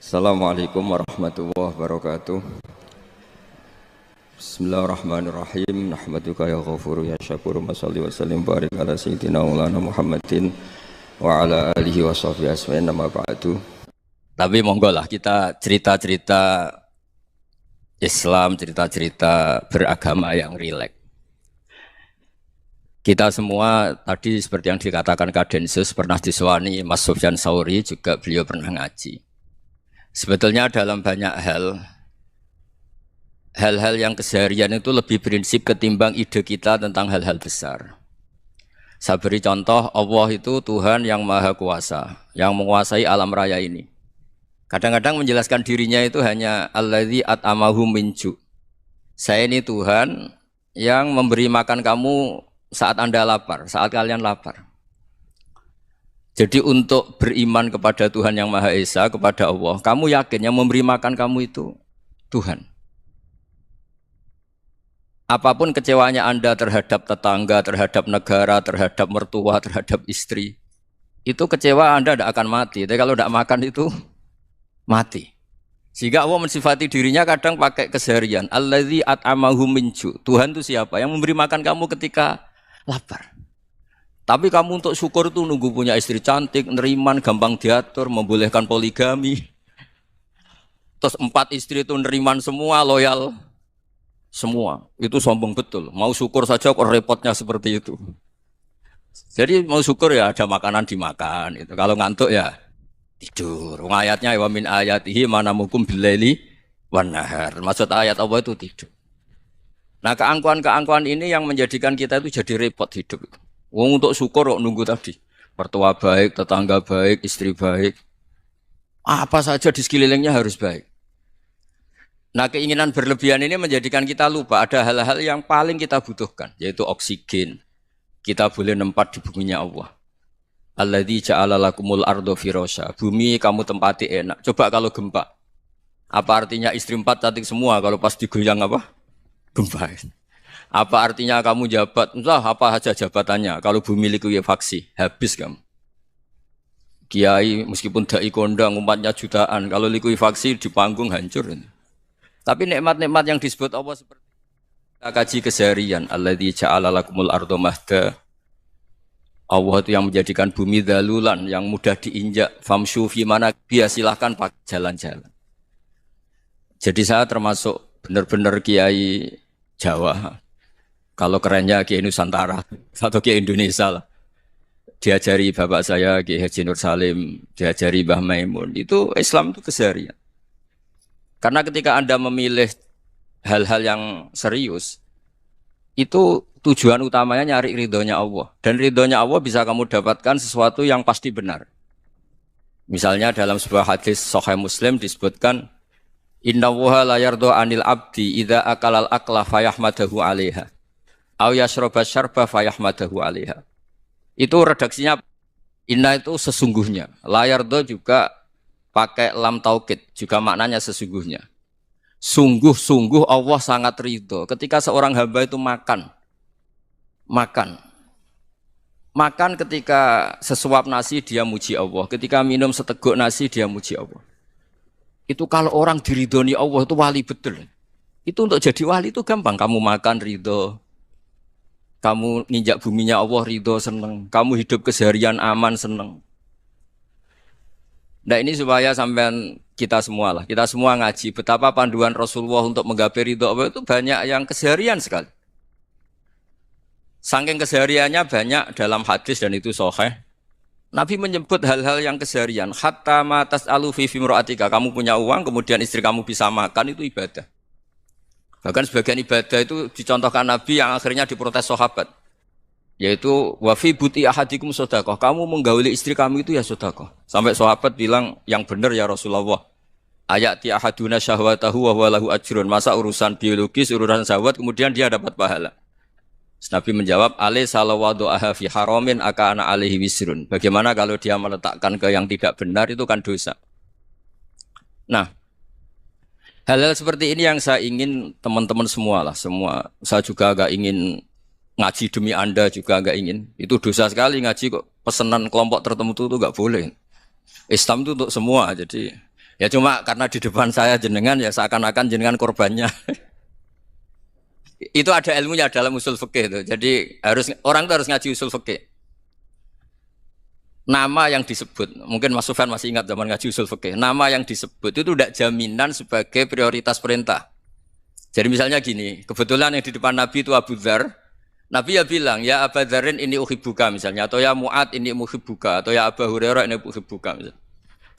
Assalamualaikum warahmatullahi wabarakatuh. Bismillahirrahmanirrahim. Nahmaduka ya ghafuru ya syakuru. Mashalli wa sallim barik ala sayyidina maulana Muhammadin wa ala alihi wa sahbihi asma'in nama ba'du. Tapi monggo lah kita cerita-cerita Islam, cerita-cerita beragama yang rileks. Kita semua tadi seperti yang dikatakan Kadensus pernah disewani Mas Sufyan Sauri, juga beliau pernah ngaji. Sebetulnya dalam banyak hal-hal yang keseharian itu lebih prinsip ketimbang ide kita tentang hal-hal besar. Saya beri contoh, Allah itu Tuhan yang maha kuasa, yang menguasai alam raya ini. Kadang-kadang menjelaskan dirinya itu hanya alladzi at'amahum min ju'. Saya ini Tuhan yang memberi makan kamu saat Anda lapar, saat kalian lapar. Jadi untuk beriman kepada Tuhan yang Maha Esa, kepada Allah, kamu yakin yang memberi makan kamu itu Tuhan. Apapun kecewanya Anda terhadap tetangga, terhadap negara, terhadap mertua, terhadap istri, itu kecewa Anda tidak akan mati. Tapi kalau tidak makan itu mati. Sehingga Allah mensifati dirinya kadang pakai keseharian. Alladzi at'amahum min ju'. Tuhan itu siapa? Yang memberi makan kamu ketika lapar. Tapi kamu untuk syukur itu nunggu punya istri cantik, neriman, gampang diatur, membolehkan poligami. Terus 4 istri itu neriman semua, loyal semua. Itu sombong betul. Mau syukur saja kok repotnya seperti itu. Jadi mau syukur ya ada makanan dimakan. Itu. Kalau ngantuk ya tidur. Ayatnya wa min ayatihi manamukum billaili wan nahar. Maksud ayat Allah itu tidur. Nah keangkuhan-keangkuhan ini yang menjadikan kita itu jadi repot hidup. Wong untuk syukur kok nunggu tadi. Mertua baik, tetangga baik, istri baik. Apa saja di sekelilingnya harus baik. Nah keinginan berlebihan ini menjadikan kita lupa ada hal-hal yang paling kita butuhkan. Yaitu oksigen. Kita boleh nempat di buminya Allah. Alladzi ja'ala lakumul ardo firasya. Bumi kamu tempati enak. Coba kalau gempa. Apa artinya istri 4 cantik semua kalau pas digoyang apa? Gempa. Apa artinya kamu jabat? Entah apa saja jabatannya. Kalau bumi likuifaksi, habis kamu. Kiai meskipun dai kondang umatnya jutaan, kalau likuifaksi di panggung hancur. Tapi nikmat-nikmat yang disebut Allah seperti kita kaji keseharian. Alladzi ja'ala lakumul ardo mahda. Allah itu yang menjadikan bumi dalulan, yang mudah diinjak. Famshu fi mana biya, silahkan pakai jalan-jalan. Jadi saya termasuk benar-benar kiai Jawa. Kalau kerennya Kiai Nusantara atau Kiai Indonesia lah. Diajari bapak saya Kiai Haji Nur Salim, diajari Mbah Maimun. Itu Islam itu keseharian. Karena ketika Anda memilih hal-hal yang serius, itu tujuan utamanya nyari ridhonya Allah. Dan ridhonya Allah bisa kamu dapatkan sesuatu yang pasti benar. Misalnya dalam sebuah hadis Sahih Muslim disebutkan, Inna Allaha la yardo anil abdi idza akalal akla fayahmadahu alaiha. Au yasroba syarba fayahmadahu alaiha. Itu redaksinya inna itu sesungguhnya. Layardo juga pakai lam taukid, juga maknanya sesungguhnya. Sungguh-sungguh Allah sangat ridho ketika seorang hamba itu makan. Makan ketika sesuap nasi dia muji Allah. Ketika minum seteguk nasi dia muji Allah. Itu kalau orang diridhoni Allah itu wali betul. Itu untuk jadi wali itu gampang. Kamu makan ridho. Kamu nginjak buminya Allah ridho seneng. Kamu hidup keseharian aman seneng. Nah ini supaya sampean kita semua lah. Kita semua ngaji betapa panduan Rasulullah untuk menggapai ridho Allah itu banyak yang keseharian sekali. Saking kesehariannya banyak dalam hadis dan itu sahih. Nabi menyebut hal-hal yang keseharian. Hatta ma tas'alu fi fimra'atika. Kamu punya uang kemudian istri kamu bisa makan itu ibadah. Bahkan sebagian ibadah itu dicontohkan Nabi yang akhirnya diprotes sahabat. Yaitu wafi buti ahadikum sodakoh. Kamu menggauli istri kamu itu ya sodakoh. Sampai sahabat bilang yang benar ya Rasulullah. Ayati ahaduna syahwatahu wa huwa lahu ajrun. Masa urusan biologis, urusan syahwat kemudian dia dapat pahala. Nabi menjawab, alai salawadu'aha fi haramin akana alaihi wisrun. Bagaimana kalau dia meletakkan ke yang tidak benar itu kan dosa. Nah, hal-hal seperti ini yang saya ingin teman-teman semua lah, semua. Saya juga agak ingin ngaji demi Anda juga agak ingin. Itu dosa sekali ngaji kok pesanan kelompok tertentu itu enggak boleh. Islam itu untuk semua. Jadi Ya cuma karena di depan saya jenengan ya seakan-akan jenengan korbannya. Itu ada ilmunya dalam usul fikih itu. Jadi orang itu harus ngaji usul fikih. Nama yang disebut, mungkin Mas Sufyan masih ingat zaman ngaji usul fikih. Nama yang disebut itu tidak jaminan sebagai prioritas perintah. Jadi misalnya gini, kebetulan yang di depan Nabi itu Abu Dzar. Nabi ya bilang, ya Abu Dzarin ini uhibbuka misalnya, atau ya Mu'ad ini uhibbuka, atau ya Abu Hurairah ini uhibbuka misalnya.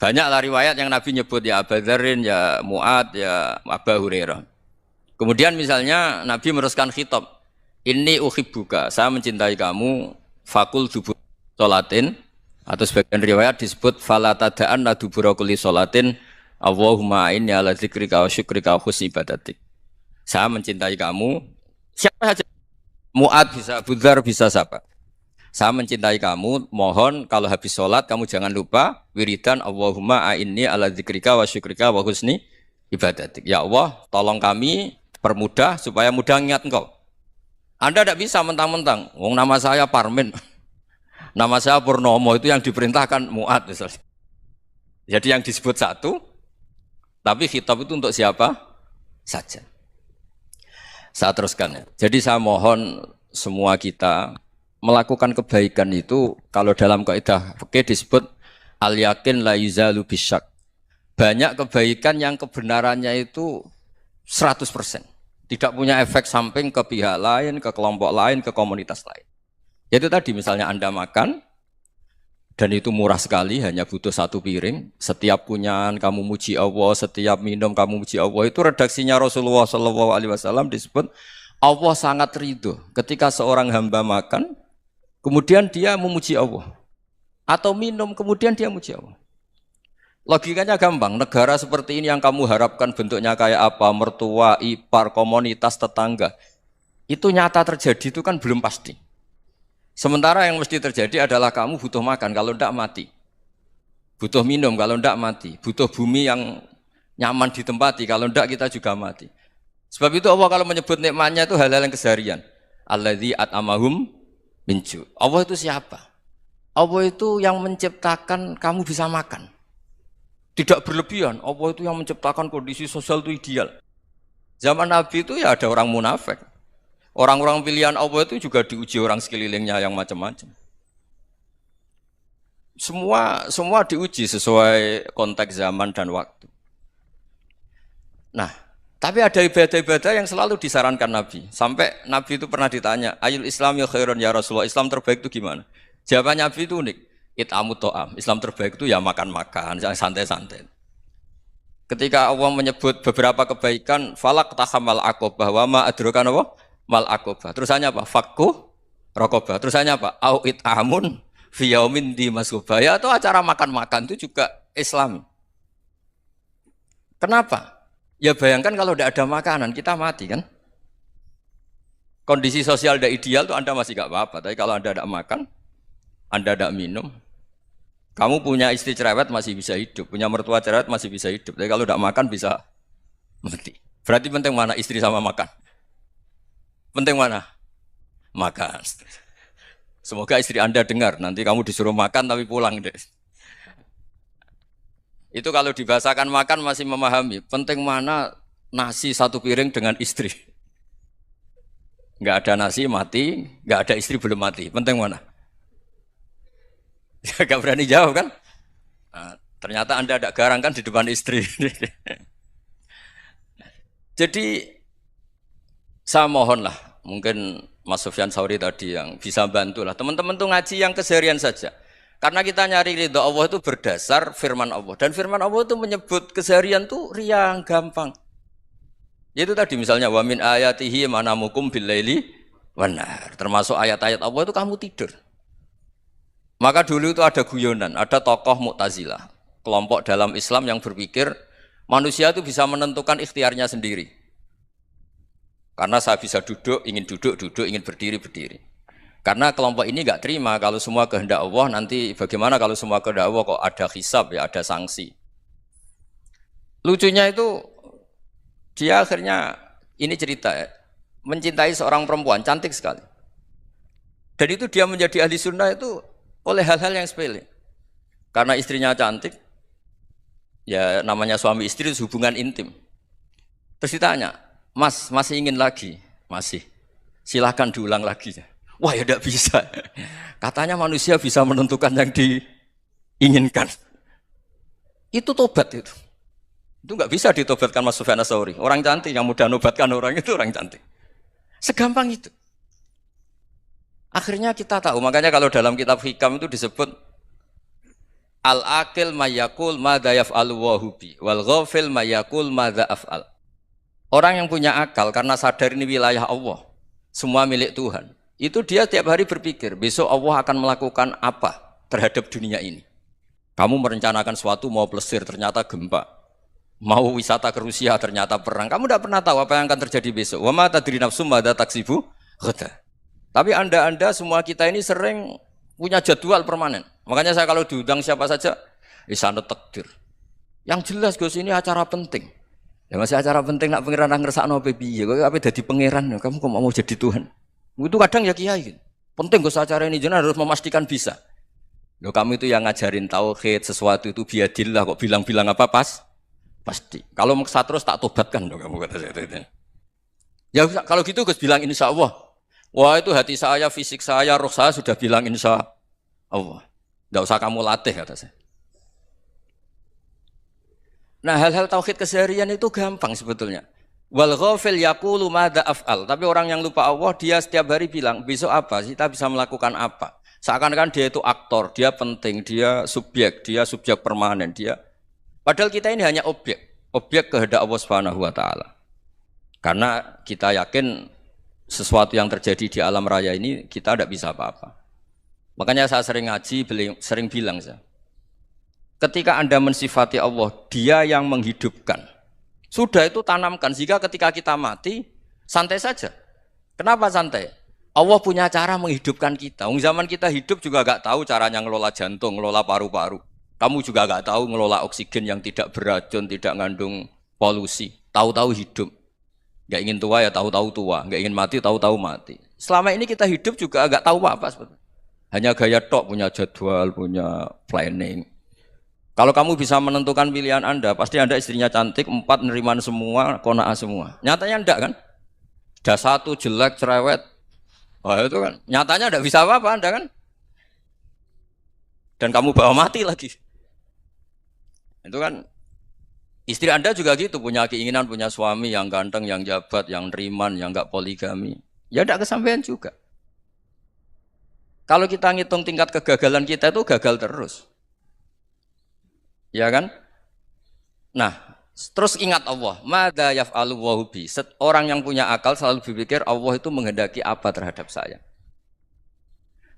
Banyaklah riwayat yang Nabi nyebut ya Abu Dzarin, ya Mu'ad, ya Abu Hurairah. Kemudian misalnya Nabi meneruskan khitab, ini uhibbuka, saya mencintai kamu, fakul dubur sholatin, atau sebagian riwayat disebut fala tada'anna dubura kulli sholatin, Allahumma inni ala dzikrika wa syukrika wa husni ibadatik. Saya mencintai kamu, siapa saja, Mu'ad bisa, Abu Dzar bisa siapa. Saya mencintai kamu, mohon kalau habis sholat kamu jangan lupa wiridan Allahumma a'inni ala dzikrika wa syukrika wa husni ibadatik. Ya Allah, tolong kami permudah supaya mudah ingat engkau. Anda tidak bisa mentang-mentang, wong nama saya Parmin, nama saya Purnomo, itu yang diperintahkan Mu'ad misalnya. Jadi yang disebut satu, tapi khitab itu untuk siapa saja. Saya teruskan ya. Jadi saya mohon semua kita melakukan kebaikan itu kalau dalam kaidah fikih disebut al yakin la yuzalu bisyak. Banyak kebaikan yang kebenarannya itu 100%. Tidak punya efek samping ke pihak lain, ke kelompok lain, ke komunitas lain. Itu tadi misalnya Anda makan dan itu murah sekali, hanya butuh satu piring. Setiap kunyahan kamu muji Allah, setiap minum kamu muji Allah. Itu redaksinya Rasulullah SAW disebut Allah sangat ridho ketika seorang hamba makan, kemudian dia memuji Allah. Atau minum, kemudian dia memuji Allah. Logikanya gampang, negara seperti ini yang kamu harapkan bentuknya kayak apa, mertua, ipar, komunitas, tetangga. Itu nyata terjadi, itu kan belum pasti. Sementara yang mesti terjadi adalah kamu butuh makan, kalau tidak mati. Butuh minum, kalau tidak mati. Butuh bumi yang nyaman ditempati, kalau tidak kita juga mati. Sebab itu Allah kalau menyebut nikmatnya itu hal-hal yang keseharian. Alladzi at'amahum min ju'. Allah itu siapa? Allah itu yang menciptakan kamu bisa makan. Tidak berlebihan, Allah itu yang menciptakan kondisi sosial itu ideal. Zaman Nabi itu ya ada orang munafik. Orang-orang pilihan Allah itu juga diuji orang sekelilingnya yang macam-macam. Semua diuji sesuai konteks zaman dan waktu. Nah, tapi ada ibadah-ibadah yang selalu disarankan Nabi. Sampai Nabi itu pernah ditanya, ayul Islam ya khairun ya Rasulullah, Islam terbaik itu gimana? Jawabannya Nabi itu unik. It'amut to'am. Islam terbaik itu ya makan-makan, jangan santai-santai. Ketika Allah menyebut beberapa kebaikan, falak tahamal aqobah, wa ma adrokan apa? Mal aqobah. Terusannya apa? Fakku rokobah. Terusannya apa? Au it'amun fiyaumin di masubaya. Atau acara makan-makan itu juga Islam. Kenapa? Ya bayangkan kalau tidak ada makanan, kita mati kan? Kondisi sosial tidak ideal itu Anda masih gak apa-apa. Tapi kalau Anda tidak makan, Anda tidak minum, kamu punya istri cerewet masih bisa hidup, punya mertua cerewet masih bisa hidup. Tapi kalau tidak makan bisa mati. Berarti penting mana istri sama makan? Penting mana? Makan. Semoga istri Anda dengar, nanti kamu disuruh makan tapi pulang deh. Itu kalau dibahasakan makan masih memahami. Penting mana nasi satu piring dengan istri. Enggak ada nasi mati, enggak ada istri belum mati. Penting mana? Gak berani jawab kan? Nah, ternyata Anda ada garang kan di depan istri. Jadi saya mohonlah, mungkin Mas Sufyan Sauri tadi yang bisa bantulah. Teman-teman tuh ngaji yang keseharian saja. Karena kita nyari ridha Allah itu berdasar firman Allah. Dan firman Allah itu menyebut keseharian tuh riang, gampang. Yaitu tadi misalnya wa min ayatihi manamukum billaili wan nahar. Termasuk ayat-ayat Allah itu kamu tidur. Maka dulu itu ada guyonan, ada tokoh Mu'tazilah, kelompok dalam Islam yang berpikir manusia itu bisa menentukan ikhtiarnya sendiri. Karena saya bisa duduk, ingin berdiri, berdiri. Karena kelompok ini enggak terima kalau semua kehendak Allah, nanti bagaimana kalau semua kehendak Allah kok ada hisab ya, ada sanksi. Lucunya itu dia akhirnya ini cerita ya, mencintai seorang perempuan cantik sekali. Dan itu dia menjadi ahli sunnah itu oleh hal-hal yang sepele. Karena istrinya cantik, Ya namanya suami istri itu hubungan intim. Terus ditanya, Mas masih ingin lagi? Masih. Silahkan diulang lagi. Wah ya tidak bisa. Katanya manusia bisa menentukan yang diinginkan. Itu tobat itu. Itu nggak bisa ditobatkan Mas Sufyan Ats-Tsauri. Orang cantik yang mudah nobatkan orang itu orang cantik. Segampang itu. Akhirnya kita tahu. Makanya kalau dalam kitab Hikam itu disebut al-akil mayakul madza yaf'alu wa hubi wal ghafil mayakul madza af'al. Orang yang punya akal karena sadar ini wilayah Allah, semua milik Tuhan. Itu dia tiap hari berpikir, besok Allah akan melakukan apa terhadap dunia ini. Kamu merencanakan suatu mau plesir, ternyata gempa. Mau wisata ke Rusia, ternyata perang. Kamu tidak pernah tahu apa yang akan terjadi besok. Wa ma tadri nafsum madza taksibu ghadan. Tapi anda semua kita ini sering punya jadwal permanen. Makanya saya kalau diundang siapa saja, isane takdir. Yang jelas Gus ini acara penting. Ya masih acara penting nak pangeran ngersakno apa piye? Kok ape dadi pangeran? Kamu kok mau jadi Tuhan? Itu kadang ya kiai. Penting Gus acara ini jenengan harus memastikan bisa. Loh kamu itu yang ngajarin tauhid, sesuatu itu biadillah kok bilang-bilang apa pasti. Kalau maksa terus tak tobatkan dong kamu kata saya itu. Ya kalau gitu Gus bilang insya Allah. Wah itu hati saya, fisik saya, roh saya sudah bilang insya Allah. Tidak usah kamu latih kata saya. Nah hal-hal tauhid keseharian itu gampang sebetulnya. Wal ghafil yaqulu madza af'al. Tapi orang yang lupa Allah dia setiap hari bilang besok apa? Kita bisa melakukan apa? Seakan-akan dia itu aktor, dia penting, dia subjek permanen, dia. Padahal kita ini hanya objek kehendak Allah Subhanahu wa taala. Karena kita yakin sesuatu yang terjadi di alam raya ini kita tidak bisa apa-apa. Makanya saya sering ngaji, sering bilang saya. Ketika Anda mensifati Allah, Dia yang menghidupkan. Sudah itu tanamkan sehingga ketika kita mati santai saja. Kenapa santai? Allah punya cara menghidupkan kita. Zaman kita hidup juga gak tahu caranya ngelola jantung, ngelola paru-paru. Kamu juga gak tahu ngelola oksigen yang tidak beracun, tidak mengandung polusi. Tahu-tahu hidup. Gak ingin tua ya tahu-tahu tua, gak ingin mati tahu-tahu mati. Selama ini kita hidup juga gak tahu apa sebetulnya. Hanya gaya tok, punya jadwal, punya planning. Kalau kamu bisa menentukan pilihan Anda, pasti Anda istrinya cantik, 4 neriman semua, qanaah semua. Nyatanya enggak kan? Ada 1 jelek, cerewet. Wah itu kan, nyatanya enggak bisa apa-apa Anda kan? Dan kamu bawa mati lagi. Itu kan, istri Anda juga gitu, punya keinginan, punya suami yang ganteng, yang jabat, yang neriman, yang enggak poligami. Ya enggak kesampaian juga. Kalau kita ngitung tingkat kegagalan kita itu gagal terus. Ya kan? Nah, terus ingat Allah, madza yaf'alu wa hubi. Orang yang punya akal selalu berpikir Allah itu menghendaki apa terhadap saya.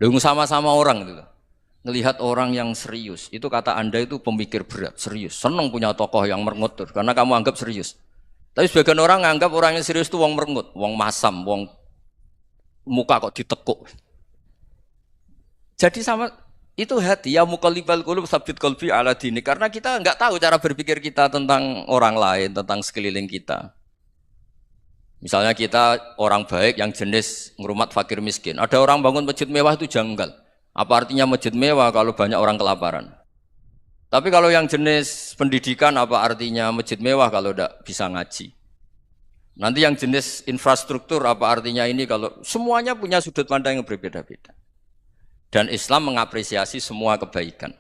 Lalu sama-sama orang itu. Ngelihat orang yang serius, itu kata Anda itu pemikir berat, serius. Senang punya tokoh yang merengut karena kamu anggap serius. Tapi sebagian orang nganggap orang yang serius itu wong merengut, wong masam, wong muka kok ditekuk. Jadi sama itu hati ya muqallibal qulub tsabbit qalbi ala dini, karena kita enggak tahu cara berpikir kita tentang orang lain, tentang sekeliling kita. Misalnya kita orang baik yang jenis ngrumat fakir miskin. Ada orang bangun masjid mewah itu janggal. Apa artinya masjid mewah kalau banyak orang kelaparan? Tapi kalau yang jenis pendidikan apa artinya masjid mewah kalau enggak bisa ngaji? Nanti yang jenis infrastruktur apa artinya ini kalau semuanya punya sudut pandang yang berbeda-beda. Dan Islam mengapresiasi semua kebaikan.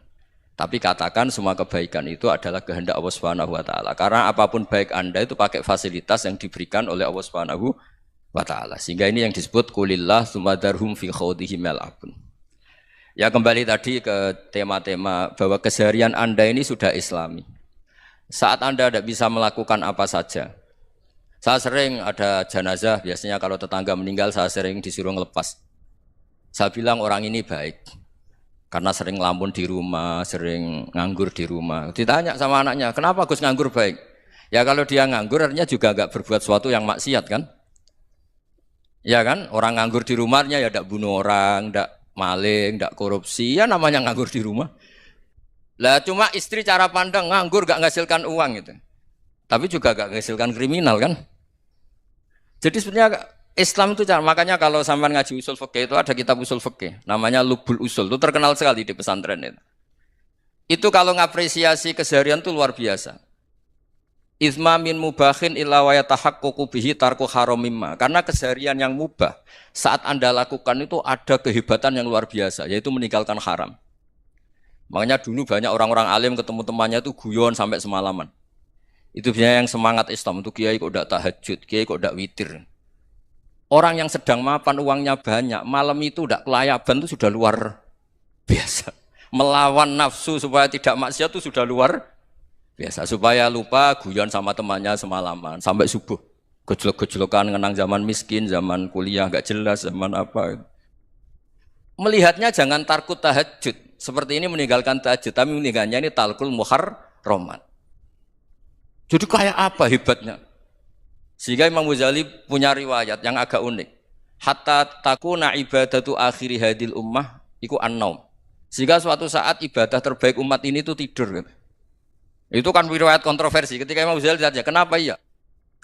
Tapi katakan semua kebaikan itu adalah kehendak Allah Subhanahu wa taala. Karena apapun baik Anda itu pakai fasilitas yang diberikan oleh Allah Subhanahu wa taala. Sehingga ini yang disebut qulillah tsumadarhum fi khawdihim yal'abun. Ya kembali tadi ke tema-tema bahwa keseharian Anda ini sudah Islami. Saat Anda tidak bisa melakukan apa saja. Saya sering ada jenazah, biasanya kalau tetangga meninggal saya sering disuruh ngelepas. Saya bilang orang ini baik, karena sering ngelamun di rumah, sering nganggur di rumah. Ditanya sama anaknya, kenapa Gus nganggur baik? Ya kalau dia nganggur artinya juga agak berbuat sesuatu yang maksiat kan? Ya kan, orang nganggur di rumahnya ya tidak bunuh orang, tidak maling, tidak korupsi, ya namanya nganggur di rumah. Lah cuma istri cara pandang nganggur gak menghasilkan uang gitu. Tapi juga gak menghasilkan kriminal kan? Jadi sebenarnya Islam itu makanya kalau sampean ngaji usul fikih itu ada kitab usul fikih namanya Lubul Usul, itu terkenal sekali di pesantren itu. Itu kalau ngapresiasi keseharian itu luar biasa. Izma min mubahin illa wa yatahaqqaqu bihi tarku haramimma. Karena keseharian yang mubah saat Anda lakukan itu ada kehebatan yang luar biasa, yaitu meninggalkan haram. Makanya dulu banyak orang-orang alim ketemu temannya itu guyon sampai semalaman. Itu biasanya yang semangat Islam itu kiai kok tidak tahajud, kiai kok tidak witir. Orang yang sedang mapan uangnya banyak, malam itu tidak kelayaban itu sudah luar biasa. Melawan nafsu supaya tidak maksiat itu sudah luar biasa. Supaya lupa guyon sama temannya semalaman sampai subuh. Gejolok-gejolokan ngenang zaman miskin, zaman kuliah nggak jelas, zaman apa. Melihatnya jangan tarkut tahajud. Seperti ini meninggalkan tahajud, tapi meninggalkannya ini talkul muharramat. Jadi kayak apa hebatnya? Sehingga Imam Ghazali punya riwayat yang agak unik. Hatta takuna ibadatu akhiri hadil ummah iku an-naum. Sehingga suatu saat ibadah terbaik umat ini itu tidur. Itu kan riwayat kontroversi. Ketika Imam Ghazali ditanya, kenapa iya?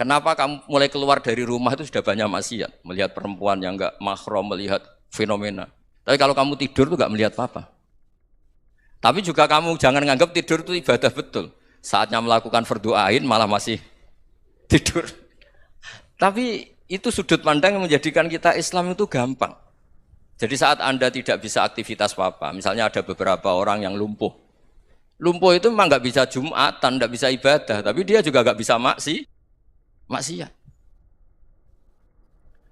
Kenapa kamu mulai keluar dari rumah itu sudah banyak maksiat? Melihat perempuan yang enggak mahram, melihat fenomena. Tapi kalau kamu tidur itu enggak melihat apa-apa. Tapi juga kamu jangan menganggap tidur itu ibadah betul. Saatnya melakukan fardu ain malah masih tidur. Tapi itu sudut pandang yang menjadikan kita Islam itu gampang. Jadi saat Anda tidak bisa aktivitas apa-apa, misalnya ada beberapa orang yang lumpuh. Lumpuh itu memang nggak bisa Jumatan, nggak bisa ibadah, tapi dia juga nggak bisa maksiat.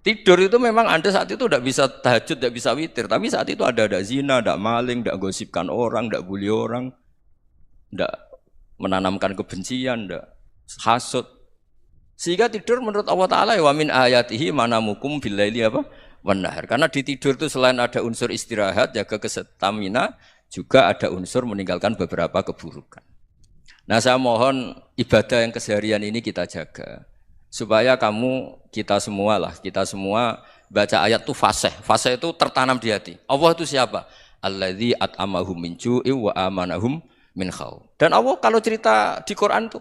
Tidur itu memang Anda saat itu tidak bisa tahajud, tidak bisa witir, tapi saat itu ada zina, ada maling, tidak gosipkan orang, tidak bully orang, tidak menanamkan kebencian, tidak hasud. Sehingga tidur menurut Allah Ta'ala wa min ayatihi manamukum billaili apa? Wan-nahar. Karena di tidur itu selain ada unsur istirahat, jaga kestamina, juga ada unsur meninggalkan beberapa keburukan. Nah saya mohon ibadah yang keseharian ini kita jaga. Supaya kita semua baca ayat itu fasih. Fasih itu tertanam di hati. Allah itu siapa? Alladzi at'amahum min ju'i wa amanahum min khauf. Dan Allah kalau cerita di Quran itu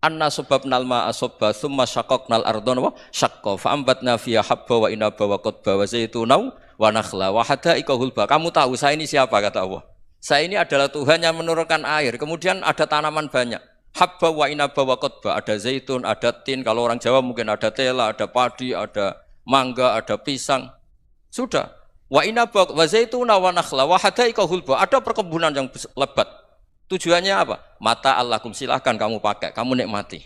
anna sababnal ma'a sabba tsumma syaqqaqnal ardha wa syaqqa fa ambatna fiha habba wa inaba wa qadba wa zaituna wa nakhla wa hada'iqa hulba. Kamu tahu saya ini siapa kata Allah? Saya ini adalah Tuhan yang menurunkan air, kemudian ada tanaman banyak. Habba wa inaba wa qadba, ada zaitun, ada tin, kalau orang Jawa mungkin ada tela, ada padi, ada mangga, ada pisang. Sudah. Wa inaba wa zaituna wa nakhla wa hada'iqa hulba, ada perkebunan yang lebat. Tujuannya apa? Mata Allahkum, silahkan kamu pakai, kamu nikmati.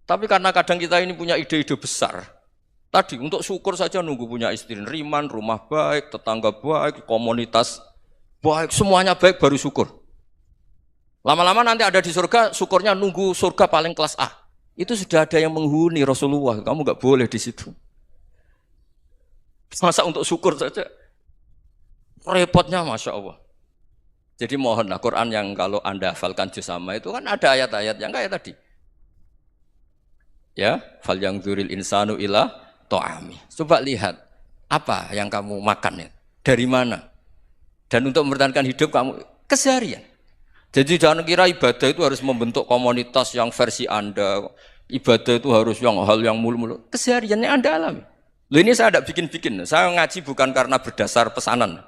Tapi karena kadang kita ini punya ide-ide besar. Tadi untuk syukur saja nunggu punya istri riman, rumah baik, tetangga baik, komunitas baik, semuanya baik baru syukur. Lama-lama nanti ada di surga, syukurnya nunggu surga paling kelas A. Itu sudah ada yang menghuni Rasulullah, kamu nggak boleh di situ. Masa untuk syukur saja? Repotnya Masya Allah. Jadi mohonlah Quran yang kalau Anda hafalkan juz amma itu kan ada ayat-ayat yang kayak tadi. Ya, fal yang dzuril insanu ila ta'ami. Coba lihat apa yang kamu makan ya? Dari mana? Dan untuk mempertahankan hidup kamu keseharian. Jadi jangan kira ibadah itu harus membentuk komunitas yang versi Anda. Ibadah itu harus hal yang mulu-mulu. Kesehariannya Anda alami. Loh ini saya tidak bikin-bikin. Saya ngaji bukan karena berdasar pesanan.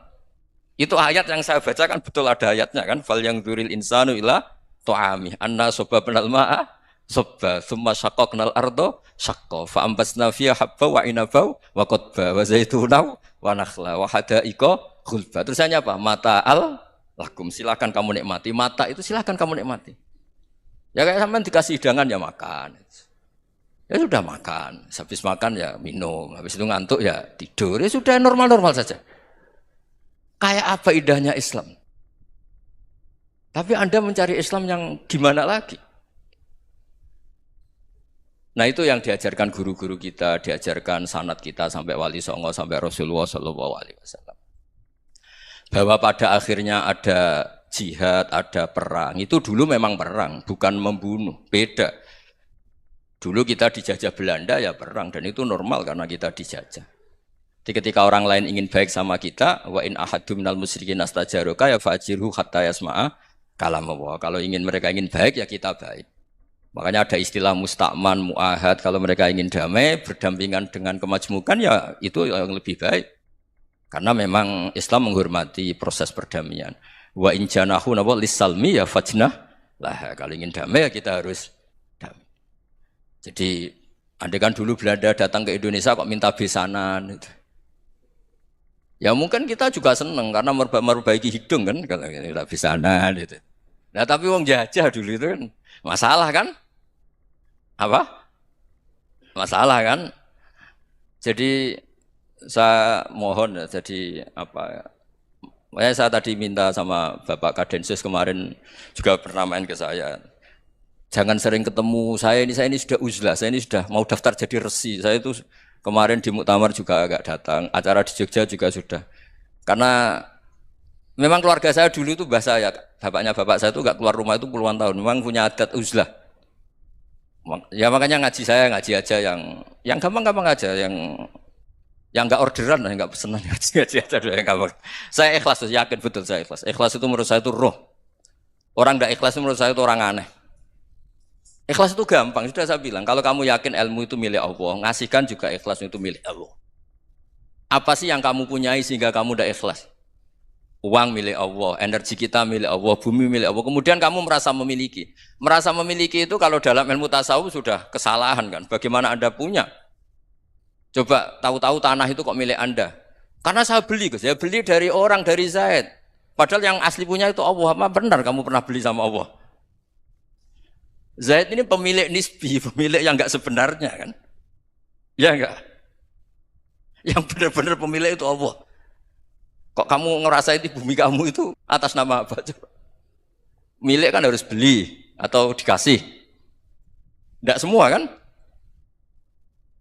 Itu ayat yang saya baca kan betul ada ayatnya kan. Fal yang dzuril insanu ila ta'ami. Anna sababnal ma'a sabba tsumma syaqqaqnal arda syaqqa fa ambasna fiha habba wa inaba wa qadba wa zaituna wa nakhla wa hada'iqa ghulba. Terusannya apa? Mata'al lakum, silakan kamu nikmati. Mata itu silakan kamu nikmati. Ya kayak sampean dikasih hidangan ya makan. Ya sudah makan, habis makan ya minum, habis itu ngantuk ya tidur. Ya sudah normal-normal saja. Kayak apa indahnya Islam? Tapi Anda mencari Islam yang gimana lagi? Nah itu yang diajarkan guru-guru kita, diajarkan sanad kita sampai Wali Songo, sampai Rasulullah SAW. Bahwa pada akhirnya ada jihad, ada perang. Itu dulu memang perang, bukan membunuh. Beda. Dulu kita dijajah Belanda ya perang, dan itu normal karena kita dijajah. Jadi ketika orang lain ingin baik sama kita, wa in ahadum minal musyrikin astajaroka ya fajirhu hatta yasma'a kalam Allah. Kalau mereka ingin baik ya kita baik. Makanya ada istilah musta'man, mu'ahad. Kalau mereka ingin damai, berdampingan dengan kemajmukan ya itu yang lebih baik. Karena memang Islam menghormati proses perdamaian. Wa in janahu napa lisalmi ya fajnah lah. Kalau ingin damai ya kita harus damai. Jadi andai kan dulu Belanda datang ke Indonesia kok minta besanan gitu. Ya mungkin kita juga seneng karena memperbaiki hidung kan kalau minta besanan gitu. Nah tapi wong jajah dulu itu kan masalah kan? Apa? Masalah kan? Jadi saya mohon ya, jadi apa ya? Makanya saya tadi minta sama Bapak Kadensus kemarin juga pernah main ke saya. Jangan sering ketemu saya ini sudah uzlah, saya ini sudah mau daftar jadi resi. Saya itu kemarin di muktamar juga agak datang, acara di Jogja juga sudah. Karena memang keluarga saya dulu itu bahasa ya, bapaknya bapak saya itu enggak keluar rumah itu puluhan tahun. Memang punya adat uzlah. Ya makanya ngaji saya ngaji aja yang gampang-gampang aja, yang enggak orderan, yang enggak pesenan ngaji aja dulu yang gampang. Saya ikhlas, yakin betul saya ikhlas. Ikhlas itu menurut saya itu roh. Orang enggak ikhlas menurut saya itu orang aneh. Ikhlas itu gampang, sudah saya bilang. Kalau kamu yakin ilmu itu milik Allah, ngasihkan juga ikhlas itu milik Allah. Apa sih yang kamu punyai sehingga kamu tidak ikhlas? Uang milik Allah, energi kita milik Allah, bumi milik Allah. Kemudian kamu merasa memiliki. Merasa memiliki itu kalau dalam ilmu tasawuf sudah kesalahan kan. Bagaimana Anda punya? Coba tahu-tahu tanah itu kok milik Anda. Karena saya beli, Gus. Saya beli dari orang, dari Zaid. Padahal yang asli punya itu Allah. Apa benar kamu pernah beli sama Allah? Zaid ini pemilik nisbi, pemilik yang enggak sebenarnya kan? Ya enggak? Yang benar-benar pemilik itu Allah. Kok kamu ngerasa itu bumi kamu itu atas nama apa? Coba. Milik kan harus beli atau dikasih. Enggak semua kan?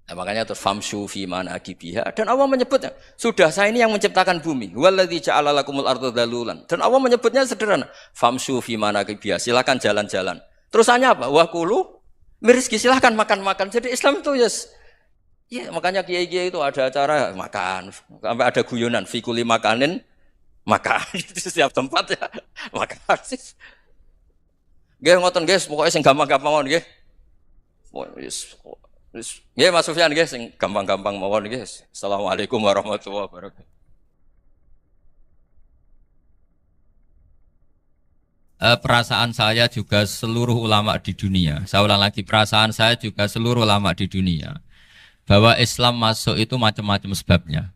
Nah, makanya terus famshu fi manakibiha. Dan Allah menyebutnya, sudah saya ini yang menciptakan bumi. Walladzi ja'ala lakumul arda dhalulan. Dan Allah menyebutnya sederhana, famshu fi manakibiha. Silakan jalan-jalan. Terusannya apa? Wakulu mirizki, silahkan makan-makan. Jadi Islam itu ya makanya kiai-kiai itu ada acara makan, sampai ada guyonan fikuli makanin makan di setiap tempat ya makan. Nggih ngoten guys, pokoknya sing gampang-gampang mawon nggih. Nggih Mas Sufyan nggih sing gampang-gampang mawon nggih. Assalamualaikum warahmatullahi wabarakatuh. Perasaan saya juga seluruh ulama di dunia. Saya ulang lagi, perasaan saya juga seluruh ulama di dunia. Bahwa Islam masuk itu macam-macam sebabnya.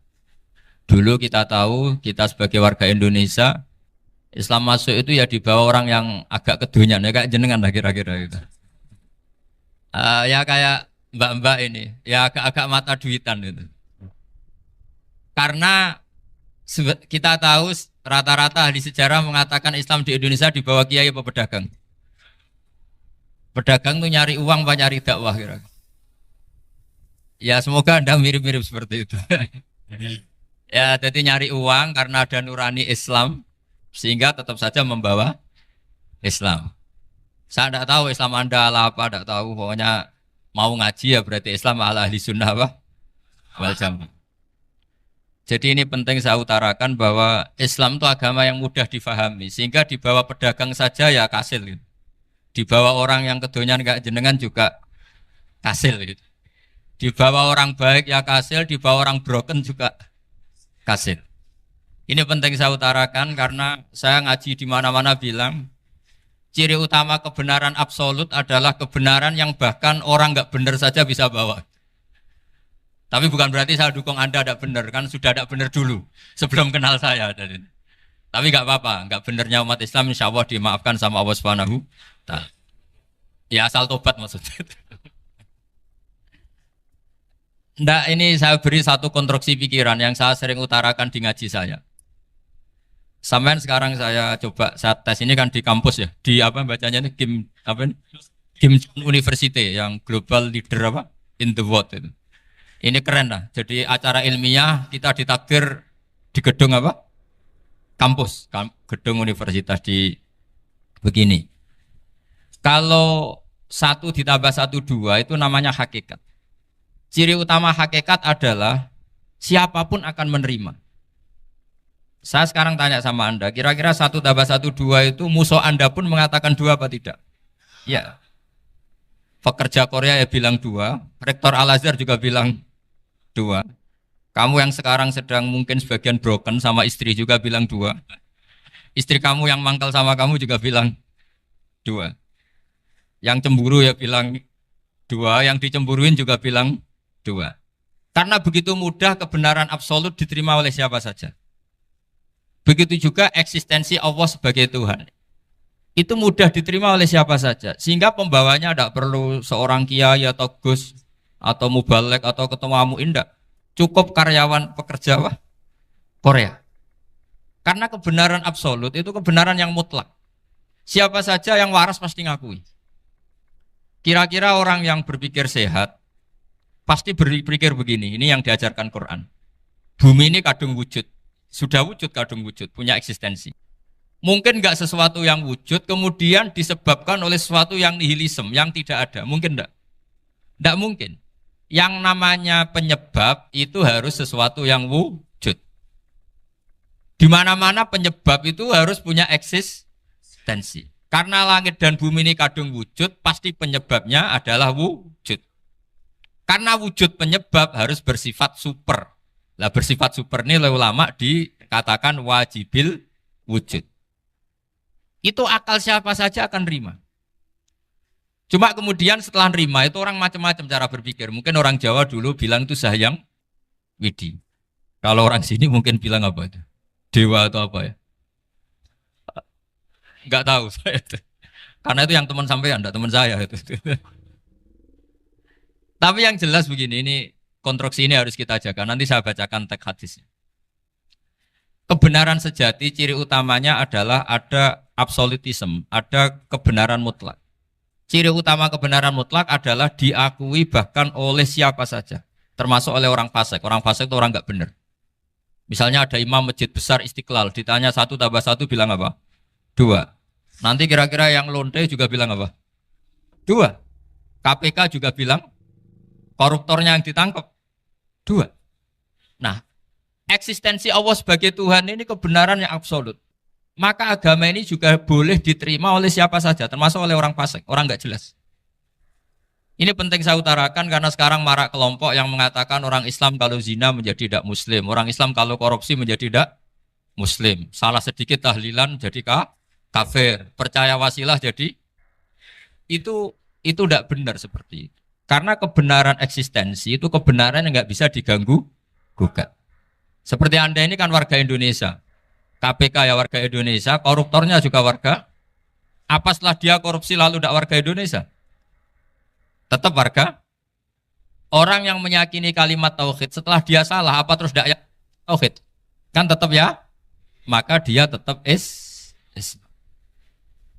Dulu kita tahu, kita sebagai warga Indonesia, Islam masuk itu ya dibawa orang yang agak kedonyan, ya kayak jenengan lah kira-kira gitu. Ya kayak mbak-mbak ini, ya agak-agak mata duitan gitu. Karena kita tahu rata-rata ahli sejarah mengatakan Islam di Indonesia dibawa kiai apa pedagang. Pedagang tuh nyari uang apa nyari dakwah kira. Ya semoga Anda mirip-mirip seperti itu. Ya jadi nyari uang karena ada nurani Islam sehingga tetap saja membawa Islam. Saya tidak tahu Islam Anda ala apa, tidak tahu. Pokoknya mau ngaji ya berarti Islam ala ahli sunnah apa? Wal jamaah. Jadi ini penting saya utarakan bahwa Islam itu agama yang mudah difahami sehingga dibawa pedagang saja ya kasil gitu. Dibawa orang yang kedonyan gak jenengan juga kasil gitu. Dibawa orang baik ya kasil, dibawa orang broken juga kasil. Ini penting saya utarakan karena saya ngaji di mana-mana bilang ciri utama kebenaran absolut adalah kebenaran yang bahkan orang gak benar saja bisa bawa. Tapi bukan berarti saya dukung Anda tidak benar, kan sudah tidak benar dulu sebelum kenal saya. Tapi nggak apa-apa, nggak benernya umat Islam insya Allah dimaafkan sama Allah Subhanahu. Ya asal tobat maksudnya. Nggak, ini saya beri satu konstruksi pikiran yang saya sering utarakan di ngaji saya. Sampai sekarang saya coba saya tes ini kan di kampus ya, di apa bacanya ini Kim University yang global leader apa in the world itu. Ini keren lah. Jadi acara ilmiah kita ditakdir di gedung apa? Kampus, gedung universitas di begini. Kalau 1 ditambah 1 2 itu namanya hakikat. Ciri utama hakikat adalah siapapun akan menerima. Saya sekarang tanya sama Anda, kira-kira 1 tambah 1 2 itu musuh Anda pun mengatakan 2 apa tidak? Ya. Pekerja Korea ya bilang 2, rektor Al-Azhar juga bilang 2. Kamu yang sekarang sedang mungkin sebagian broken sama istri juga bilang 2. Istri kamu yang mangkal sama kamu juga bilang dua. Yang cemburu ya bilang dua, yang dicemburuin juga bilang dua. Karena begitu mudah kebenaran absolut diterima oleh siapa saja. Begitu juga eksistensi Allah sebagai Tuhan. Itu mudah diterima oleh siapa saja. Sehingga pembawanya tidak perlu seorang kiai atau gus atau mubalek atau ketua muin, tidak. Cukup karyawan pekerja Korea. Karena kebenaran absolut itu kebenaran yang mutlak. Siapa saja yang waras pasti ngakui. Kira-kira orang yang berpikir sehat pasti berpikir begini, ini yang diajarkan Quran. Bumi ini kadung wujud, sudah wujud kadung wujud, punya eksistensi. Mungkin nggak sesuatu yang wujud kemudian disebabkan oleh sesuatu yang nihilisme, yang tidak ada. Mungkin enggak? Enggak mungkin. Yang namanya penyebab itu harus sesuatu yang wujud. Di mana-mana penyebab itu harus punya eksistensi. Karena langit dan bumi ini kadung wujud, pasti penyebabnya adalah wujud. Karena wujud penyebab harus bersifat super. Lah bersifat super ini oleh ulama dikatakan wajibil wujud. Itu akal siapa saja akan nerima. Cuma kemudian setelah nerima itu orang macam-macam cara berpikir. Mungkin orang Jawa dulu bilang itu Sahyang Widi. Kalau orang sini mungkin bilang apa itu? Dewa atau apa ya? Enggak tahu saya itu. Karena itu yang teman sampean, enggak teman saya itu. Tapi yang jelas begini, ini konstruksi ini harus kita jaga. Nanti saya bacakan teks hadisnya. Kebenaran sejati ciri utamanya adalah ada absolutisme, ada kebenaran mutlak. Ciri utama kebenaran mutlak adalah diakui bahkan oleh siapa saja, termasuk oleh orang fasik. Orang fasik itu orang enggak benar. Misalnya ada imam masjid besar Istiqlal, ditanya 1 tambah 1 bilang apa? 2. Nanti kira-kira yang lonte juga bilang apa? 2. KPK juga bilang koruptornya yang ditangkap 2. Nah, eksistensi Allah sebagai Tuhan ini kebenaran yang absolut. Maka agama ini juga boleh diterima oleh siapa saja, termasuk oleh orang fasik, orang nggak jelas. Ini penting saya utarakan karena sekarang marak kelompok yang mengatakan orang Islam kalau zina menjadi tidak muslim, orang Islam kalau korupsi menjadi tidak muslim. Salah sedikit tahlilan jadi kafir, percaya wasilah jadi itu tidak benar seperti itu. Karena kebenaran eksistensi itu kebenaran yang nggak bisa diganggu gugat. Seperti Anda ini kan warga Indonesia, KPK ya warga Indonesia, koruptornya juga warga. Apa setelah dia korupsi lalu tidak warga Indonesia? Tetap warga. Orang yang meyakini kalimat tauhid setelah dia salah apa terus tidak tauhid? Kan tetap ya. Maka dia tetap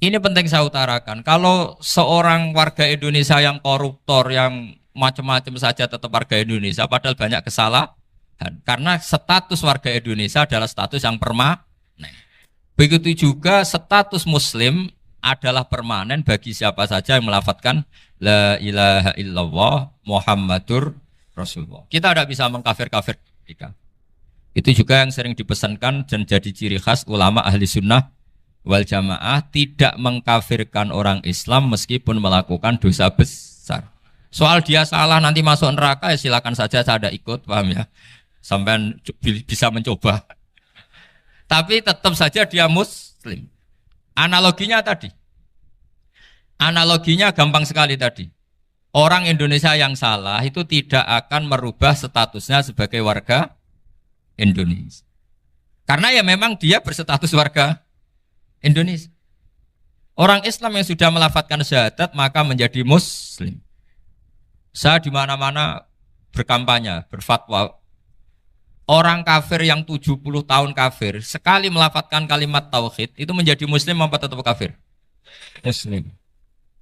Ini penting saya utarakan. Kalau seorang warga Indonesia yang koruptor, yang macam-macam saja tetap warga Indonesia, padahal banyak kesalahan. Karena status warga Indonesia adalah status yang permanen. Begitu juga status Muslim adalah permanen bagi siapa saja yang melafadzkan La ilaha illallah Muhammadur Rasulullah. Kita tidak bisa mengkafir-kafir mereka. Itu juga yang sering dipesankan dan jadi ciri khas ulama ahli sunnah wal jamaah, tidak mengkafirkan orang Islam meskipun melakukan dosa besar. Soal dia salah nanti masuk neraka ya silakan saja, saya ada ikut, paham ya? Sampai bisa mencoba. Tapi tetap saja dia muslim. Analoginya tadi. Analoginya gampang sekali tadi. Orang Indonesia yang salah itu tidak akan merubah statusnya sebagai warga Indonesia. Karena ya memang dia berstatus warga Indonesia. Orang Islam yang sudah melafadzkan syahadat maka menjadi muslim. Saya di mana-mana berkampanye, berfatwa. Orang kafir yang 70 tahun kafir, sekali melafadzkan kalimat tauhid itu menjadi muslim apa tetap kafir? Muslim.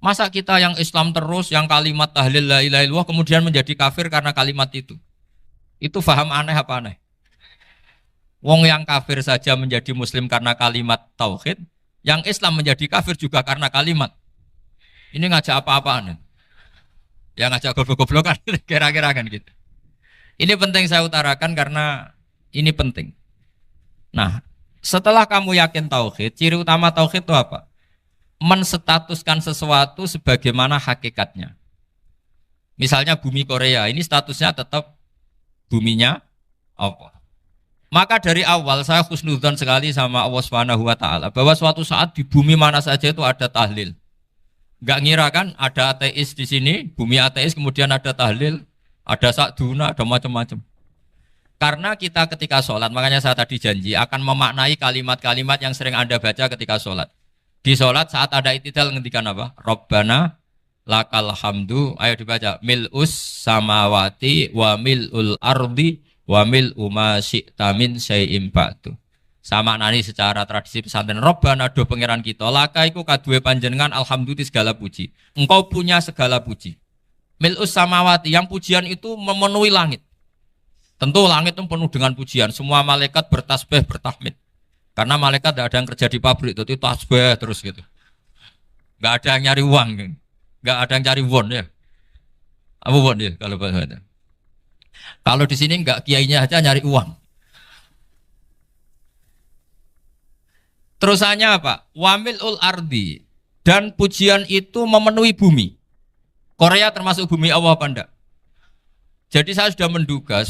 Masa kita yang Islam terus, yang kalimat tahlil la ilaha illallah kemudian menjadi kafir karena kalimat itu? Itu faham aneh apa aneh? Wong yang kafir saja menjadi muslim karena kalimat tauhid, yang Islam menjadi kafir juga karena kalimat. Ini ngajak apa-apaan? Ya ngajak goblok-goblokan kira-kira kan gitu. Ini penting saya utarakan karena ini penting. Nah, setelah kamu yakin tauhid, ciri utama tauhid itu apa? Menstatuskan sesuatu sebagaimana hakikatnya. Misalnya bumi Korea, ini statusnya tetap buminya Allah. Maka dari awal saya husnudzon sekali sama Allah Subhanahu wa taala bahwa suatu saat di bumi mana saja itu ada tahlil. Enggak ngira kan ada ateis di sini, bumi ateis kemudian ada tahlil, ada sakduna, ada macam-macam. Karena kita ketika sholat, makanya saya tadi janji akan memaknai kalimat-kalimat yang sering Anda baca ketika sholat. Di sholat saat ada itidal ngendikan apa? Rabbana lakal hamdu, ayo dibaca, mil'us samawati wa mil'ul ardi wa mil'u ma syi'ta min syai'im ba'du. Sama nani secara tradisi pesantren, Rabbana do pangeran kita, laka iku kaduwe panjenengan alhamdulillah segala puji. Engkau punya segala puji. Mil'us samawati, yang pujian itu memenuhi langit. Tentu langit itu penuh dengan pujian. Semua malaikat bertasbih, bertahmid. Karena malaikat tidak ada yang kerja di pabrik, itu tasbih terus gitu. Nggak ada yang nyari uang, nggak ada yang cari won ya. Apa won ya kalau bahasa? Kalau di sini nggak kiainya aja nyari uang. Terusannya apa? Wamilul ardi, dan pujian itu memenuhi bumi. Korea termasuk bumi Allah apa enggak? Jadi saya sudah menduga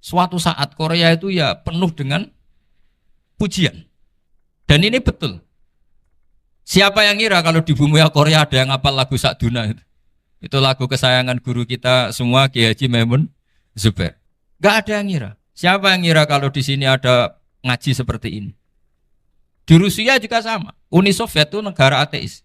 suatu saat Korea itu ya penuh dengan pujian. Dan ini betul. Siapa yang ngira kalau di bumi Korea ada yang hafal lagu Sakduna itu? Itu lagu kesayangan guru kita semua, Kiai Haji Maimun Zubair. Gak ada yang ngira. Siapa yang ngira kalau di sini ada ngaji seperti ini? Di Rusia juga sama. Uni Soviet itu negara ateis.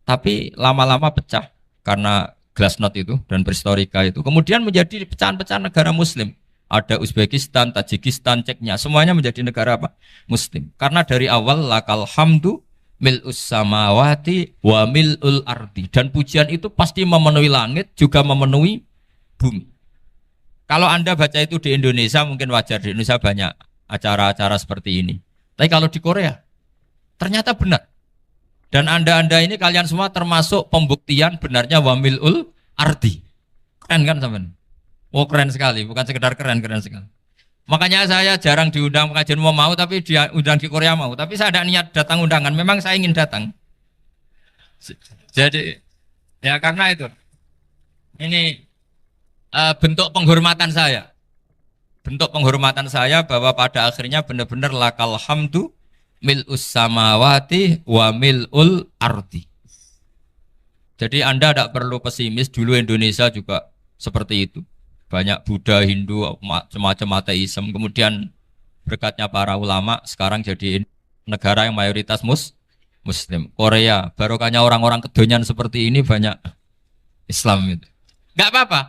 Tapi lama-lama pecah karena glasnost itu dan perestorika itu. Kemudian menjadi pecahan-pecahan negara muslim. Ada Uzbekistan, Tajikistan, Ceknya, semuanya menjadi negara apa? Muslim. Karena dari awal lakal hamdu mil'us samawati wa mil'ul ardi. Dan pujian itu pasti memenuhi langit, juga memenuhi bumi. Kalau Anda baca itu di Indonesia mungkin wajar, di Indonesia banyak acara-acara seperti ini. Tapi kalau di Korea ternyata benar. Dan Anda ini kalian semua termasuk pembuktian benarnya wa mil'ul ardi. Keren kan teman? Oh keren sekali, bukan sekedar keren, keren sekali. Makanya saya jarang diundang pengajian mau, tapi diundang di Korea mau. Tapi saya ada niat datang undangan, memang saya ingin datang. Jadi, ya karena itu. Ini bentuk penghormatan saya. Bentuk penghormatan saya bahwa pada akhirnya benar-benar lakal hamdu mil'us samawati wa mil'ul ardi. Jadi Anda tidak perlu pesimis, dulu Indonesia juga seperti itu. Banyak Buddha, Hindu, semacam ateisme. Kemudian berkatnya para ulama sekarang jadi negara yang mayoritas Muslim. Korea, barokahnya orang-orang kedonyan seperti ini banyak Islam itu. Enggak apa-apa.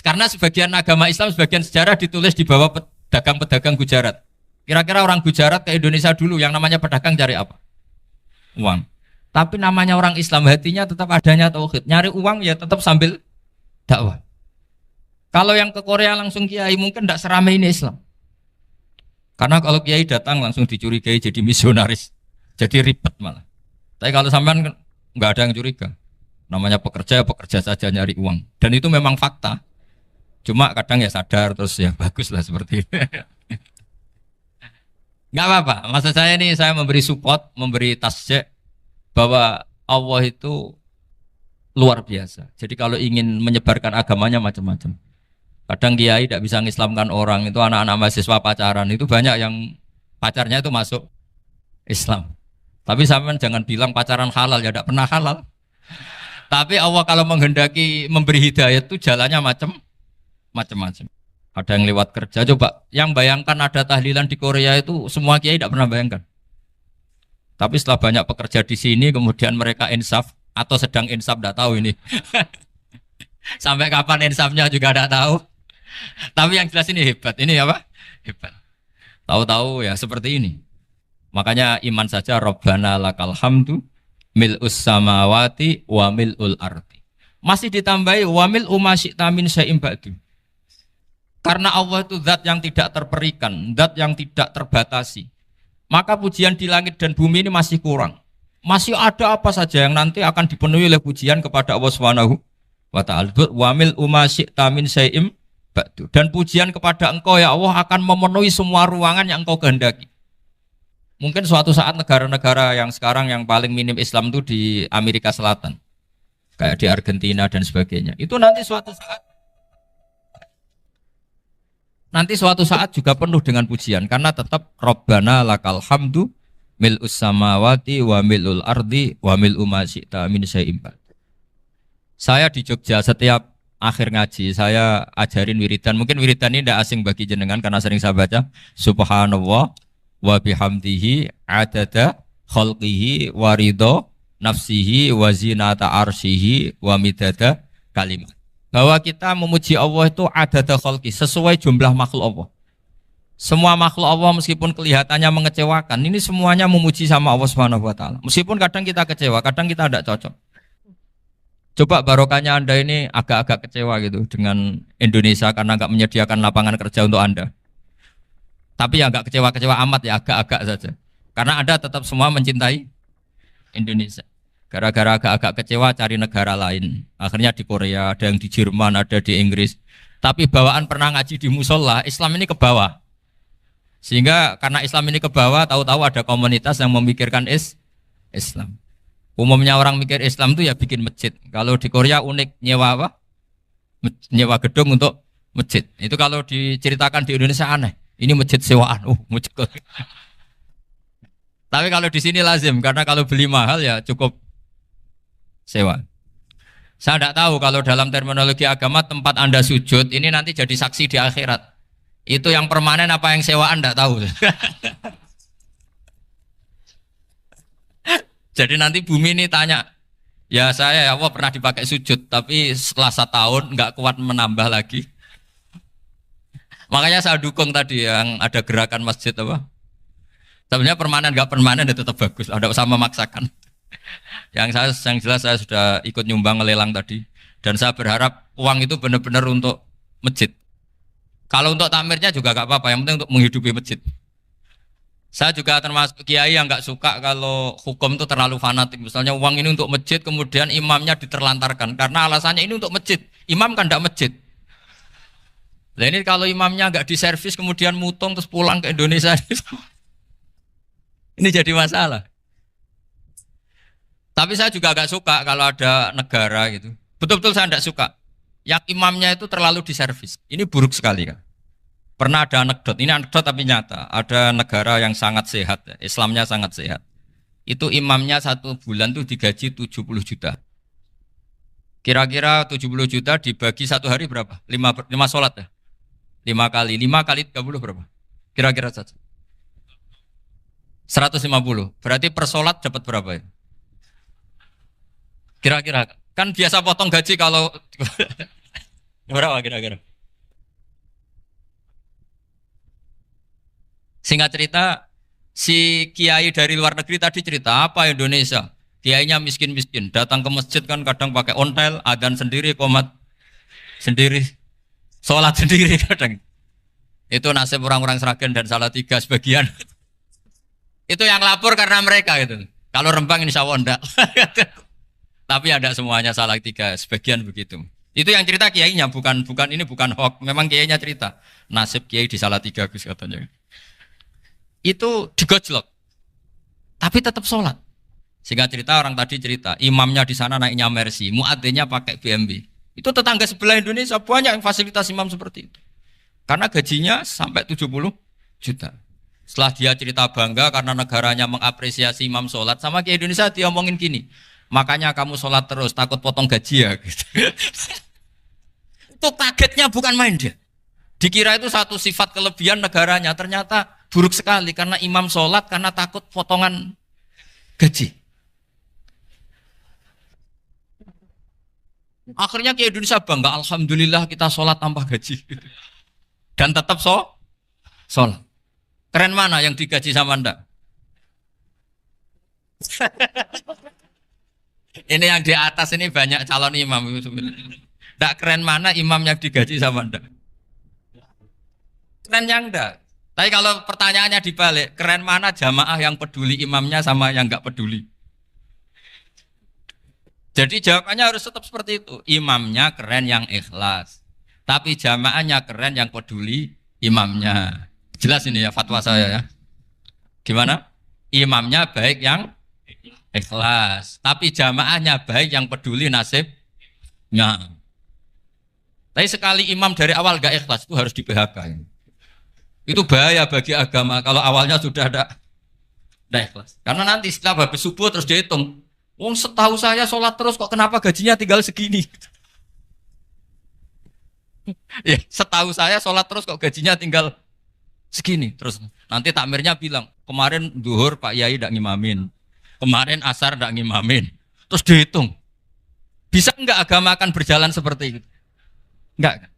Karena sebagian agama Islam, sebagian sejarah ditulis di bawah pedagang-pedagang Gujarat. Kira-kira orang Gujarat ke Indonesia dulu yang namanya pedagang cari apa? Uang. Tapi namanya orang Islam hatinya tetap adanya tauhid. Nyari uang ya tetap sambil dakwah. Kalau yang ke Korea langsung kiai mungkin tidak seramai ini Islam. Karena kalau kiai datang langsung dicurigai jadi misionaris. Jadi ribet malah. Tapi kalau sampean nggak ada yang curiga. Namanya pekerja, pekerja saja nyari uang. Dan itu memang fakta. Cuma kadang ya sadar terus ya bagus lah seperti itu. Nggak apa-apa. Maksud saya ini saya memberi support, memberi tasjek bahwa Allah itu luar biasa. Jadi kalau ingin menyebarkan agamanya macam-macam. Kadang kiai tidak bisa mengislamkan orang, itu anak-anak mahasiswa pacaran, itu banyak yang pacarnya itu masuk Islam. Tapi sampean jangan bilang pacaran halal, ya tidak pernah halal. Tapi Allah kalau menghendaki memberi hidayah itu jalannya macam-macam. Ada yang lewat kerja, coba yang bayangkan ada tahlilan di Korea itu semua kiai tidak pernah bayangkan. Tapi setelah banyak pekerja di sini, kemudian mereka insaf atau sedang insaf, tidak tahu ini. Sampai kapan insafnya juga tidak tahu. Tapi yang jelas ini hebat. Ini apa? Hebat. Tahu-tahu ya seperti ini. Makanya iman saja Rabbana lakal hamdu mil'us samawati wa mil'ul ardi. Masih ditambahi wa mil'u ma syi'ta min syai'im ba'du. Karena Allah itu zat yang tidak terperikan, zat yang tidak terbatasi. Maka pujian di langit dan bumi ini masih kurang. Masih ada apa saja yang nanti akan dipenuhi oleh pujian kepada Allah Subhanahu wa ta'ala. Wa mil'u ma syi'ta min syai'im ba'du. Dan pujian kepada Engkau ya Allah akan memenuhi semua ruangan yang Engkau kehendaki. Mungkin suatu saat negara-negara yang sekarang yang paling minim Islam itu di Amerika Selatan. Kayak di Argentina dan sebagainya. Itu nanti suatu saat nanti suatu saat juga penuh dengan pujian karena tetap Rabbana lakal hamdu mil'us samawati wa mil'ul ardi wa mil'u ma syi'ta min syai'in ba'd. Saya di Jogja setiap akhir ngaji saya ajarin wiridan. Mungkin wiridan ini tidak asing bagi jenengan karena sering saya baca subhanallah wa bihamdihi adada khalqihi wa ridho nafsihi wa zinata arsyihi wa midada kalimat. Bahwa kita memuji Allah itu adada khalqi, sesuai jumlah makhluk Allah. Semua makhluk Allah meskipun kelihatannya mengecewakan, ini semuanya memuji sama Allah Subhanahu wa taala. Meskipun kadang kita kecewa, kadang kita tidak cocok. Coba barokahnya Anda ini agak-agak kecewa gitu dengan Indonesia karena nggak menyediakan lapangan kerja untuk Anda. Tapi ya nggak kecewa-kecewa amat ya, agak-agak saja. Karena Anda tetap semua mencintai Indonesia. Gara-gara agak-agak kecewa cari negara lain. Akhirnya di Korea, ada yang di Jerman, ada di Inggris. Tapi bawaan pernah ngaji di musola, Islam ini ke bawah. Sehingga karena Islam ini ke bawah, tahu-tahu ada komunitas yang memikirkan Islam. Umumnya orang mikir Islam itu ya bikin masjid. Kalau di Korea unik, nyewa apa? Nyewa gedung untuk masjid. Itu kalau diceritakan di Indonesia aneh. Ini masjid sewaan. Masjid. Tapi kalau di sini lazim, karena kalau beli mahal ya cukup sewa. Saya tidak tahu kalau dalam terminologi agama tempat Anda sujud ini nanti jadi saksi di akhirat. Itu yang permanen apa yang sewaan tidak tahu. Jadi nanti bumi ini tanya, ya saya ya Allah pernah dipakai sujud, tapi setelah 1 tahun nggak kuat menambah lagi. Makanya saya dukung tadi yang ada gerakan masjid apa. Sebenarnya permanen nggak permanen itu tetap bagus, ada usah memaksakan. Yang jelas saya sudah ikut nyumbang lelang tadi dan saya berharap uang itu benar-benar untuk masjid. Kalau untuk takmirnya juga gak apa-apa, yang penting untuk menghidupi masjid. Saya juga termasuk kiai yang gak suka kalau hukum itu terlalu fanatik. Misalnya uang ini untuk masjid kemudian imamnya diterlantarkan karena alasannya ini untuk masjid. Imam kan gak masjid. Nah ini kalau imamnya gak diservis kemudian mutung terus pulang ke Indonesia ini jadi masalah. Tapi saya juga agak suka kalau ada negara gitu. Betul-betul saya tidak suka. Yang imamnya itu terlalu diservis. Ini buruk sekali kan. Pernah ada anekdot, ini anekdot tapi nyata. Ada negara yang sangat sehat, Islamnya sangat sehat. Itu imamnya 1 bulan tuh digaji 70 juta. Kira-kira 70 juta dibagi 1 hari berapa? 5 sholat ya? 5 kali 30 berapa? Kira-kira saja. 150. Berarti per sholat dapat berapa ya? Kira-kira kan biasa potong gaji kalau berapa kira-kira? Singkat cerita, si kiai dari luar negeri tadi cerita apa Indonesia? Kiainya miskin-miskin, datang ke masjid kan kadang pakai ontel, adzan sendiri, qomat sendiri, sholat sendiri kadang. Itu nasib orang-orang Sragen dan Salatiga sebagian. Itu yang lapor karena mereka gitu. Kalau Rembang insya Allah enggak. Tapi ada semuanya Salatiga, sebagian begitu. Itu yang cerita kiainya, bukan ini bukan hoax. Memang kiainya cerita. Nasib kiai di Salatiga Gus katanya. Itu digojlok. Tapi tetap sholat. Sehingga cerita orang tadi cerita, imamnya di sana naiknya Mercy, muadzinnya pakai BMW. Itu tetangga sebelah Indonesia banyak yang fasilitas imam seperti itu. Karena gajinya sampai 70 juta. Setelah dia cerita bangga karena negaranya mengapresiasi imam sholat, sama kiai Indonesia dia omongin gini. Makanya kamu sholat terus, takut potong gaji ya gitu. Itu kagetnya bukan main dia. Dikira itu satu sifat kelebihan negaranya, ternyata buruk sekali karena imam sholat karena takut potongan gaji. Akhirnya ke Indonesia bangga, alhamdulillah kita sholat tanpa gaji. Dan tetap sholat. Keren mana yang digaji sama Anda? Ini yang di atas ini banyak calon imam. Tidak keren mana imam yang digaji sama Anda? Keren yang enggak. Tapi kalau pertanyaannya dibalik, keren mana jamaah yang peduli imamnya sama yang enggak peduli? Jadi jawabannya harus tetap seperti itu. Imamnya keren yang ikhlas. Tapi jamaahnya keren yang peduli imamnya. Jelas ini ya fatwa saya ya. Gimana? Imamnya baik yang ikhlas, tapi jamaahnya baik yang peduli nasibnya. Tapi sekali imam dari awal gak ikhlas itu harus di PHK. Itu bahaya bagi agama kalau awalnya sudah ada ikhlas. Karena nanti setelah habis subuh terus dihitung. Wong setahu saya sholat terus kok kenapa gajinya tinggal segini? Ya, setahu saya sholat terus kok gajinya tinggal segini. Terus nanti takmirnya bilang, kemarin duhur Pak Yai tidak ngimamin. Kemarin asar tidak ngimamin. Terus dihitung. Bisa enggak agama akan berjalan seperti itu? Enggak.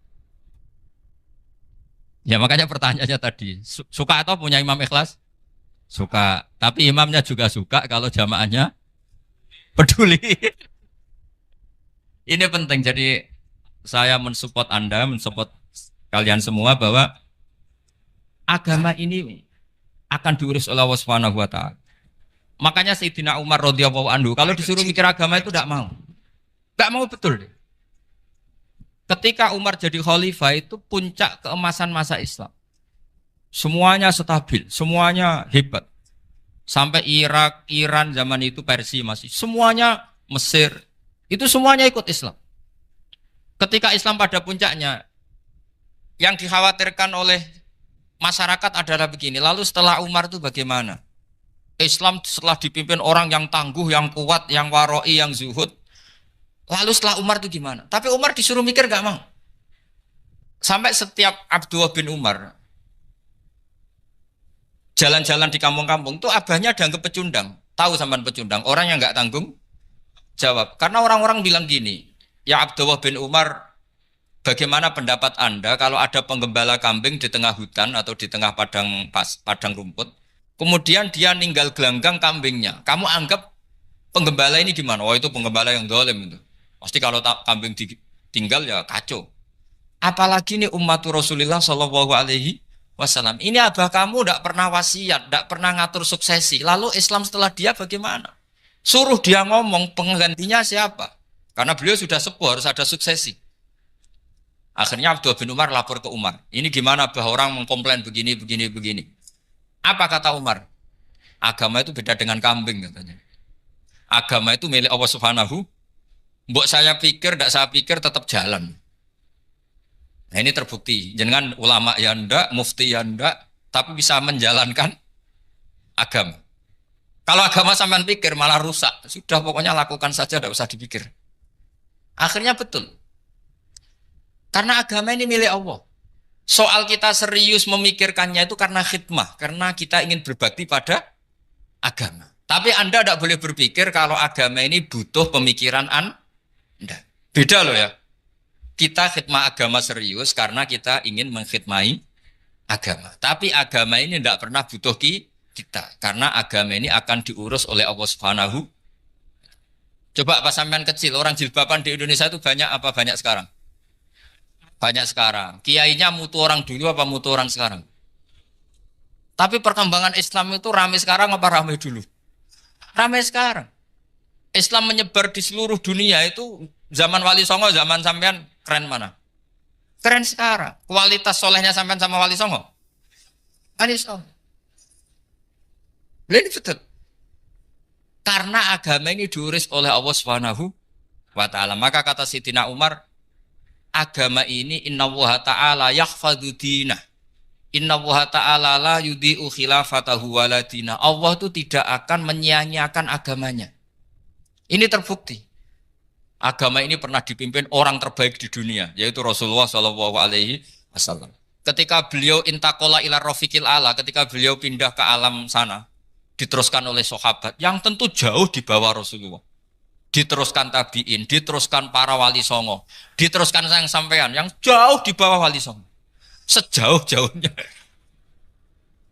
Ya makanya pertanyaannya tadi, suka atau punya imam ikhlas? Suka. Tapi imamnya juga suka kalau jamaahnya peduli. Ini penting. Jadi saya mensupport Anda, mensupport kalian semua bahwa agama ini akan diurus oleh Allah Subhanahu wa taala. Makanya Sayyidina Umar radhiyallahu anhu kalau disuruh mikir agama itu tidak mau. Tidak mau betul. Ketika Umar jadi khalifah itu puncak keemasan masa Islam. Semuanya stabil, semuanya hebat. Sampai Irak, Iran zaman itu Persia masih. Semuanya Mesir, itu semuanya ikut Islam. Ketika Islam pada puncaknya, yang dikhawatirkan oleh masyarakat adalah begini. Lalu setelah Umar itu bagaimana? Islam setelah dipimpin orang yang tangguh, yang kuat, yang waroi, yang zuhud. Lalu setelah Umar itu gimana? Tapi Umar disuruh mikir gak mau. Sampai setiap Abdullah bin Umar jalan-jalan di kampung-kampung itu abahnya dianggap pecundang. Tahu sampean pecundang? Orang yang gak tanggung jawab. Karena orang-orang bilang gini, ya Abdullah bin Umar, bagaimana pendapat Anda kalau ada penggembala kambing di tengah hutan atau di tengah padang rumput, kemudian dia ninggal gelanggang kambingnya. Kamu anggap penggembala ini gimana? Oh itu penggembala yang dolim itu. Pasti kalau kambing ditinggal ya kacau. Apalagi ini umatur Rasulullah Shallallahu Alaihi Wasallam. Ini abah kamu tidak pernah wasiat, tidak pernah ngatur suksesi. Lalu Islam setelah dia bagaimana? Suruh dia ngomong penggantinya siapa? Karena beliau sudah sepuh harus ada suksesi. Akhirnya Abdullah bin Umar lapor ke Umar. Ini gimana abah orang mengkomplain begini. Apa kata Umar? Agama itu beda dengan kambing katanya. Agama itu milik Allah Subhanahu. Mbok saya pikir, tidak saya pikir tetap jalan. Nah ini terbukti. Jangan ulama ya ndak, mufti ya ndak, tapi bisa menjalankan agama. Kalau agama sampean pikir malah rusak. Sudah pokoknya lakukan saja, tidak usah dipikir. Akhirnya betul. Karena agama ini milik Allah. Soal kita serius memikirkannya itu karena khidmah. Karena kita ingin berbakti pada agama. Tapi Anda tidak boleh berpikir kalau agama ini butuh pemikiran Anda. Beda loh ya. Kita khidmah agama serius karena kita ingin mengkhidmai agama. Tapi agama ini tidak pernah butuh kita. Karena agama ini akan diurus oleh Allah Subhanahu. Coba pas sampean kecil, orang jilbaban di Indonesia itu banyak apa banyak sekarang? Banyak sekarang. Kiainya mutu orang dulu apa mutu orang sekarang? Tapi perkembangan Islam itu ramai sekarang apa ramai dulu? Ramai sekarang. Islam menyebar di seluruh dunia itu zaman Wali Songo, zaman sampean keren mana? Keren sekarang. Kualitas solehnya sampean sama Wali Songo? Wali Songo. Ini betul. Karena agama ini diurus oleh Allah Subhanahu wa taala. Maka kata Sayyidina Umar, agama ini innallaha ta'ala yahfadzu dinah. Innallaha ta'ala la yudhi'u khilafatahu waladina. Allah itu tidak akan menyia-nyiakan agamanya. Ini terbukti. Agama ini pernah dipimpin orang terbaik di dunia, yaitu Rasulullah Shallallahu Alaihi Wasallam. Ketika beliau intakola ila rofiqil ala, ketika beliau pindah ke alam sana, diteruskan oleh sahabat yang tentu jauh di bawah Rasulullah. Diteruskan tabiin, diteruskan para wali songo, diteruskan sayang sampean yang jauh di bawah wali songo. Sejauh-jauhnya.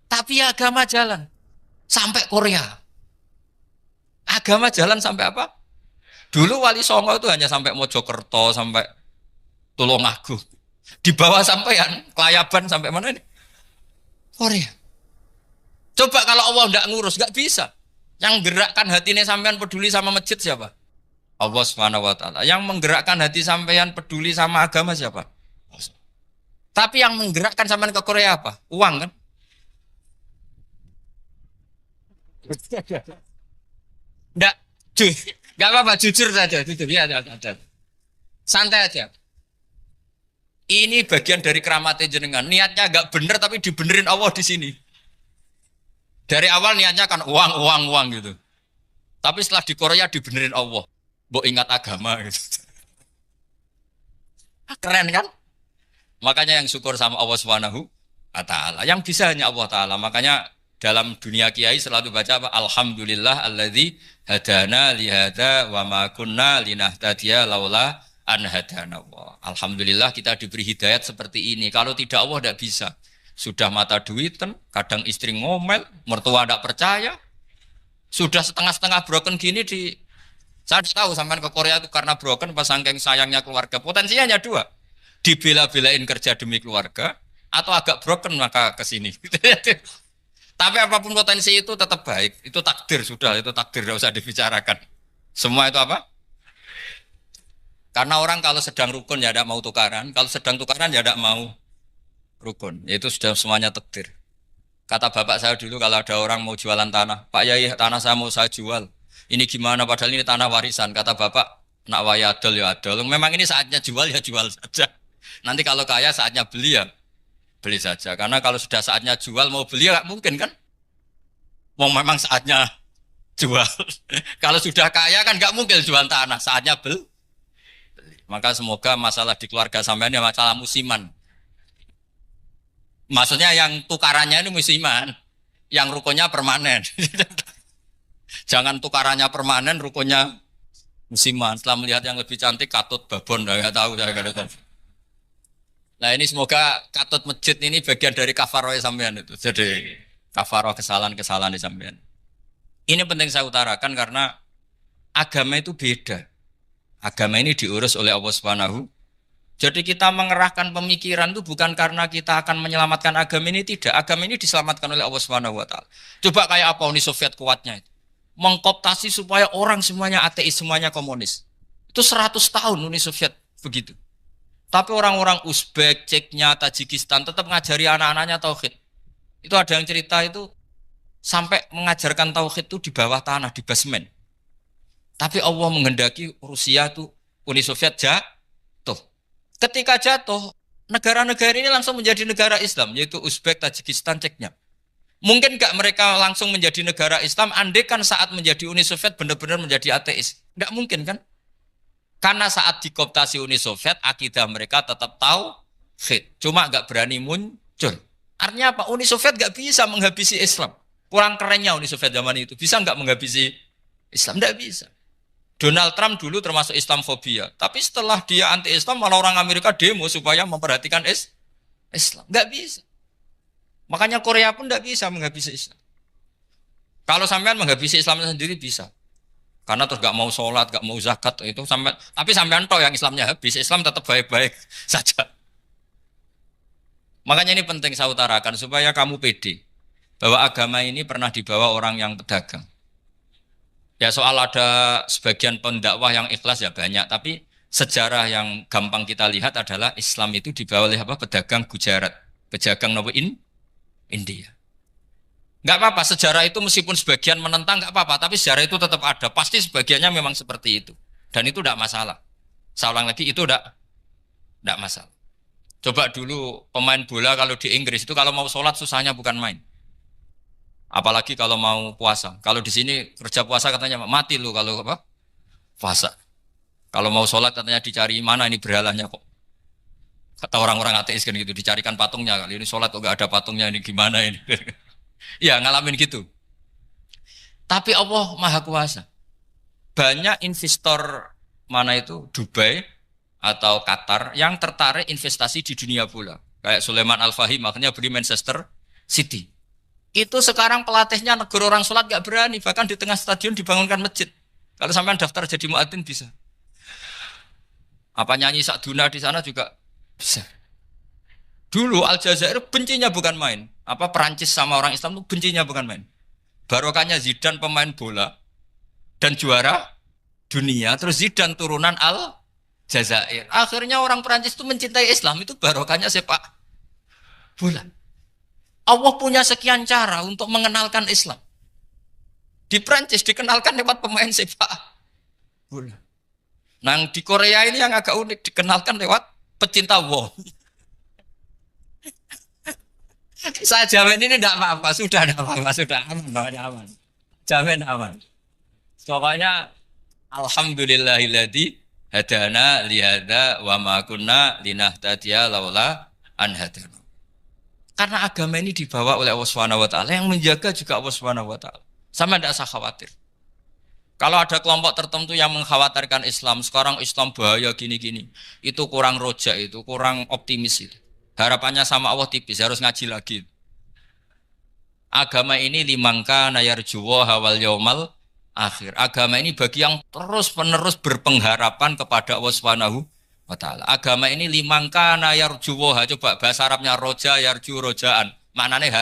Tapi agama jalan sampai Korea. Agama jalan sampai apa? Dulu Wali Songo itu hanya sampai Mojokerto, sampai Tulungagung. Di bawah sampean, Kelayaban sampai mana ini? Korea. Coba kalau Allah tidak ngurus, nggak bisa. Yang gerakkan hatinya sampean peduli sama masjid siapa? Allah Subhanahu wa taala. Yang menggerakkan hati sampean peduli sama agama siapa? Tapi yang menggerakkan sampean ke Korea apa? Uang kan? Enggak, enggak apa-apa, jujur saja, jujur ya, santai aja. Ini bagian dari keramatnya jenengan. Niatnya agak bener tapi dibenerin Allah di sini. Dari awal niatnya kan uang gitu. Tapi setelah di Korea dibenerin Allah. Mbok ingat agama gitu. Keren kan? Makanya yang syukur sama Allah Subhanahu wa taala. Yang bisa hanya Allah taala. Makanya dalam dunia kiai selalu baca apa? Alhamdulillah alladzi hadana li hadza wa ma kunna linahtadiya laula an hadana Allah. Alhamdulillah kita diberi hidayat seperti ini. Kalau tidak Allah tidak bisa. Sudah mata duitan, kadang istri ngomel, mertua tidak percaya. Sudah setengah-setengah broken gini saya tahu sampai ke Korea itu karena broken pas saking sayangnya keluarga. Potensinya hanya dua. Dibela-belain kerja demi keluarga atau agak broken maka ke sini. Tapi apapun potensi itu tetap baik. Itu takdir sudah, itu takdir tidak usah dibicarakan. Semua itu apa? Karena orang kalau sedang rukun ya tidak mau tukaran, kalau sedang tukaran ya tidak mau rukun. Itu sudah semuanya takdir. Kata bapak saya dulu kalau ada orang mau jualan tanah, Pak Yai tanah saya mau saya jual. Ini gimana padahal ini tanah warisan. Kata bapak, nak waya adol ya adol. Memang ini saatnya jual ya jual saja. Nanti kalau kaya saatnya beli ya beli saja. Karena kalau sudah saatnya jual mau beli ya nggak mungkin kan? Mau memang saatnya jual. Kalau sudah kaya kan nggak mungkin jual tanah. Saatnya beli. Maka semoga masalah di keluarga sampean ya masalah musiman. Maksudnya yang tukarannya ini musiman, yang rukunnya permanen. Jangan tukarannya permanen, rukunnya musiman. Setelah melihat yang lebih cantik, katut babon, nggak tahu saya nggak tahu. Nah ini semoga katut masjid ini bagian dari kafaroh sampean itu. Jadi kafaroh kesalahan-kesalahan di sampean. Ini penting saya utarakan karena agama itu beda. Agama ini diurus oleh Allah Subhanahu. Jadi kita mengerahkan pemikiran itu bukan karena kita akan menyelamatkan agama ini, tidak. Agama ini diselamatkan oleh Allah Subhanahu wa taala. Coba kayak apa Uni Soviet kuatnya itu. Mengkooptasi supaya orang semuanya ateis, semuanya komunis. Itu 100 tahun Uni Soviet begitu. Tapi orang-orang Uzbek, Ceknya, Tajikistan tetap ngajari anak-anaknya tauhid. Itu ada yang cerita itu sampai mengajarkan tauhid itu di bawah tanah, di basement. Tapi Allah menghendaki Rusia itu Uni Soviet jatuh. Ketika jatuh, negara-negara ini langsung menjadi negara Islam, yaitu Uzbek, Tajikistan, Ceknya. Mungkin nggak mereka langsung menjadi negara Islam, andai kan saat menjadi Uni Soviet benar-benar menjadi ateis. Nggak mungkin kan? Karena saat dikooptasi Uni Soviet, akidah mereka tetap tauhid. Cuma nggak berani muncul. Artinya apa? Uni Soviet nggak bisa menghabisi Islam. Kurang kerennya Uni Soviet zaman itu. Bisa nggak menghabisi Islam? Nggak bisa. Donald Trump dulu termasuk Islamfobia. Tapi setelah dia anti-Islam, malah orang Amerika demo supaya memperhatikan Islam. Nggak bisa. Makanya Korea pun nggak bisa menghabisi Islam. Kalau sampean menghabisi Islam sendiri bisa. Karena terus nggak mau sholat, nggak mau zakat, itu sampai. Tapi sampean tahu yang Islamnya habis, Islam tetap baik-baik saja. Makanya ini penting saya utarakan, supaya kamu pede. Bahwa agama ini pernah dibawa orang yang pedagang. Ya soal ada sebagian pendakwah yang ikhlas ya banyak, tapi sejarah yang gampang kita lihat adalah Islam itu dibawa oleh apa? Pedagang Gujarat, pedagang India. Nggak apa-apa, sejarah itu meskipun sebagian menentang nggak apa-apa, tapi sejarah itu tetap ada. Pasti sebagiannya memang seperti itu, dan itu tidak masalah. Saya ulang lagi, itu tidak masalah. Coba dulu pemain bola kalau di Inggris itu kalau mau sholat susahnya bukan main. Apalagi kalau mau puasa. Kalau di sini kerja puasa katanya mati lu kalau apa? Puasa. Kalau mau sholat katanya dicari mana ini berhalanya kok. Kata orang-orang ateis kan gitu, dicarikan patungnya. Kali ini sholat kok gak ada patungnya, ini gimana ini? Ya ngalamin gitu. Tapi Allah Maha Kuasa. Banyak investor mana itu Dubai atau Qatar yang tertarik investasi di dunia bola. Kayak Sulaiman Al-Fahim makanya beli Manchester City. Itu sekarang pelatihnya negara orang sholat gak berani. Bahkan di tengah stadion dibangunkan masjid. Kalau sampai daftar jadi muadzin bisa. Apa nyanyi Sakduna di sana juga bisa. Dulu Aljazair bencinya bukan main. Apa Perancis sama orang Islam itu bencinya bukan main. Barokahnya Zidane pemain bola. Dan juara dunia. Terus Zidane turunan Aljazair. Akhirnya orang Perancis itu mencintai Islam. Itu barokahnya sepak bola. Allah punya sekian cara untuk mengenalkan Islam. Di Prancis dikenalkan lewat pemain sepak bola. Nah di Korea ini yang agak unik dikenalkan lewat pecinta wong. Saya jamin ini tidak apa-apa, sudah tidak apa-apa, sudah aman, aman. Jamin aman. Pokoknya alhamdulillahilladzi hadana lihada wa ma kunna linahtadiya laula an hadana. Karena agama ini dibawa oleh Allah Subhanahu wa taala, yang menjaga juga Allah Subhanahu wa taala. Sama tidak usah khawatir. Kalau ada kelompok tertentu yang mengkhawatirkan Islam, sekarang Islam bahaya gini-gini, itu kurang roja, itu kurang optimis itu. Harapannya sama Allah tipis, harus ngaji lagi. Agama ini limangka nayarjuwa hawal yaumal akhir. Agama ini bagi yang terus-menerus berpengharapan kepada Allah Subhanahu wa taala. Agama ini limangka nayarjuwa, coba bahasa Arabnya roja, yarju, rojaan. Maknanya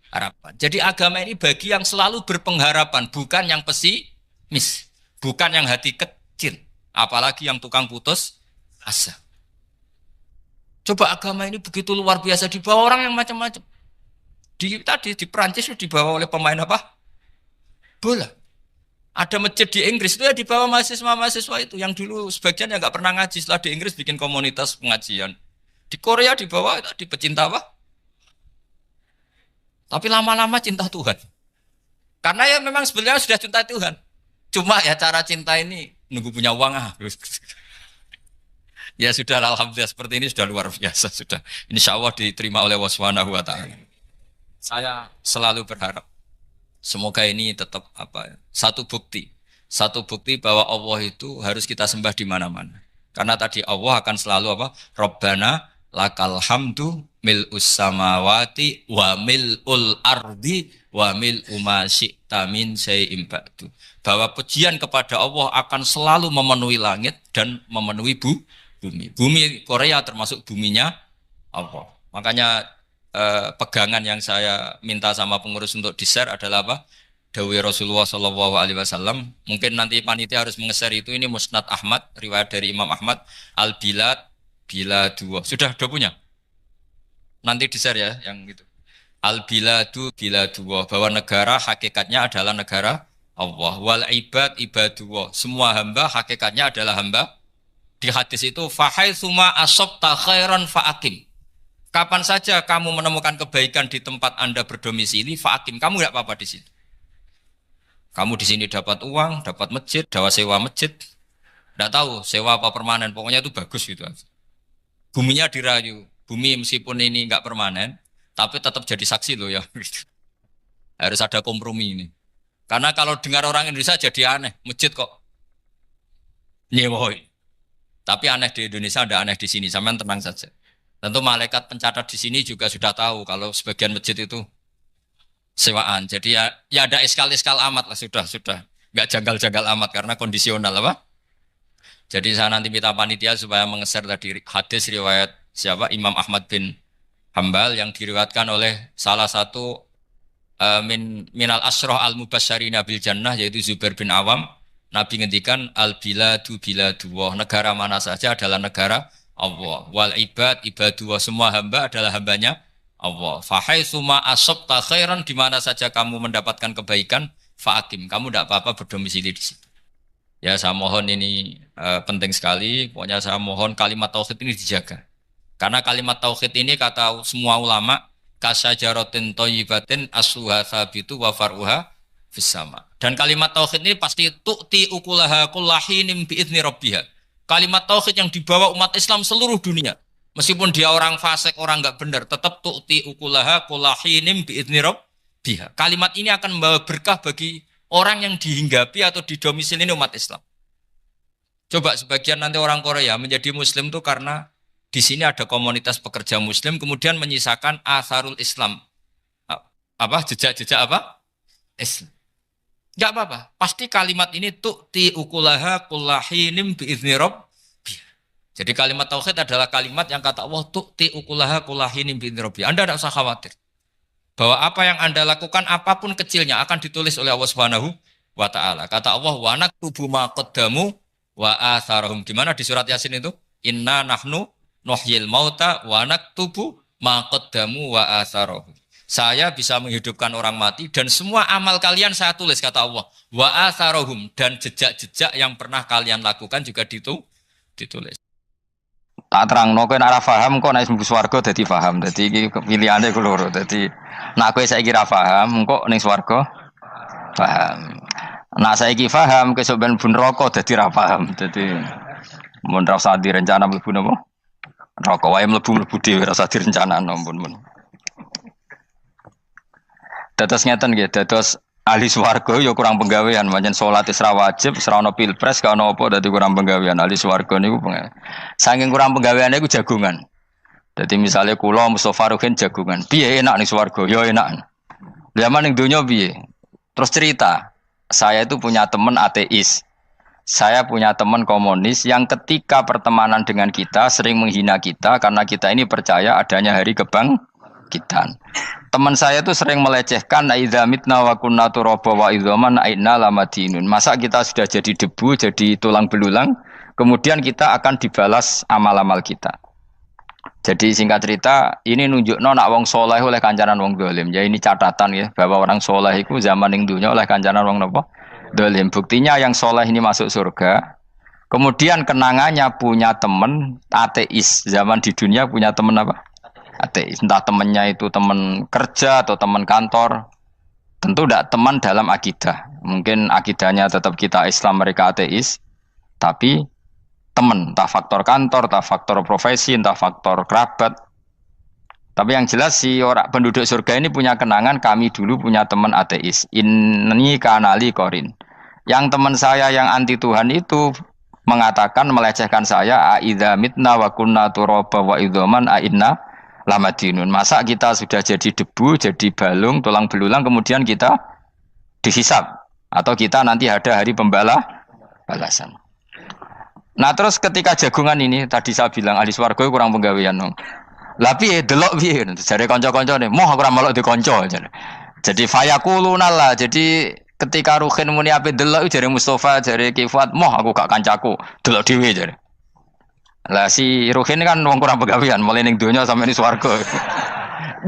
harapan. Jadi agama ini bagi yang selalu berpengharapan, bukan yang pesimis, bukan yang hati kecil, apalagi yang tukang putus asa. Coba agama ini begitu luar biasa dibawa orang yang macam-macam. Tadi di Perancis dibawa oleh pemain apa? Bola. Ada masjid di Inggris itu ya dibawa mahasiswa-mahasiswa itu yang dulu sebagian yang nggak pernah ngaji, setelah di Inggris bikin komunitas pengajian. Di Korea dibawa di pecinta apa? Tapi lama-lama cinta Tuhan. Karena ya memang sebenarnya sudah cinta Tuhan. Cuma ya cara cinta ini nunggu punya uang Ya sudah, alhamdulillah seperti ini sudah luar biasa sudah. Insya Allah diterima oleh Allah Subhanahu wa taala. Saya selalu berharap semoga ini tetap satu bukti bahwa Allah itu harus kita sembah di mana-mana. Karena tadi Allah akan selalu Rabbana lakal hamdu mil'us samawati wa mil'ul ardi wa mil'u ma syi'ta min syai'in ba'du. Bahwa pujian kepada Allah akan selalu memenuhi langit dan memenuhi bumi. Bumi Korea termasuk buminya Allah. Makanya pegangan yang saya minta sama pengurus untuk di-share adalah Dawai Rasulullah Shallallahu Alaihi Wasallam. Mungkin nanti panitia harus mengeser itu. Ini Musnad Ahmad, riwayat dari Imam Ahmad. Al-Bilad Biladullah. Sudah punya? Nanti di-share ya yang itu. Al-Biladu Biladullah. Bahwa negara hakikatnya adalah negara Allah. Wal ibad ibadullah. Semua hamba hakikatnya adalah hamba. Di hadis itu fahaitsuma asabta khairan fa'akim. Kapan saja kamu menemukan kebaikan di tempat Anda berdomisili, fa'akim, kamu enggak apa-apa di sini. Kamu di sini dapat uang, dapat masjid, dapat sewa masjid. Enggak tahu sewa apa permanen, pokoknya itu bagus gitu. Buminya dirayu. Bumi meskipun ini enggak permanen, tapi tetap jadi saksi loh ya. Harus ada kompromi ini. Karena kalau dengar orang Indonesia jadi aneh, masjid kok nyewoi. Tapi aneh di Indonesia, ada aneh di sini. Sampean tenang saja. Tentu malaikat pencatat di sini juga sudah tahu kalau sebagian masjid itu sewaan. Jadi ya ada iskal-iskal amat lah sudah. Enggak janggal-janggal amat karena kondisional Jadi saya nanti minta panitia supaya mengeser tadi hadis riwayat siapa? Imam Ahmad bin Hambal yang diriwayatkan oleh salah satu minal asroh al-mubasyarina bil jannah yaitu Zubair bin Awam. Nabi ngendikan al-biladu biladullah, negara mana saja adalah negara Allah. Wal ibad ibadullah, semua hamba adalah hambanya Allah. Fahaitsuma asabta khairan, di mana saja kamu mendapatkan kebaikan, fa'akim, kamu tidak apa-apa berdomisili di situ. Ya saya mohon ini penting sekali. Pokoknya saya mohon kalimat tauhid ini dijaga. Karena kalimat tauhid ini kata semua ulama kasyajaratin thayyibatin asluha tsabitu wa far'uha fis sama. Dan kalimat tauhid ini pasti tu'ti ukulaha kullahinim bi'izni rabbiha. Kalimat tauhid yang dibawa umat Islam seluruh dunia. Meskipun dia orang fasik, orang enggak benar, tetap tu'ti ukulaha kullahinim bi'izni rabbiha. Kalimat ini akan membawa berkah bagi orang yang dihinggapi atau didomisili umat Islam. Coba sebagian nanti orang Korea menjadi muslim itu karena di sini ada komunitas pekerja muslim kemudian menyisakan atharul Islam. Jejak-jejak Islam. Enggak apa-apa. Pasti kalimat ini tu'ti ukulaha kullahinim bi'izni rabbiha. Jadi kalimat tauhid adalah kalimat yang kata Allah tu'ti ukulaha kullahinim bi'izni rabbiha. Anda tidak usah khawatir. Bahwa apa yang Anda lakukan apapun kecilnya akan ditulis oleh Allah Subhanahu wa taala. Kata Allah wa naktubu ma qaddamu wa atharahum. Di mana di surat Yasin itu? Inna nahnu nuhyil mauta wa naktubu ma qaddamu wa atharahum. Saya bisa menghidupkan orang mati dan semua amal kalian saya tulis, kata Allah. Wa atharohum, dan jejak-jejak yang pernah kalian lakukan juga ditulis. Tak terangno kowe nek ora paham kok nek mlebu swarga dadi paham. Dadi iki pilihane ku loro. Dadi nek kowe saiki ra paham kok ning swarga paham. Nek saiki paham kesuk ben bun neraka dadi ra paham. Dadi mun ra usah direncana mlebu napa? Neraka wae mlebu dhewe ra usah direncanakno mun. Dados ngeten nggih, dados ahli swarga ya kurang penggawean, pancen salat wis ra wajib, ora ono pilpres, gak ono apa dadi kurang penggawean. Ahli swarga niku saking kurang penggaweane iku jagungan. Dadi misale kula Mustofa Ruhin jagungan, piye enak ning swarga? Ya enak. Zaman ning donya piye? Terus cerita, saya itu punya teman ateis. Saya punya teman komunis yang ketika pertemanan dengan kita sering menghina kita karena kita ini percaya adanya hari kebangkitan. Teman saya itu sering melecehkan idza mitna wa kunna turaba wa idzaman aina lamadinun. Masa kita sudah jadi debu, jadi tulang belulang, kemudian kita akan dibalas amal-amal kita. Jadi singkat cerita, ini nunjukno nak wong soleh oleh kancanan wong dolim. Ya ini catatan ya bahwa orang soleh itu zaman ning dunya oleh kancanan wong napa? Dolim. Buktinya yang soleh ini masuk surga. Kemudian kenangannya punya teman ateis. Zaman di dunia punya teman apa? Ateis. Entah temannya itu teman kerja atau teman kantor. Tentu tidak teman dalam akidah. Mungkin akidahnya tetap kita Islam, mereka ateis. Tapi teman, entah faktor kantor, entah faktor profesi, entah faktor kerabat. Tapi yang jelas si orang penduduk surga ini punya kenangan, kami dulu punya teman ateis. Ini kanali korin. Yang teman saya yang anti Tuhan itu mengatakan, melecehkan saya, aidza mitna wa kunna turaba wa idzaman aina lamadinun. Masa kita sudah jadi debu, jadi balung, tulang belulang, kemudian kita dihisab. Atau kita nanti ada hari balasan. Nah terus ketika jagungan ini, tadi saya bilang ahli swarga kurang penggawean. Lah piye delok piye? Jare kanca-kancane, "Moh aku ora melok di kanca." Jadi fayaquluna lah. Jadi ketika Ruhin muni ape delok jare Mustofa, jare Kifat, "Moh aku gak kancaku, delok dhewe." Jare. Lah si Ruhin kan wong kurang penggawean, mulai ning donya sampe ning swarga.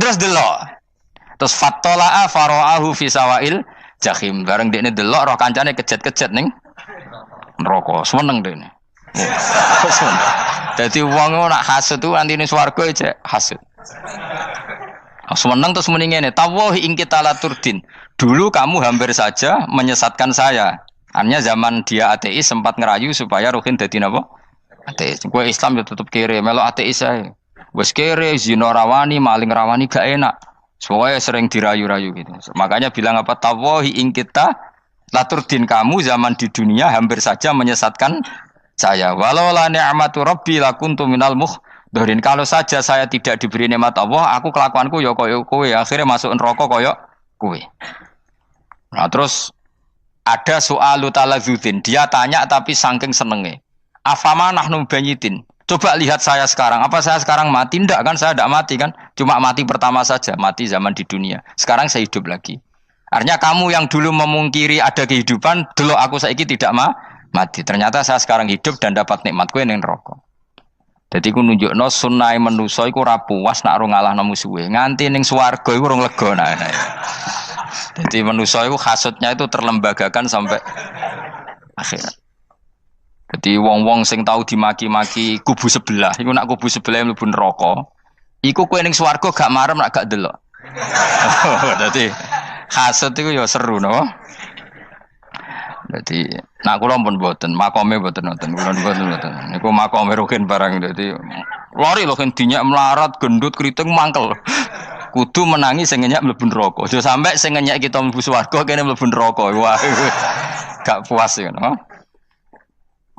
Terus delok. Terus fattala'a fara'ahu fi sawail jahim. Bareng dekne delok roh kancane kejet-kejet ning neraka. Seneng dekne. Dadi wong nak hasud tu nanti ning swarga aja hasud. Seneng terus muni ngene, "Tawahi ing kita laturdin." Dulu kamu hampir saja menyesatkan saya. Artinya zaman dia ateis sempat ngerayu supaya Ruhin dadi napa? Ateis. Gue Islam ya tetep kere, melok ateis ae. Wes kere, zina rawani, maling rawani gak enak. Soalnya sering dirayu-rayu gitu. Makanya bilang apa? Tawahi ing kita laturdin, kamu zaman di dunia hampir saja menyesatkan saya. Walau la ni'matu rabbi lakuntu minal muhdharin. Kalau saja saya tidak diberi nikmat Allah, aku kelakuanku ya koyo kowe, akhirnya masuk neraka koyo kowe. Nah, terus ada soalu talazudin. Dia tanya tapi saking senenge. Afama nahnu banyitin. Coba lihat saya sekarang. Apa saya sekarang mati? Tidak kan, saya tidak mati kan. Cuma mati pertama saja, mati zaman di dunia. Sekarang saya hidup lagi. Artinya kamu yang dulu memungkiri ada kehidupan, dulu aku saiki tidak mati. Ternyata saya sekarang hidup dan dapat nikmat kowe ning neraka. Dadi ku nunjukno sunah manusa iku ora puas nak ora ngalahno musuhe. Nganti ning swarga iku ora lega nah. Dadi manusa iku hasudnya itu terlembagakan sampai akhirat. Jadi wong-wong sing tahu dimaki-maki kubu sebelah, iku nak kubu sebelah mlebu neraka, iku kowe ning swarga gak marem nak gak delok. Dadi hasud iku ya seru no. Dadi nak kula pun mboten, makome mboten wonten, kula mboten. Niku makome Ruhin barang dadi lori lho kan dinyak melarat, gendut, kriting mangkel. Kudu menangi sing ngenyak mlebu neraka. Aja sampe sing ngenyak kita mlebu swarga kene mlebu neraka. Wah. Gak puas ya, no?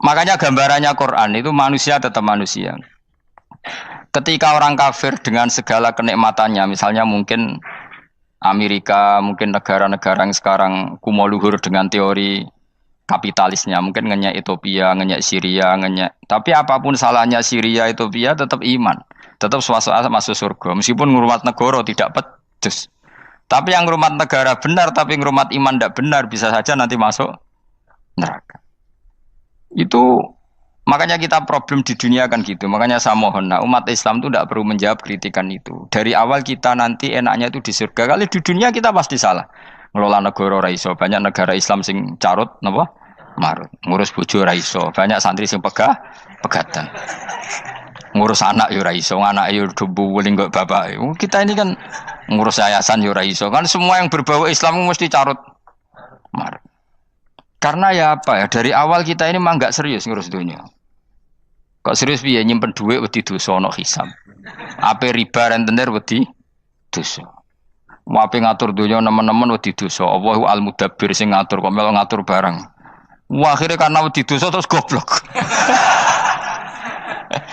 Makanya gambarannya Quran itu manusia tetap manusia. Ketika orang kafir dengan segala kenikmatannya, misalnya mungkin Amerika, mungkin negara-negara yang sekarang kumo luhur dengan teori kapitalisnya, mungkin ngenyak Ethiopia, ngenyak Syria, ngenyak. Tapi apapun salahnya Syria, Ethiopia tetap iman, tetap suasana masuk surga. Meskipun ngurmat negara tidak pedes. Tapi yang ngurmat negara benar, tapi ngurmat iman tidak benar, bisa saja nanti masuk neraka. Itu makanya kita problem di dunia kan gitu. Makanya saya mohon, nah, umat Islam itu tidak perlu menjawab kritikan itu. Dari awal kita nanti enaknya itu di surga. Kali di dunia kita pasti salah. Ngelola negara raiso, banyak negara Islam sing carut, napa? Marut. Ngurus bojo raiso, banyak santri sing pegatan. ngurus anak yo ora iso, anak yo debu weling kok bapak. Kita ini kan ngurus yayasan yo ora iso. Kan semua yang berbau Islam mesti carut marut. Karena ya apa ya, dari awal kita ini mah enggak serius ngurus dunia. Kok serius piye nyimpen duit wedi dosa ana hisab. Ape riba rentenir wedi dosa. Mau ape ngatur dunia nemen-nemen wedi dosa. Allahu al-mudabbir sing ngatur kok melo ngatur barang. Wah, akhirnya karena wedi dosa terus goblok.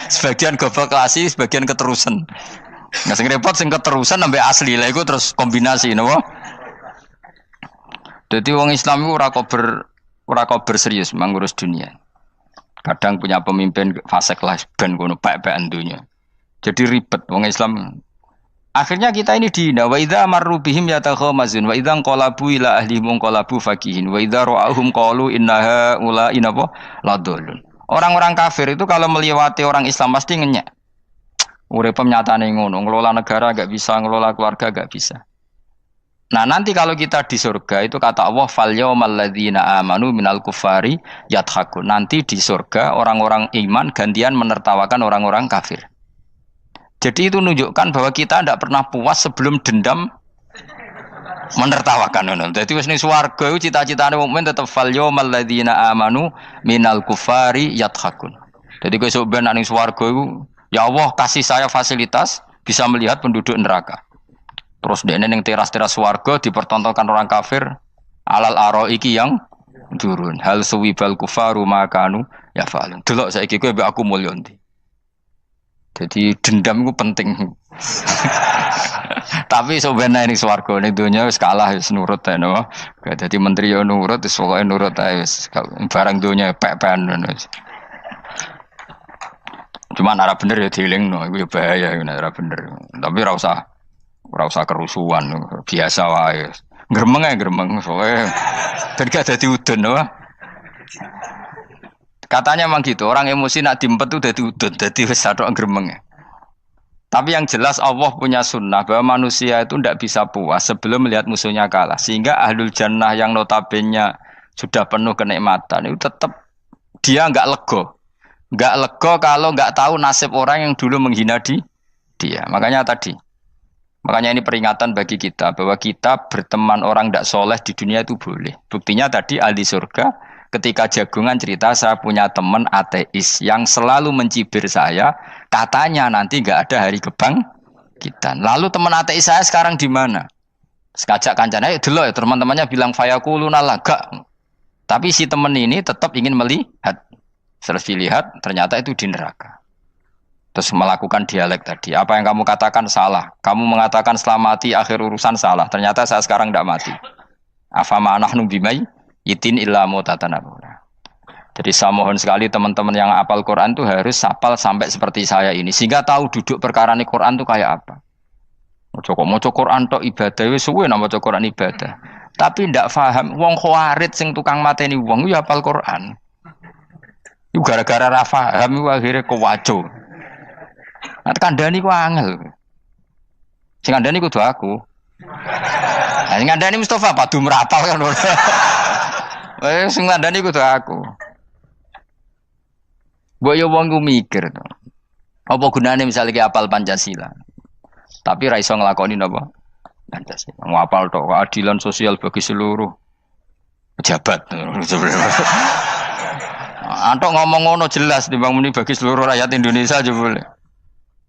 Sebagian goblok klasik, sebagian keterusan. Nah, sing repot sing keterusan sampai asli lah iku terus kombinasi napa? Jadi wong Islam iku ora kober serius mengurus dunia. Kadang punya pemimpin fasik lah ben ngono pek-pekan dunia. Jadi ribet wong Islam. Akhirnya kita ini dihina. Wa idza marru bihim yatakhamazun wa idza qalabu ila ahlihim qalabu fakihin wa idza ra'ahum qalu innaha ula inapa ladallun. Orang-orang kafir itu kalau melewati orang Islam pasti ngenyek. Urip nyatane ngono, ngelola negara enggak bisa, ngelola keluarga enggak bisa. Nah, nanti kalau kita di surga itu kata Allah fal yaumal ladzina amanu minal kufari yadhakun. Nanti di surga orang-orang iman gantian menertawakan orang-orang kafir. Jadi itu menunjukkan bahwa kita tidak pernah puas sebelum dendam menertawakan. Jadi wis ning swarga iku cita-citane mukmin tetep fal yaumal ladzina amanu minal kufari yadhakun. Jadi kowe sok ben ning swarga iku ya Allah kasih saya fasilitas bisa melihat penduduk neraka. Terus dene ning teras-teras swarga dipertontonkan orang kafir alal araiki yang turun. Hal suwibal kufaru makanu ya fa'alun. Delok saiki kowe mbek aku mulya ndi. Jadi dendam itu penting. Tapi sebenarnya ini swarga ning donya wis kalah wis nurut ae no. Dadi menteri yo nurut wis pokoke nurut ae wis barang donya pek-pekan ngono. Cuma ora bener ya dielingno iku ya bahaya nek ora bener. Tapi ora usah kerusuhan biasa wae. Gremeng ae gremeng soalnya ben gak dadi udun no. Katanya memang gitu, orang emosi nak diempet itu dadi udun, dadi wis satok gremeng. Tapi yang jelas Allah punya sunnah bahwa manusia itu tidak bisa puas sebelum melihat musuhnya kalah. Sehingga ahlul jannah yang notabene sudah penuh kenikmatan itu tetap dia enggak lego. Enggak lego kalau enggak tahu nasib orang yang dulu menghina dia. Makanya ini peringatan bagi kita bahwa kita berteman orang tidak soleh di dunia itu boleh. Buktinya tadi ahli surga ketika Jagungan cerita saya punya teman ateis yang selalu mencibir saya, katanya nanti nggak ada hari kebangkitan. Lalu teman ateis saya sekarang di mana? Sekajak kancana dulu ya teman-temannya bilang fayakuluna laga. Tapi si teman ini tetap ingin melihat. Setelah dilihat ternyata itu di neraka. Terus melakukan dialek tadi. Apa yang kamu katakan salah. Kamu mengatakan setelah mati akhir urusan salah. Ternyata saya sekarang tidak mati. Afama anahnu bimai itin illa mutatanabuna. Jadi saya mohon sekali teman-teman yang hafal Quran itu harus hafal sampai seperti saya ini sehingga tahu duduk perkara ini Quran itu kayak apa. Maca Quran tok ibadah wis suwe nang maca Quran ibadah. Tapi ndak paham wong khawarit sing tukang mateni wong yo hafal Quran. Iku gara-gara ra paham iku akhire kewaco. Nah kandhani ku angel. Sing kandhani kudu aku. Nah sing kandhani Mustafa padu merapal kan. Sing ngandani kudu aku. Mbok yo wong ku mikir to. Apa gunane misalnya ki apal Pancasila. Tapi ra iso nglakoni napa? Pancasila. Ngapal tok keadilan sosial bagi seluruh pejabat. Antok ngomong ngono jelas timbang muni bagi seluruh rakyat Indonesia aja boleh.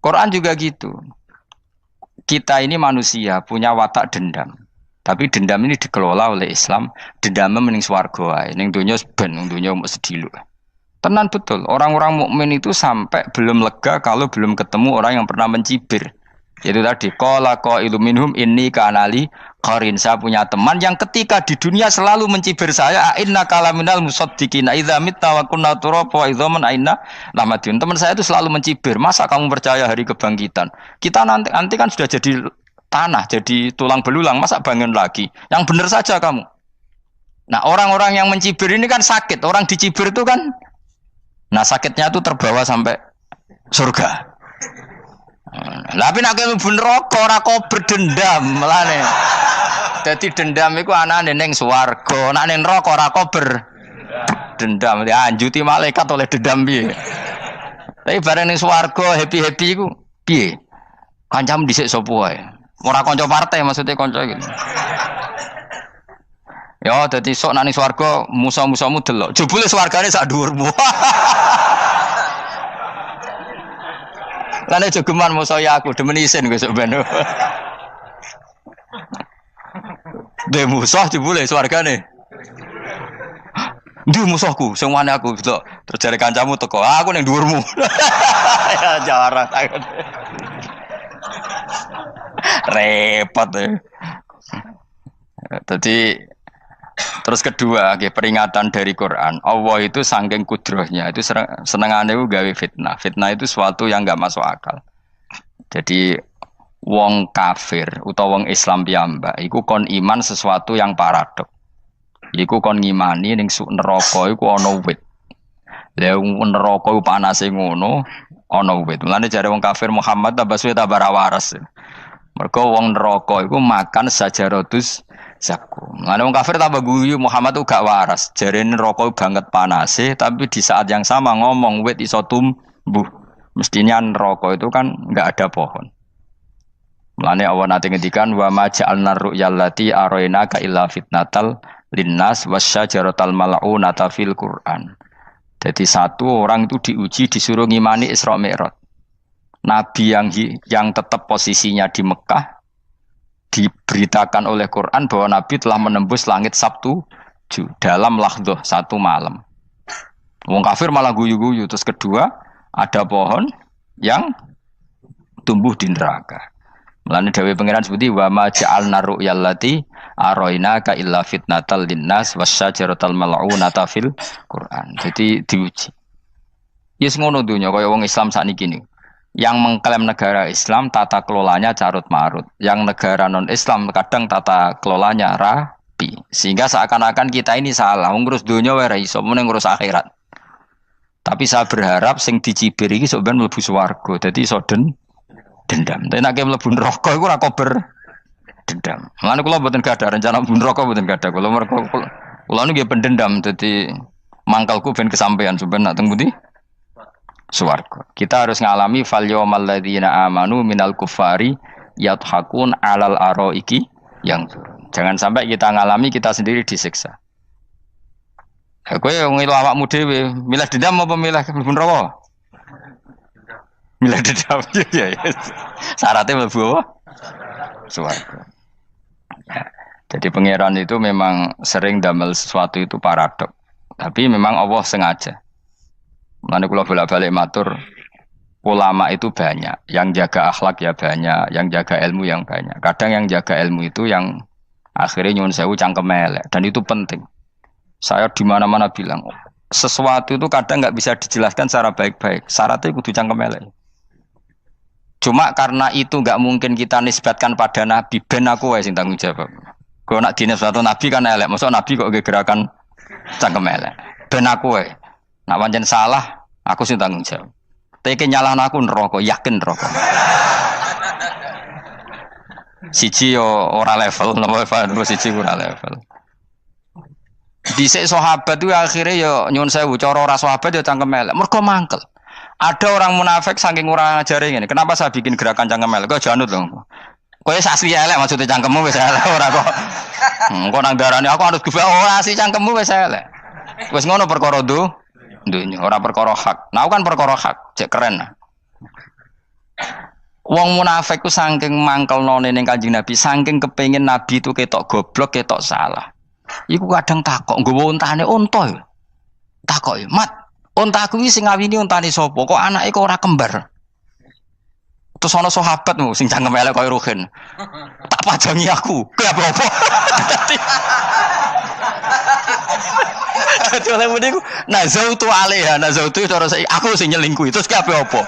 Quran juga gitu. Kita ini manusia punya watak dendam. Tapi dendam ini dikelola oleh Islam. Dendamnya mending swarga wae. Ning donya ben, ning donya mung sediluk. Tenan betul. Orang-orang mukmin itu sampai belum lega kalau belum ketemu orang yang pernah mencibir. Itu tadi qala qailu minhum inni kanali qarin. Saya punya teman yang ketika di dunia selalu mencibir saya, inna kalaminal musaddiqina idza mitta wa kunna turaba wa idzaman aina lamadun. Teman saya itu selalu mencibir, masa kamu percaya hari kebangkitan? Kita nanti kan sudah jadi tanah, jadi tulang belulang, masa bangun lagi? Yang benar saja kamu. Nah, orang-orang yang mencibir ini kan sakit. Orang dicibir itu kan nah sakitnya itu terbawa sampai surga. Tapi nek mlebu neraka ora kok berdendam melane. Dadi dendam iku anane ning swarga, nek ning neraka ora kok berdendam. Dianjuti malaikat oleh dendam piye. Tapi bareng ning swarga happy-happy iku piye? Kancamu dhisik sapa wae. Ora kanca partai maksudnya kanca iki. Ya dadi sok nang swarga musa-musamu delok. Jebule swargane sak dhuwurmu. Lan jogeman musa ya aku demen isin besok ben. De musuh jebule swargane. Ndi musuhku sing wani aku delok terus jare kancamu teko. Aku ning dhuwurmu. Ya jarak. Repot ya. Jadi terus kedua, peringatan dari Quran. Allah itu saking kudrohnya itu senengannya itu gawe fitnah. Fitnah itu suatu yang enggak masuk akal. Jadi wong kafir utawa wong Islam piyambak iku kon iman sesuatu yang paradok. Iku kon ngimani ning neraka iku ana wit. Lah neraka iku panase ngono, ana wit. Mulane jare wong kafir Muhammad tambah suwe tambah waras. Mergo wong neraka iku makan sajaratus zakum. Mulane wong kafir tambah guyu Muhammad tuh gak waras. Jarene neraka banget panase, tapi di saat yang sama ngomong wit iso tumbuh. Mestinya neraka itu kan enggak ada pohon. Mulane Allah nate ngendikan wa ma ja'alna ru'yal lati arainaka illa fitnatal linnas wasyajaratal mal'unata fil Qur'an. Jadi satu orang itu diuji disuruh ngimani Isra Mi'raj. Nabi yang tetap posisinya di Mekah diberitakan oleh Quran bahwa Nabi telah menembus langit Sabtu dalam lahdoh satu malam. Wong kafir malah guyu-guyu. Terus kedua ada pohon yang tumbuh di neraka. Mulane dawuh pangeran seperti wa ma ja'alna ru'yal lati arainaka illa fitnatal linnas wasyajaratal mal'unata fil Quran. Jadi diuji. Yes ngono dunya kaya wong Islam sakniki niku. Yang mengklaim negara Islam tata kelolanya carut marut. Yang negara non Islam kadang tata kelolanya rapi. Sehingga seakan-akan kita ini salah. Ngurus dunia wae ra iso, mung ngurus akhirat. Tapi saya berharap sing dicibir iki sok ben mlebu swarga. Dadi iso dendam. Tapi nek mlebu neraka iku ora kober dendam. Mulane kula mboten gadah rencana mlebu neraka mboten gadah. Kula niku nggih pendendam dadi mangkalku ben kesampaian sampeyan nak teng pundi? Swarga. Kita harus ngalami fal yawmal ladzina amanu minal kufari yadhakun alal araiki yang jangan sampai kita ngalami kita sendiri disiksa. Kowe ngilu awakmu dhewe, milih dendam apa milih mlebu neraka? Milih dendam ya. Syaratnya mlebu apa? Swarga. Ya. Jadi pangeran itu memang sering damel sesuatu itu paradok. Tapi memang Allah sengaja. Mulane kula bolak-balik matur, ulama itu banyak, yang jaga akhlak ya banyak, yang jaga ilmu yang banyak. Kadang yang jaga ilmu itu yang akhirnya nyuwun sewu cangkem elek dan itu penting. Saya di mana-mana bilang, sesuatu itu kadang nggak bisa dijelaskan secara baik-baik. Syaratnya kudu cangkem elek. Cuma karena itu nggak mungkin kita nisbatkan pada Nabi, ben aku wae sing tanggung jawab. Kalau nak dinisbatkan Nabi kan elek, maksud Nabi kok gerakan cangkem elek. Ben aku wae. Nak pancen salah, aku sing tanggung jawab. Teke nyalahno aku neraka, yakin neraka. Siji yo ora level, napa siji ora level. Dhisik sahabat itu akhirnya yo nyuwun sewu cara ora sahabat yo cangkem elek. Mergo mangkel. Ada orang munafik saking ora ngajari ngene. Kenapa saya bikin gerakan cangkem elek? Kok janut lho. Kowe asli elek maksudnya cangkemmu wis elek ora kok. Kok nang darane aku harus gefe asli cangkemmu wis elek. Wis ngono perkara dunya, ora perkara hak. Nah, kan perkara hak, cek keren. Wong munafik ku saking mangkelnone ning Kanjeng Nabi, saking kepengin Nabi itu ketok goblok, ketok salah. Iku kadang takok nggowo untane unta. Takok, "Mat, untaku iki sing ngawini untane sapa? Kok anake kok ora kembar?" Terus ana sahabatmu sing cangkem elek koyo Ruhin. Tak pajangi aku. Kowe apa-apa? Dadi oleh muni ku nazautu alaiha, nazautu cara aku sing nyelingkuhi. Terus kowe apa?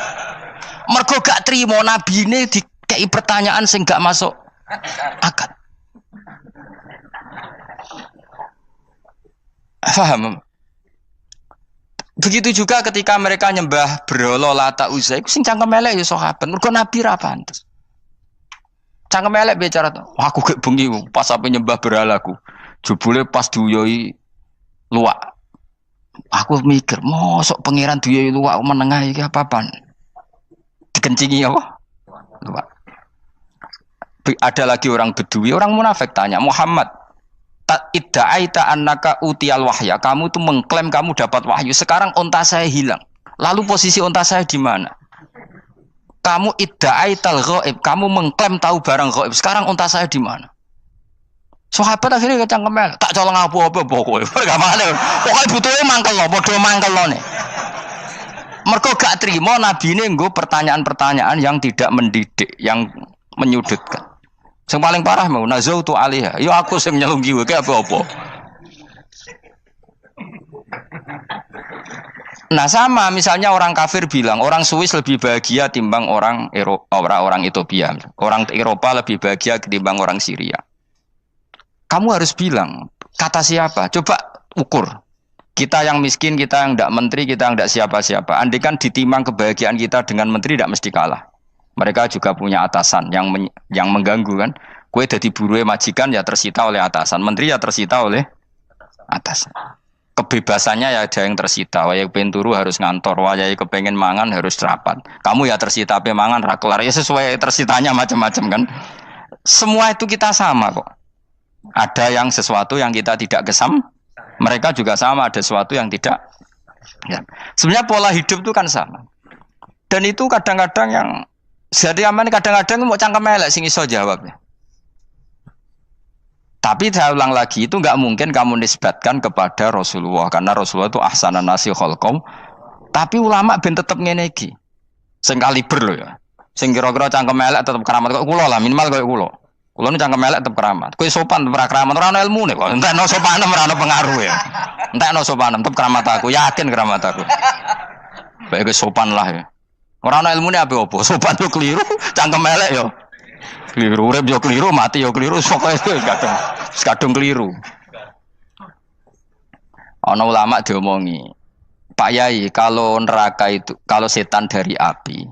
Mergo gak trimo nabine dikei pertanyaan sing gak masuk akal. Paham? Begitu juga ketika mereka nyembah berhala Lata Uzza iku sing cangkem elek ya sahabat. Mergo Nabi ra pantes. Cangkem elek bicara aku gek bengi pas ape nyembah berhalaku. Jebule pas duyoi luwak. Aku mikir, mosok pangeran duwe luwak menengah iki apa-apaan? Dikencingi apa? Luwak. Ada lagi orang Bedui, orang munafik tanya, Muhammad, idda'aita annaka utiyal wahya. Kamu tuh mengklaim kamu dapat wahyu. Sekarang unta saya hilang. Lalu posisi unta saya di mana? Kamu idda'aital ghaib. Kamu mengklaim tahu barang ghaib. Sekarang unta saya di mana? Sahabat akhirnya kecangkemel, tak colong apa-apa pokoknya. Gak mana. Pokoknya butuhnya mangkel lo, bodoh mangkel lo nih. Mergo gak terima Nabi ini nggo pertanyaan-pertanyaan yang tidak mendidik, yang menyudutkan. Yang paling parah mau nazautu alaiha. Yo aku sing nyelunggi wae apa-apa. Nah sama misalnya orang kafir bilang orang Swiss lebih bahagia timbang orang orang Ethiopia. Orang Eropa lebih bahagia ketimbang orang Syria. Kamu harus bilang, kata siapa? Coba ukur. Kita yang miskin, kita yang tidak menteri, kita yang tidak siapa-siapa. Andai kan ditimang kebahagiaan kita dengan menteri tidak mesti kalah. Mereka juga punya atasan yang mengganggu kan. Kue jadi buruh majikan ya tersita oleh atasan. Menteri ya tersita oleh atasan. Kebebasannya ya ada yang tersita. Wayai pengen turu harus ngantor. Wayai kepengen mangan harus rapat. Kamu ya tersita pe mangan rakelar. Ya sesuai tersitanya macam-macam kan. Semua itu kita sama kok. Ada yang sesuatu yang kita tidak kesam, mereka juga sama ada sesuatu yang tidak. Ya. Sebenarnya pola hidup itu kan sama. Dan itu kadang-kadang yang jadi aman, kadang-kadang mau cangkem elek sing iso jawabnya. Tapi saya ulang lagi itu nggak mungkin kamu nisbatkan kepada Rasulullah karena Rasulullah itu ahsanan nasi khalqam. Tapi ulama ben tetep ngene iki. Sing kaliber lho ya. Sing kira-kira cangkem elek tetep keramat kok kula lah minimal koyo kula. Kulo nu cangkem elek tetep keramat. Kowe sopan tetep keramat, ora ana ilmune kok. Entekno sopan ora ana pengaruh ya. Entekno sopan tetep keramat aku, yakin keramat aku. Baik kowe sopan lah ya. Ora ana ilmune apa-apa. Sopan yo keliru, cangkem elek yo keliru, urip yo keliru, mati yo keliru, pokoke kadung keliru. Ana ulama diomongi, Pak Yai, kalau neraka itu, kalau setan dari api,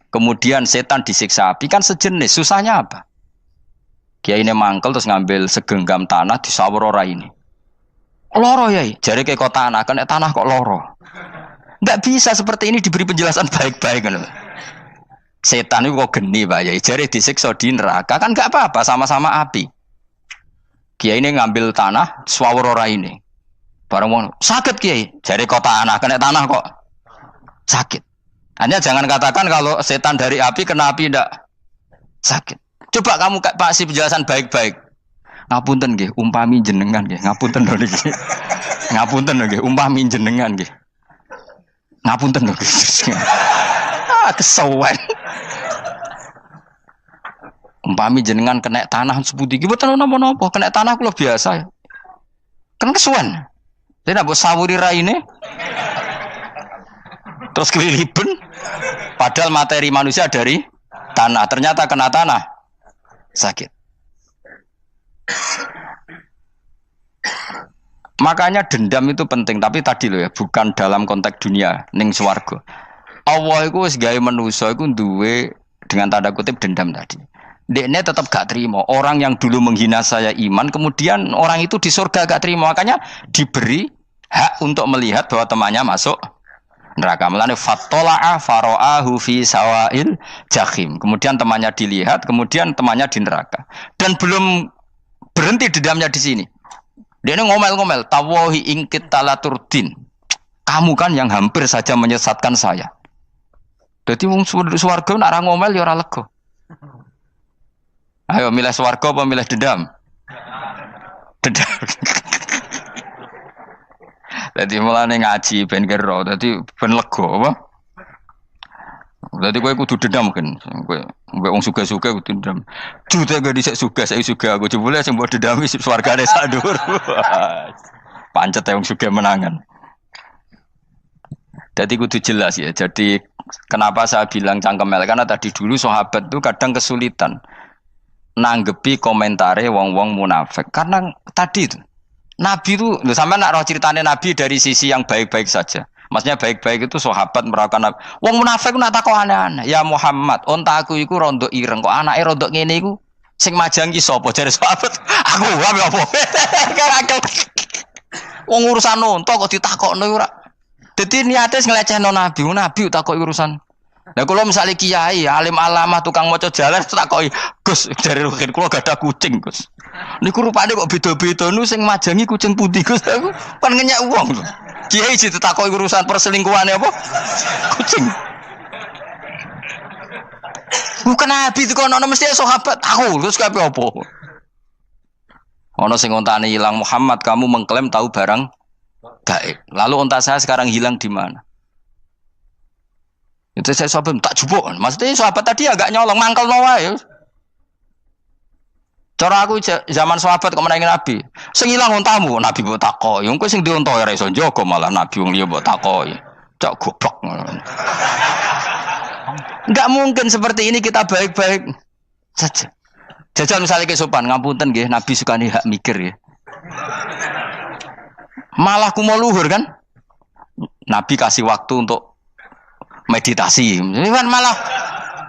kemudian setan disiksa api kan sejenis, susahnya apa? Kiai ini mangkel terus ngambil segenggam tanah di sawur ora ini. Loro yai, jari kayak kok tanah, kan tanah kok loro. Nggak bisa seperti ini diberi penjelasan baik-baik kan. Setan itu kok geni Pak Yai, jari disiksa di neraka kan nggak apa-apa, sama-sama api. Kiai ini ngambil tanah sawur ora ini. Barang mau sakit Kiai, jari kok tanah, kan tanah kok sakit. Hanya jangan katakan kalau setan dari api kena api ndak sakit. Coba kamu kasih penjelasan baik-baik. Ngapunten nggih, umpami jenengan nggih. Ngapunten lho niki. Ngapunten lho nggih, umpami jenengan nggih. Ngapunten lho nggih. Kesuwen. Umpami jenengan kena tanah sepundi iki mboten napa-napa, kena tanah kula biasa. Kan kesuwen. Tidak mbok sawuri raine. Terus keliliben. Padahal materi manusia dari tanah, ternyata kena tanah. Sakit. Makanya dendam itu penting, tapi tadi loh ya, bukan dalam konteks dunia ning swarga. Allah iku wis gawe manusa iku duwe dengan tanda kutip dendam tadi. Dekne tetap gak terima. Orang yang dulu menghina saya iman, kemudian orang itu di surga gak terima, makanya diberi hak untuk melihat bahwa temannya masuk neraka. Melane fattala'a fara'ahu fi sawail jahim. Kemudian temannya dilihat, kemudian temannya di neraka. Dan belum berhenti dendamnya di sini. Dia ini ngomel-ngomel, tawahi ingkit talaturdin. Kamu kan yang hampir saja menyesatkan saya. Jadi wong swarga nek ora ngomel ya ora lega. Ayo milih swarga apa milih dendam? Dendam. Jadi mulane ngaji ben kero, dadi ben lega apa? Dadi kowe kudu dendam kan. Kowe wong suga-suga kudu dendam. Jute gak dhisik suga, saiki suga aku jebule sing mbok dendami swargane sak dhuwur. Pancet wong suga menangan. Jadi kudu jelas ya. Jadi kenapa saya bilang cangkemel karena tadi dulu sahabat itu kadang kesulitan nanggepi komentare wong-wong munafik. Karena tadi itu Nabi itu, sama nak roh ceritanya Nabi dari sisi yang baik-baik saja. Maksudnya baik-baik itu sahabat merawakan Nabi. Wong munafik nak takok aneh-aneh. Ya Muhammad, onta aku iku rondo ireng. Kok anake rondo ngene iku sing majang ki sapa? Jare sahabat, aku apa? Wong urusan onta kok ditakokno ora. Dadi niate ngelecehno nabi, nabi takoki urusan. Lah kula misale kiai, alim alamah tukang maca jalan takoki, Gus dari rukin kula gak ada kucing, Gus. Niku rupane kok beda-beda nu sing majangi kucing putih, Gus. Aku kan ngenyek wong lho. Kiai ditakoki urusan perselingkuhane apa? Kucing. Bukan nabi itu kono mesti sahabat tahu terus kabeh apa? Ono sing ontane hilang Muhammad kamu mengklaim tahu barang gaib. Lalu onta saya sekarang hilang di mana? Itu saya sahabat tak jupuk. Maksudnya sahabat tadi agak nyolong mangkel no wae. Cara aku zaman sahabat kok menangi nabi. Sing hilang ontamu nabi mbok takoki. Engko sing dionto ora iso njaga malah nabi wong liya mbok takoki. Cok goblok. Enggak mungkin seperti ini kita baik-baik saja. Jajal misalnya ke sopan, ngapunten nggih, Nabi sukani hak mikir ya. Malah kumo luhur kan? Nabi kasih waktu untuk meditasi. Ini kan malah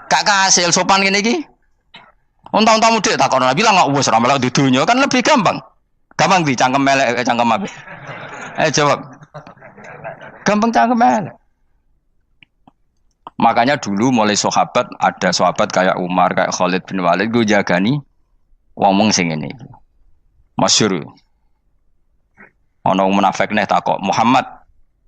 gak kasih sopan gini iki. Unta-untamu dek takon Nabi lah enggak wis ora melok di dunya kan lebih gampang. Gampang di cangkem melek cangkem apik. Jawab. Gampang cangkem melek. Makanya dulu mulai sahabat, ada sahabat kayak Umar, kayak Khalid bin Walid, gue jagani ngomong sing ini. Masyhur. Ono munafik nih takok, Muhammad,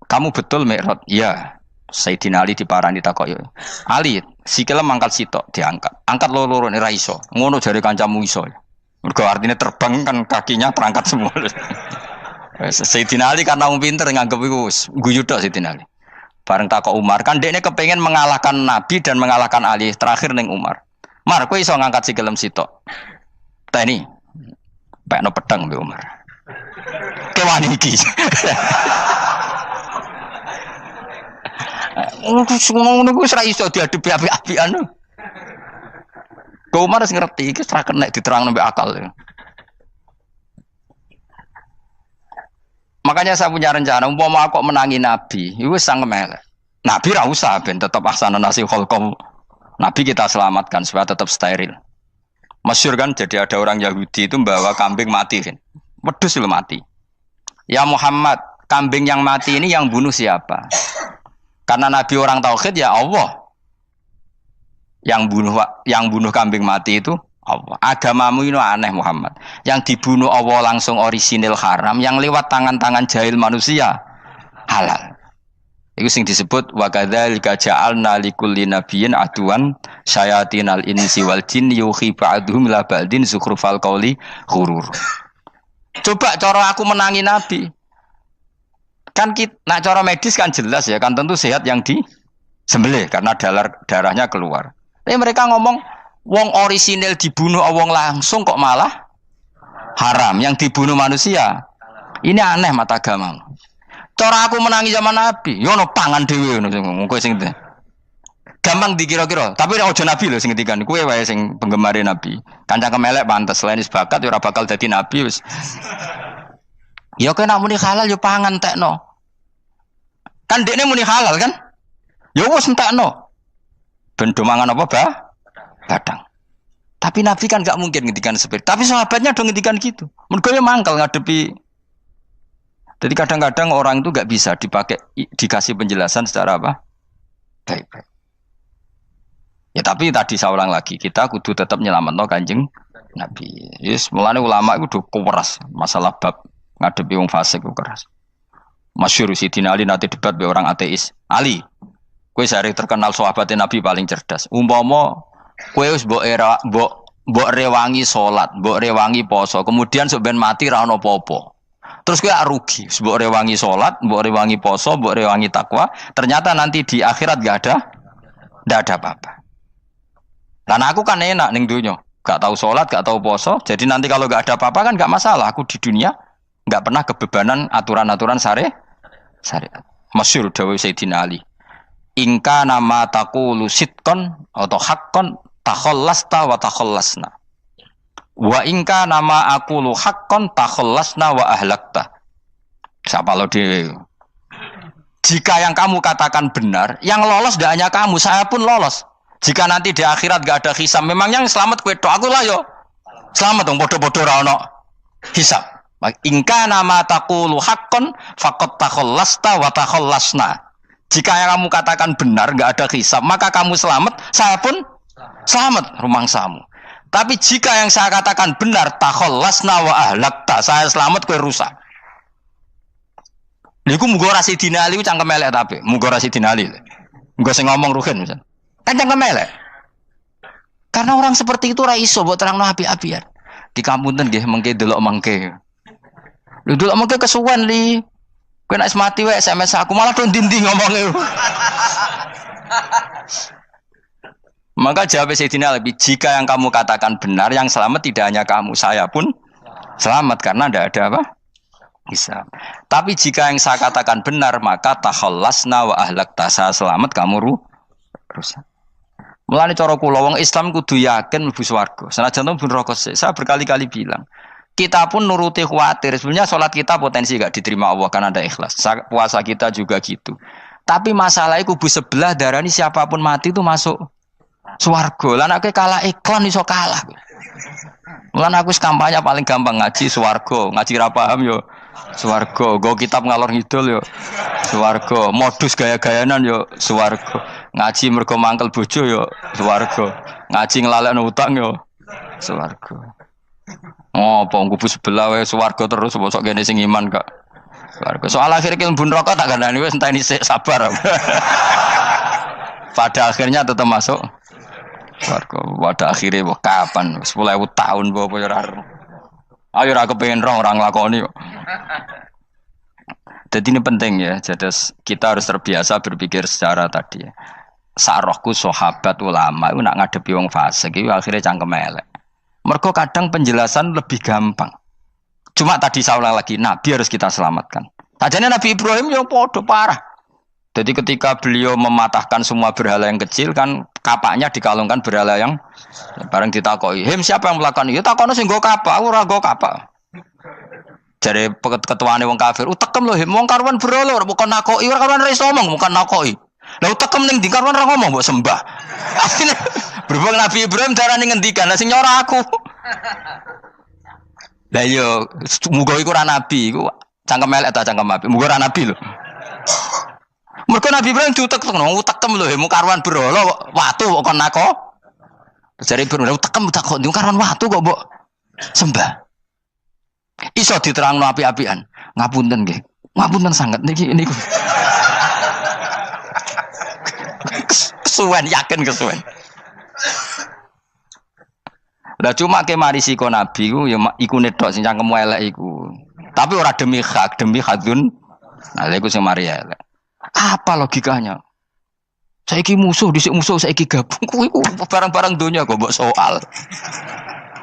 kamu betul Mi'raj? Iya. Sayyidina Ali diparani takok ya. Ali, sikile mangkat sitok diangkat. Angkat loro-loro ora iso. Ngono jare kancamu iso. Mergo artinya terbang kan kakinya terangkat semua. Sayyidina Ali karena wong pinter nganggep iku guyu tok Sayyidina Ali. Bareng takok Umar, kan dekne kepengen mengalahkan Nabi dan mengalahkan Ali. Terakhir ning Umar. Mar, kowe iso ngangkat sikilem sitok. Teni. Pekno pedang mbek Umar. Kewan iki. Ngono ku ora iso diadepi api-apian. Kok Umar wis ngerti iki ora kena diterangno mbek akal. Makanya saya punya rencana, umpama aku menangi Nabi, itu sangat melek. Nabi ra usah ben tetap ahsana nasi kholqom. Nabi kita selamatkan supaya tetap steril. Masyhur kan, jadi ada orang Yahudi itu membawa kambing mati kan. Wedhus lu mati. Ya Muhammad, kambing yang mati ini yang bunuh siapa? Karena Nabi orang tauhid ya Allah. Yang bunuh kambing mati itu Allah. Agamamu ini aneh Muhammad. Yang dibunuh Allah langsung orisinil haram, yang lewat tangan-tangan jahil manusia halal. Itu sing disebut wa kadzalika ja'alna likulli nabiyyin aduwan syayatinal insi wal jin yuhi ba'dhum la ba'din zukhrufal qauli ghurur. Coba cara aku menangi Nabi. Kan nak cara medis kan jelas ya, kan tentu sehat yang disembelih karena darahnya keluar. Tapi mereka ngomong wong orisinil dibunuh wong langsung kok malah haram yang dibunuh manusia. Ini aneh mata agama. Cara aku menangi zaman Nabi, yo no pangan dhewe ngono kowe sing gampang dikira-kira. Tapi ora aja Nabi lho sing ngendikan. Kowe wae sing penggemar Nabi. Kanca kemelek pantes selain bakat ora bakal dadi nabi wis. Ya kena muni halal yo pangan tekno. Kan dekne muni halal kan? Ya wis entekno. Ben do mangan apa badang. Tapi Nabi kan gak mungkin ngendikan seperti. Tapi sahabatnya dong ngendikan gitu. Mergo mangkel ngadepi. Jadi kadang-kadang orang itu gak bisa dikasih penjelasan secara apa? Baik-baik. Ya tapi tadi saya ulang lagi, kita kudu tetap nyelametno Kanjeng Nabi. Yes, mulane ulama itu udah keras masalah bab ngadepi wong fasik itu keras. Masyhur Sidina Ali nanti debat be orang ateis. Ali, kowe sehari terkenal sahabatnya Nabi paling cerdas. Umpama kowe wis mbok rewangi salat, mbok rewangi poso, kemudian sok ben mati ra ono apa-apa. Terus kowe rugi, mbok rewangi salat, mbok rewangi poso, mbok rewangi takwa, ternyata nanti di akhirat enggak ada apa-apa. Karena aku kan enak ning dunya, gak tahu salat, gak tahu poso, jadi nanti kalau enggak ada apa-apa kan enggak masalah. Aku di dunia enggak pernah kebebanan aturan-aturan syariat. Masyhur dawuh Sayyidina Ali. Ingka nama taqulu sidqan atau haqqan takhallasta wa takhallasna. Wa ingka nama aqulu haqqan takhallasna wa ahlakta. Siapa lo di? Jika yang kamu katakan benar, yang lolos tidak hanya kamu, saya pun lolos. Jika nanti di akhirat gak ada hisab, memang yang selamat kue tok, aku lah yo. Selamat dong, bodoh-bodoh ra ono hisab. Ingka nama taqulu haqqan faqad takhallasta wa takhallasna. Jika yang kamu katakan benar, enggak ada hisab, maka kamu selamat, saya pun selamat rumangsamu. Tapi jika yang saya katakan benar, takhallasna wa ahlakta, saya selamat kowe rusak. Niku muga ora Sidina Ali cangkem elek tapi, muga ora Sidina Ali. Muga sing ngomong Ruhin misal. Kan cangkem elek. Karena orang seperti itu ora iso mbok terangno api-apian. Di kampunten nggih mengke delok mengke. Lho delok mengke kesuwen li. Kowe nek mati wae SMS aku malah do ndi-ndi ngomongnya. Maka jawab Sayyidina Ali, jika yang kamu katakan benar, yang selamat tidak hanya kamu, saya pun selamat karena tidak ada apa? Hisab. Tapi jika yang saya katakan benar, maka takhallasna wa ahlakta, saya selamat, kamu rusak. Mulane cara kula wong Islam kudu yakin mlebu swarga. Senajan to neraka sik. Saya berkali-kali bilang, kita pun nuruti khawatir. Sebenarnya sholat kita potensi gak diterima Allah karena ada ikhlas. Puasa kita juga gitu. Tapi masalahnya kubu sebelah darani siapapun mati itu masuk swarga. Lan aku kalah iklan iso kalah. Lan aku kampanye paling gampang ngaji swarga, ngaji ra paham yo swarga, go kitab ngalor ngidul yo swarga, modus gaya-gayanan yo swarga. Ngaji mergo mangkel bojo yo swarga. Ngaji nglalekno utang yo swarga. Oh, apa kubu sebelah wae swarga terus bosok kene sing iman kak. Swarga. Soal akhir ki mlebu neraka tak kandhani wis enteni sik sabar. Pada akhirnya tetap masuk swarga. Pada akhirnya kapan? 10.000 tahun apa ya ora. Ayo ora kepengin orang nglakoni kok. Jadi ini penting ya. Jadi kita harus terbiasa berpikir secara tadi ya. Sarohku sahabat ulama itu nak ngadepi wong fasik itu akhirnya cangkem elek. Mergo kadang penjelasan lebih gampang. Cuma tadi saya ulang lagi, Nabi harus kita selamatkan. Sajane Nabi Ibrahim yang podo parah. Jadi ketika beliau mematahkan semua berhala yang kecil kan kapaknya dikalungkan berhala yang bareng ditakoi. Hem siapa yang melakukan itu? Takono sing nggo kapak, ora nggo kapak. Jare ketuane wong kafir, utekem lho hem wong karuan berhala, bukan nakoki, ora karuan ora iso ngomong, bukan nakoki. Lah utekem ning ndi karuan ora ngomong mbok sembah. Akhirnya berhubung Nabi Ibrahim darani ngendikan, lah sing nyora aku. Lah yo muga iku ora nabi, iku cangkem elek ta cangkem apik. Muga ora nabi lho. Mergo Nabi Ibrahim diutek-utekno, utekem lho mu karuan berhala watu kok kon nako. Jare Ibrahim utekem tak kok karuan watu kok mbok sembah. Iso diterangno apik-apikan. Ngapunten nggih. Ngapunten sanget niki niku. Kesuwen yakin kesuwen. Lah cuma ke mari siko nabi ku ya iku nedok sing cangkem elek iku. Tapi ora demi hak, demi hadun. Nah lha iku sing mari elek. Apa logikanya? Saiki musuh dhisik musuh saiki gabung kuwi ku barang-barang donya kok mbok soal.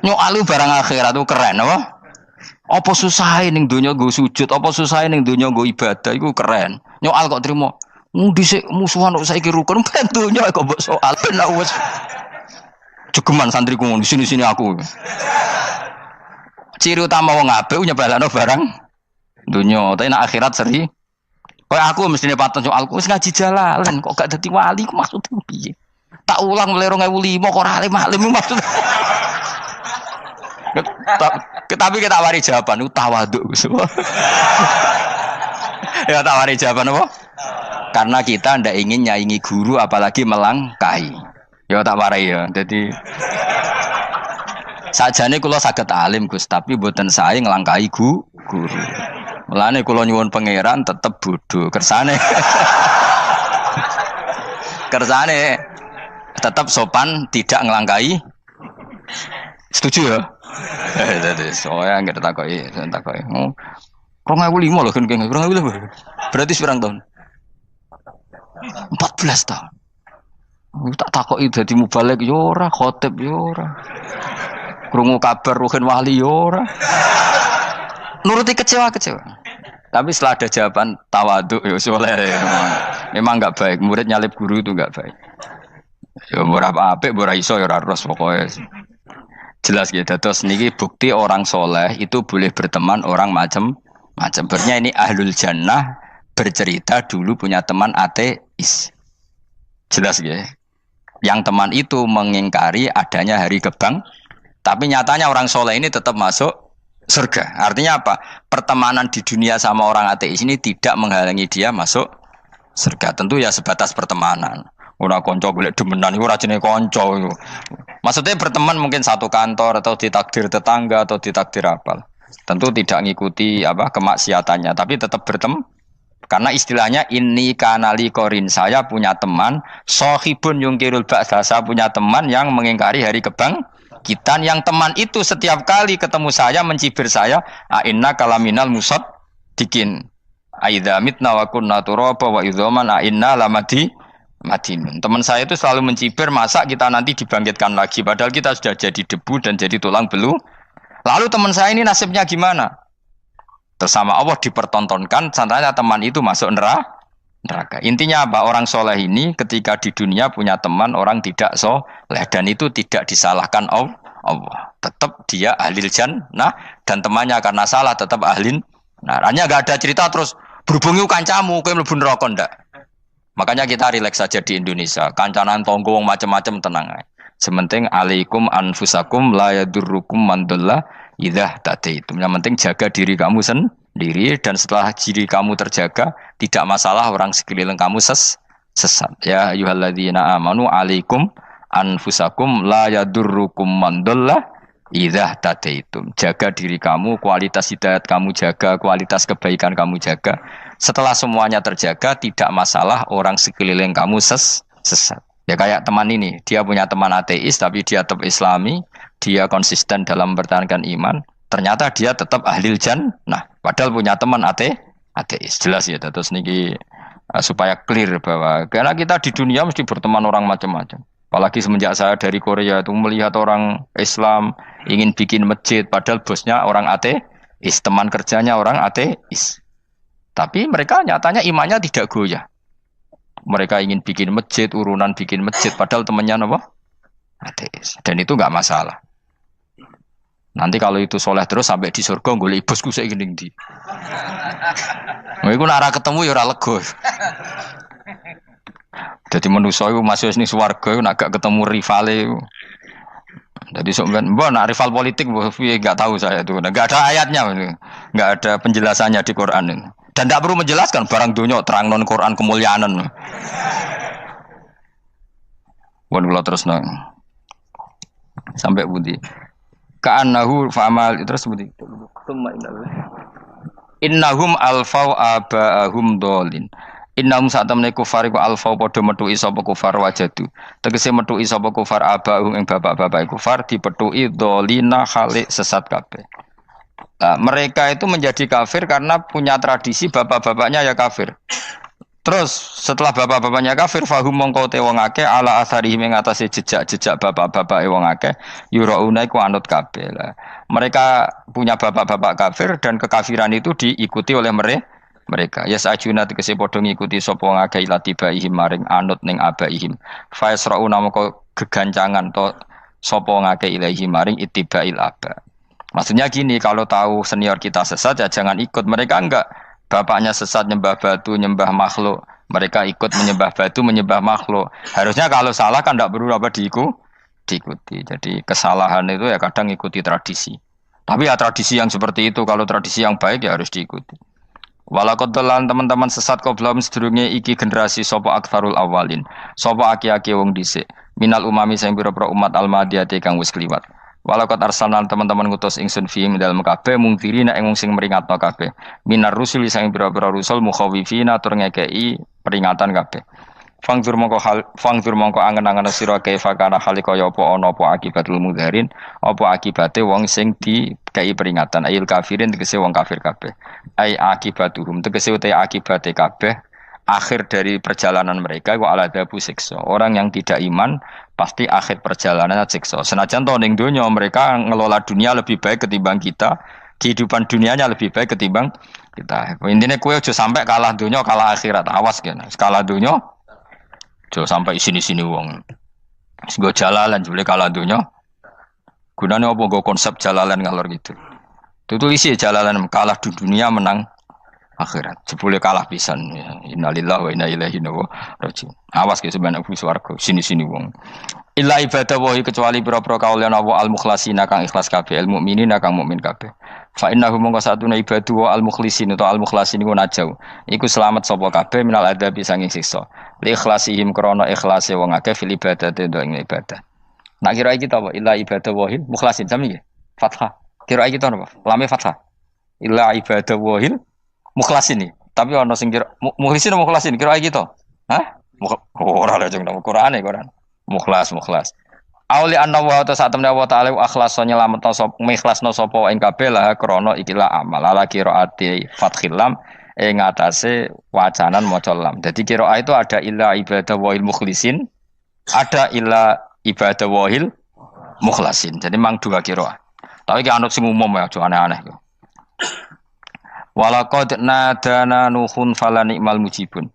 Nyoal barang akhirat itu keren apa? Apa susahe ning donya nggo sujud, apa susahe ning donya nggo ibadah iku keren. Nyoal kok trimo. Dhisik musuhan kok saiki rukun ben donya kok mbok soal ben wis jegeman santriku di sini aku. Ciri utama wong apik nyebalakno barang dunya, tapi nek akhirat seri. Kayak aku mestine paten soalku wis ngaji jalalan kok gak dadi wali ku maksudku piye? Tak ulang mulai 2005 kok ora alim maksud. Tapi kita wari jawaban tawaduk. Ya tak wari jawaban apa? Karena kita ndak ingin nyaingi guru apalagi melangkahi. Ya tak warai ya. Jadi sajane kula saged alim Gus, tapi mboten sae nglangkahi guru. Mulane kula nyuwun pangeran tetep bodho kersane. Kersane tetep sopan, tidak nglangkahi. Setuju ya? Jadi soalnya enggak takoki. 2005 lho kan 2005. Berarti pirang tahun? 14 tahun. Tak takoki dadi mubalek yo ora, khotib yo ora. Krungu kabar Ruhin Wali yo ora. Nuruti kecewa. Tapi setelah ada jawaban tawaduk yo soleh. Memang enggak baik, murid nyalip guru itu enggak baik. Ya ora apik, ora iso ya ora ros pokoke. Jelas gitu. Terus niki bukti orang soleh itu boleh berteman orang macam-macam. Bernya ini ahlul jannah bercerita dulu punya teman ateis. Jelas gitu. Yang teman itu mengingkari adanya hari gebang, tapi nyatanya orang soleh ini tetap masuk surga. Artinya apa? Pertemanan di dunia sama orang ateis ini tidak menghalangi dia masuk surga. Tentu ya sebatas pertemanan. Ora konco golek demenan iku ora jenenge konco iku. Maksudnya berteman mungkin satu kantor atau ditakdir tetangga atau ditakdir apa. Tentu tidak ngikuti apa kemaksiatannya, tapi tetap berteman. Karena istilahnya ini kanali korin, saya punya teman sohibun yungkirul ba'sa, saya punya teman yang mengingkari hari kebangkitan, yang teman itu setiap kali ketemu saya mencibir saya, inna kalaminal musad dikin aidza mitna wa kunna turaba wa idzaman inna lamadi madinun. Teman saya itu selalu mencibir, masa kita nanti dibangkitkan lagi padahal kita sudah jadi debu dan jadi tulang belulang. Lalu teman saya ini nasibnya gimana? Bersama Allah dipertontonkan, contohnya teman itu masuk neraka. Intinya apa? Orang soleh ini ketika di dunia punya teman orang tidak soleh, dan itu tidak disalahkan Allah. Tetap dia ahlil jannah, dan temannya karena salah tetap ahlin. Nah, hanya nggak ada cerita terus berhubungi kancamu, kowe mlebu neraka ndak. Makanya kita rileks saja di Indonesia. Kancanan tonggo macam-macam tenang aja. Sementing alaikum anfusakum la yadurrukum man dhalla idza tadaitum. Yang penting jaga diri kamu sendiri, dan setelah diri kamu terjaga tidak masalah orang sekeliling kamu sesat. Ya ayyuhalladzina amanu alaikum anfusakum la yadurrukum man dhalla idza tadaitum. Jaga diri kamu, kualitas hidayat kamu jaga, kualitas kebaikan kamu jaga. Setelah semuanya terjaga tidak masalah orang sekeliling kamu sesat. Ya kayak teman ini, dia punya teman ateis tapi dia tetap islami, dia konsisten dalam mempertahankan iman. Ternyata dia tetap ahlil jannah, padahal punya teman ateis. Jelas ya, terus niki supaya clear bahwa karena kita di dunia mesti berteman orang macam-macam. Apalagi semenjak saya dari Korea itu melihat orang Islam ingin bikin masjid, padahal bosnya orang ateis, teman kerjanya orang ateis. Tapi mereka nyatanya imannya tidak goyah. Mereka ingin bikin masjid, urunan bikin masjid, padahal temannya apa? Ateis. Dan itu nggak masalah. Nanti kalau itu soleh terus sampai di surga, golek bosku saya gini di. Mereka nara ketemu ya ora lega. Jadi manusia itu masuk sini swarga, nak gak ketemu rivale. Jadi sebenarnya, nak rival politik, nggak tahu saya itu, nggak ada ayatnya, nggak ada penjelasannya di Quran ini. Dan tidak perlu menjelaskan barang dunia terang non Quran kemuliaan. Wan kula terus nang sampai budi. Ka'annahu fa'amal terus budi. Innahum alfau aba'ahum dolin. Innahum satamne kufar iku alfau padha metuki sapa kufar wajadu. Tegese metuki sapa kufar aba'ahum ing bapak-bapak kufar dipetuki dolina khalik sesat kabeh. Nah, mereka itu menjadi kafir karena punya tradisi bapak-bapaknya ya kafir. Terus setelah bapak-bapaknya kafir, fahum mongko te wong akeh ala asarihi ing atase jejak-jejak bapak-bapak wong akeh yurauna iku anut kabeh. Mereka punya bapak-bapak kafir dan kekafiran itu diikuti oleh mereka. Ya sajuna tegese padha ngikuti sapa wong akeh latibaihim maring anut ning abaihim. Fa yasrauna mongko gegancangan to sapa wong akeh ilahi maring ittibail aba. Maksudnya gini, kalau tahu senior kita sesat ya jangan ikut. Mereka enggak, bapaknya sesat nyembah batu, nyembah makhluk. Mereka ikut menyembah batu, menyembah makhluk. Harusnya kalau salah kan enggak perlu apa diikuti. Jadi kesalahan itu ya kadang ikuti tradisi. Tapi ya tradisi yang seperti itu, kalau tradisi yang baik ya harus diikuti. Walakotelan teman-teman sesat qoblahum sedurunge iki generasi sapa aktsarul awalin. Sapa aki-aki wong dhisik. Minal umami sing pira-pira umat almadiyati kang wis kliwat. Walakot arsalan teman-teman ngutus ingsun fiim dalam kabeh mungtirina ing sing meringatno kabeh minar rusul sing pira-pira rusul mukhawifina tur ngekeki peringatan kabeh. Fangzur mongko angen-angen sira kaifa kana kaya apa ana apa akibatul mudharin apa akibate wong sing dikei peringatan ayil kafirin tegese wong kafir kabeh. Ai akibatuhum tegese uta akibate kabeh akhir dari perjalanan mereka wa aladabu siksa. Orang yang tidak iman pasti akhir perjalanannya siksa. Senajan to ning donya mereka ngelola dunia lebih baik ketimbang kita, kehidupan dunianya lebih baik ketimbang kita. Intine kowe aja sampai kalah donya kalah akhirat. Awas kene. Kalah donya aja sampai sini-sini wong. Wis go jalalan jule kalah donya. Gunane apa go konsep jalalan ngalor gitu. Tutulis jalalan kalah di dunia menang akhirat. Jebule kalah pisan. Innalillahi wa inna ilaihi raji'un. Awas ke sebenarnya swarga sini-sini wong. Illa ibadah wahi kecuali pira-pira kaulian Allah al-mukhlasina kang ikhlas kabeh, al mukminina kang mukmin kabeh. Fa innahu mongko satuna ibadu wa al mukhlisin atau al mukhlasin iku najau. Iku selamat sapa kabeh minal adabi sanging siksa. Li ikhlasihim krana ikhlase wong akeh fil ibadate ing ibadah. Nak kira iki ta apa? Illa ibadah wahil mukhlasin sami nggih. Fathah. Kira iki ta napa? Lame fathah. Illa ibadah wahil mukhlasin iki. Tapi ana sing kira mukhlisin apa mukhlasin? Kira iki to. Hah? Ora lha jeng nang Quran. Mukhlas. Auli anna wa ta satemne wa ta'ala akhlasa nyelametno sapa mikhlasno sapa ing kabeh lah krana ikilah amal ala qiraati fathil lam ing atase wacanan maca lam. Dadi qiraah itu ada illa ibadah wahil mukhlisin, ada illa ibadah wahil mukhlasin. Jadi mang dua qiraah. Tapi ki anut sing umum ya aja aneh-aneh. Walaqad nadana nuhun fala ni'mal mujibun.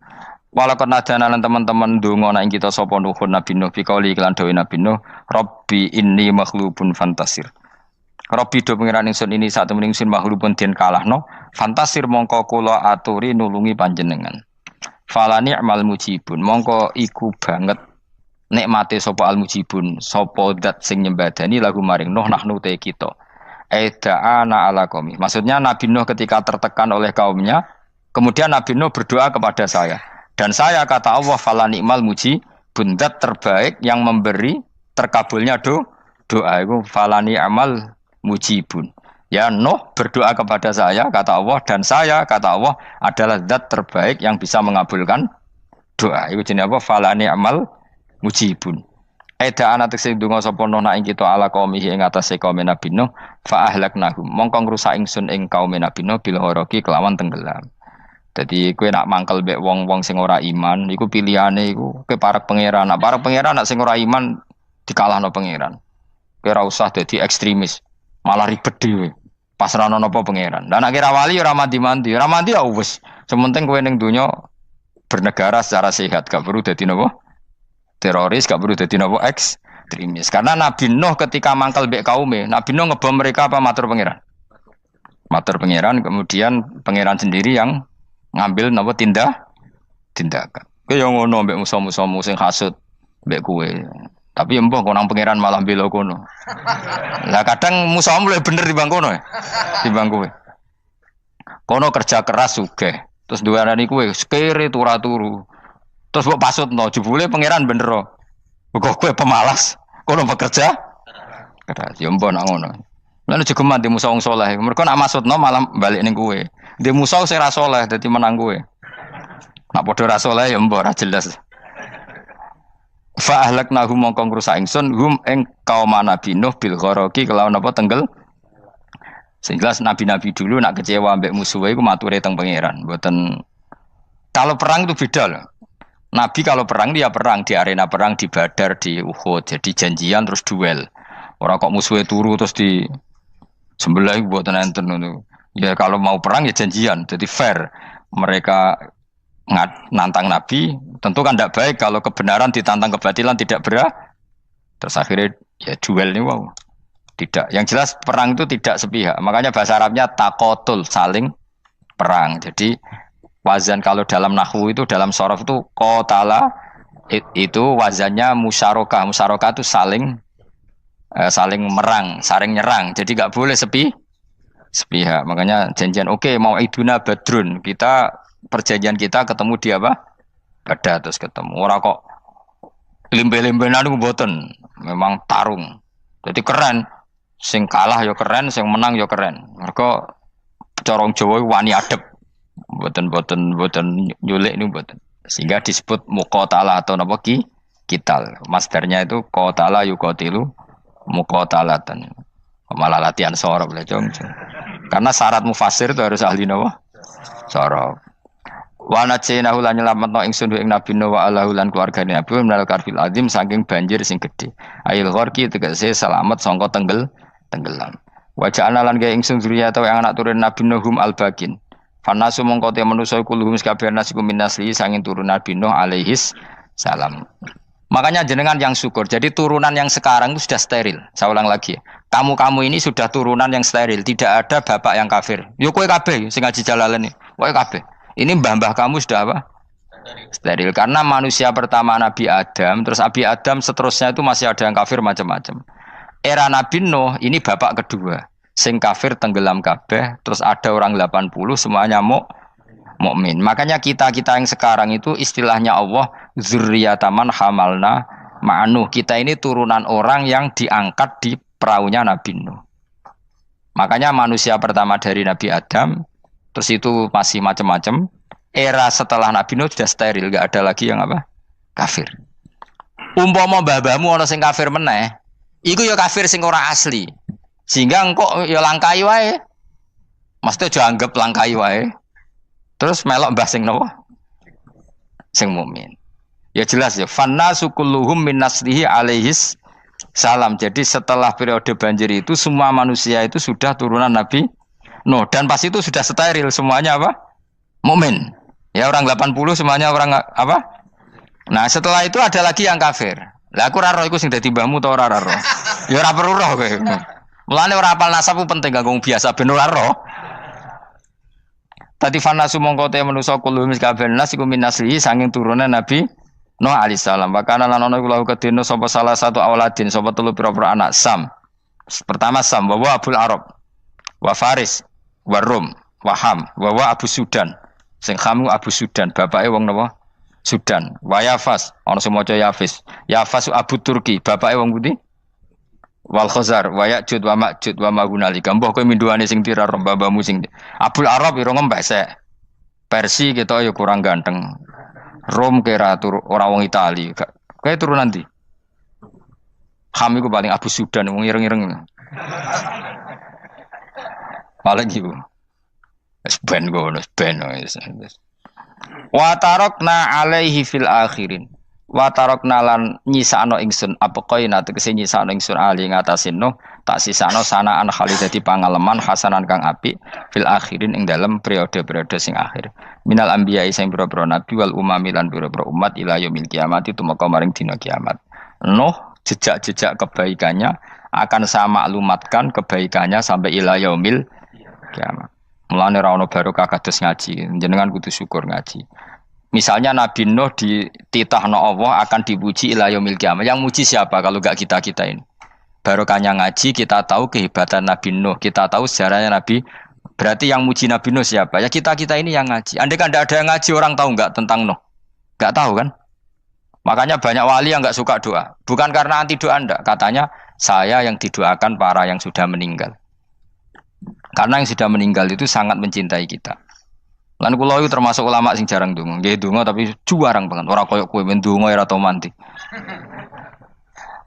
Walaqad nadana lan teman-teman ndonga nek kita sapa nuhun Nabi Nuh bikauli iklan dawe Nabi Nuh, Rabbi inni makhlubun fantasir. Rabbi do pengiran ingsun ini sak temen ingsun makhlubun den kalahno, fantasir mongko kula aturi nulungi panjenengan. Fala ni'mal mujibun, mongko iku banget nikmate sapa al mujibun, sapa zat sing nyembadani lagu maring Nuh nahnu te kita. Aida'ana ala qaumi. Maksudnya Nabi Nuh ketika tertekan oleh kaumnya, kemudian Nabi Nuh berdoa kepada saya. Dan saya kata Allah fala ni'mal mujibun, zat terbaik yang memberi terkabulnya doa itu fala ni'mal mujibun. Ya Nuh berdoa kepada saya kata Allah, dan saya kata Allah adalah zat terbaik yang bisa mengabulkan doa. Itu jenenge apa? Fala ni'mal mujibun. Eda anak sing donga sapa Nuh nak ing kita ala qaumihi ing atase kaum Nabi Nuh fa ahlaknahum mongko ngrusak ingsun ing kaum Nabi Nuh bil ghoroqi kelawan tenggelam. Jadi kowe nak mangkel mbek wong-wong sing ora iman, iku pilihane iku kowe parek pangeran. Nak parek pangeran nak sing ora iman dikalahno pangeran. Kowe ora usah dadi ekstremis, malah ribet dhewe. Pasrahno napa pangeran. Lah nek kira wali ora mandi-mandi, ora mandi ya wis. Sementing kowe ning donya bernegara secara sehat, gak perlu dadi napa? Teroris, gak perlu dadi napa? Ekstremis. Karena Nabi Nuh ketika mangkel mbek kaume, Nabi Nuh ngebom mereka apa matur pangeran? Matur pangeran, kemudian pangeran sendiri yang ngambil napa tindakan. Kowe yo ngono mbek musuh-musuhmu sing hasud mbek kowe. Tapi mbah kok nang pangeran malah bela kono. Lah kadang musuhmu luwih bener timbang kono ya. Timbang kowe. Kono kerja keras sugih. Terus duwarani kowe sekere turu. Terus mbok pasutno jebule pangeran bener. Kok kowe pemalas. Kono bekerja keras. Ya mbah nak ngono. Lan jegeman di musuh wong saleh. Mergo nak maksudno malah balik ning kowe. Di musuh sing ra saleh dadi menang kowe. Nak padha ra saleh ya mbok ra jelas. Fa ahlaknahum mongko ngrusak ingsun hum ing kaum Nabi Nuh bil ghoroqi kelawan apa tenggel. Sing jelas nabi-nabi dulu nak kecewa ambek musuhe iku mature teng pangeran. Mboten kalau perang itu beda loh. Nabi kalau perang dia perang di arena perang di Badar, di Uhud. Jadi janjian terus duel. Ora kok musuhe turu terus di sebelah mboten enten ngono. Ya kalau mau perang ya janjian, jadi fair. Mereka nantang Nabi, tentu kan tidak baik kalau kebenaran ditantang kebatilan tidak berat. Terus akhirnya ya duel ini wow. Tidak. Yang jelas perang itu tidak sepihak. Makanya bahasa Arabnya takotul, saling perang. Jadi wazan kalau dalam nahwu itu dalam sorof itu qatala itu wazannya musyarakah. Musyarakah itu saling merang, saling nyerang. Jadi nggak boleh sepihak. Makanya janjian oke, mau iduna badrun, kita perjanjian kita ketemu di apa? Badar terus ketemu. Ora kok limbe-limbenan niku mboten. Memang tarung. Jadi keren. Sing kalah ya keren, sing menang ya keren. Mergo corong Jawa wani adep. Mboten nyulik niku mboten. Sehingga disebut muqatalah atau napa kital. Masdarnya itu qatala yuqatilu muqatalatan. Malah latihan sorop lah jong. Karena syarat mufassir itu harus ahli nawa sorop. Wa najinahu lan nyelametno ingsun ing Nabi Nuh wa alahu lan keluargane Nabi minal karfil azim saking banjir sing gedhe. Ail gharqi tegese selamat sangka tenggelam. Wa ja'alna lan gawe ingsun zuriyata yang anak turun Nabi Nuhum al-bakin. Fanasu mongko te manusa kulhum sakabeh nasikum minasli sanging turun Nabi Nuh alaihis salam. Makanya jenengan yang syukur. Jadi turunan yang sekarang itu sudah steril. Saya ulang lagi. Kamu ini sudah turunan yang steril. Tidak ada bapak yang kafir. Yo kowe kabeh sing ngaji Jalalain. Kowe kabeh. Ini mbah-mbah kamu sudah apa? Steril. Karena manusia pertama Nabi Adam, terus Nabi Adam seterusnya itu masih ada yang kafir macam-macam. Era Nabi Nuh ini bapak kedua. sing kafir tenggelam kabeh, terus ada orang 80 semuanya mukmin. Makanya kita-kita yang sekarang itu istilahnya Allah dzurriyyataman hamalna ma'nuh. Kita ini turunan orang yang diangkat di perahunya Nabi Nuh. Makanya manusia pertama dari Nabi Adam, terus itu masih macam-macam. Era setelah Nabi Nuh sudah steril, enggak ada lagi yang apa? Kafir. Umpama mbah-mbahmu ana sing kafir meneh, iku ya kafir sing ora asli. Sehingga engkau ya langkai wae. Mesti aja anggap langkai wae. Terus melok mbah sing nopo? Sing mukmin. Ya jelas ya, fannasu kulluhum min naslihi alaihis salam. Jadi setelah periode banjir itu semua manusia itu sudah turunan Nabi Nuh dan pas itu sudah steril semuanya apa? Mukmin. Ya orang 80 semuanya orang apa? Nah, setelah itu ada lagi yang kafir. Lah aku ora roh iku sing dadi mbahmu ta ora roh. Ya ora perlu roh kowe. Mulane ora apal nasab penting kanggo biasa ben ora roh. Tadi fanasu mongko te manusa kulo mis kabeh nas iku minaslihi saking turunan Nabi Nuh alaihi salam. Bakana lan ana iku lahu kedene sapa salah satu auladin sapa telu pira-pira anak Sam. Pertama Sam wa Abul Arab wa Faris wa Rum wa Ham wa Abu Sudan. Sing Ham Abu Sudan, bapake wong napa? Sudan, wa Yafas, ana sing maca Yafis. Yafas Abu Turki, bapake wong pundi? Wal Khazar, wa Ya'jud wa Ma'jud wa Mahunalika. Mbah kowe minduane sing tira babamu sing. Abul Arab ira ngembek sek. Persi kita ya kurang ganteng. Rom kira ora wong Itali. Kowe turunan ndi? Ham iku paling Abu Sudan wong ireng-ireng. Paling iku. Wis ben ngono, ben wis. Wa tarakna alaihi fil akhirin. Wa tarakna lan nyisano ingsun apa koina tegese nyisano ingsun ali ngatasin Nuh tak sisano sanaan khalidati pangalaman hasanan kang apik fil akhirin ing dalem periode-periode sing akhir. Minal anbiya sing pira-pira nabi wal umami lan pira-pira umat ila yaumil kiamat tumeka maring dina kiamat. Nuh jejak-jejak kebaikannya akan saya maklumatkan kebaikannya sampai ila yaumil kiamat. Mulane ora ono barokah kados ngaji, jenengan kudu syukur ngaji. Misalnya Nabi Nuh dititahno Allah akan dipuji ila yaumil kiamat. Yang muji siapa kalau enggak kita-kita ini? Barokahnya ngaji, kita tahu kehebatan Nabi Nuh, kita tahu sejarahnya Nabi. Berarti yang muji Nabi Nuh siapa? Ya kita-kita ini yang ngaji. Andai kan tidak ada yang ngaji, orang tahu enggak tentang Nuh? Enggak tahu kan? Makanya banyak wali yang enggak suka doa. Bukan karena anti doa enggak, katanya saya yang didoakan para yang sudah meninggal. Karena yang sudah meninggal itu sangat mencintai kita. Lan kula itu termasuk ulama sing jarang ndonga. Nggih ndonga tapi juarang banget. Ora koyo kowe men ndonga ora tau mandi.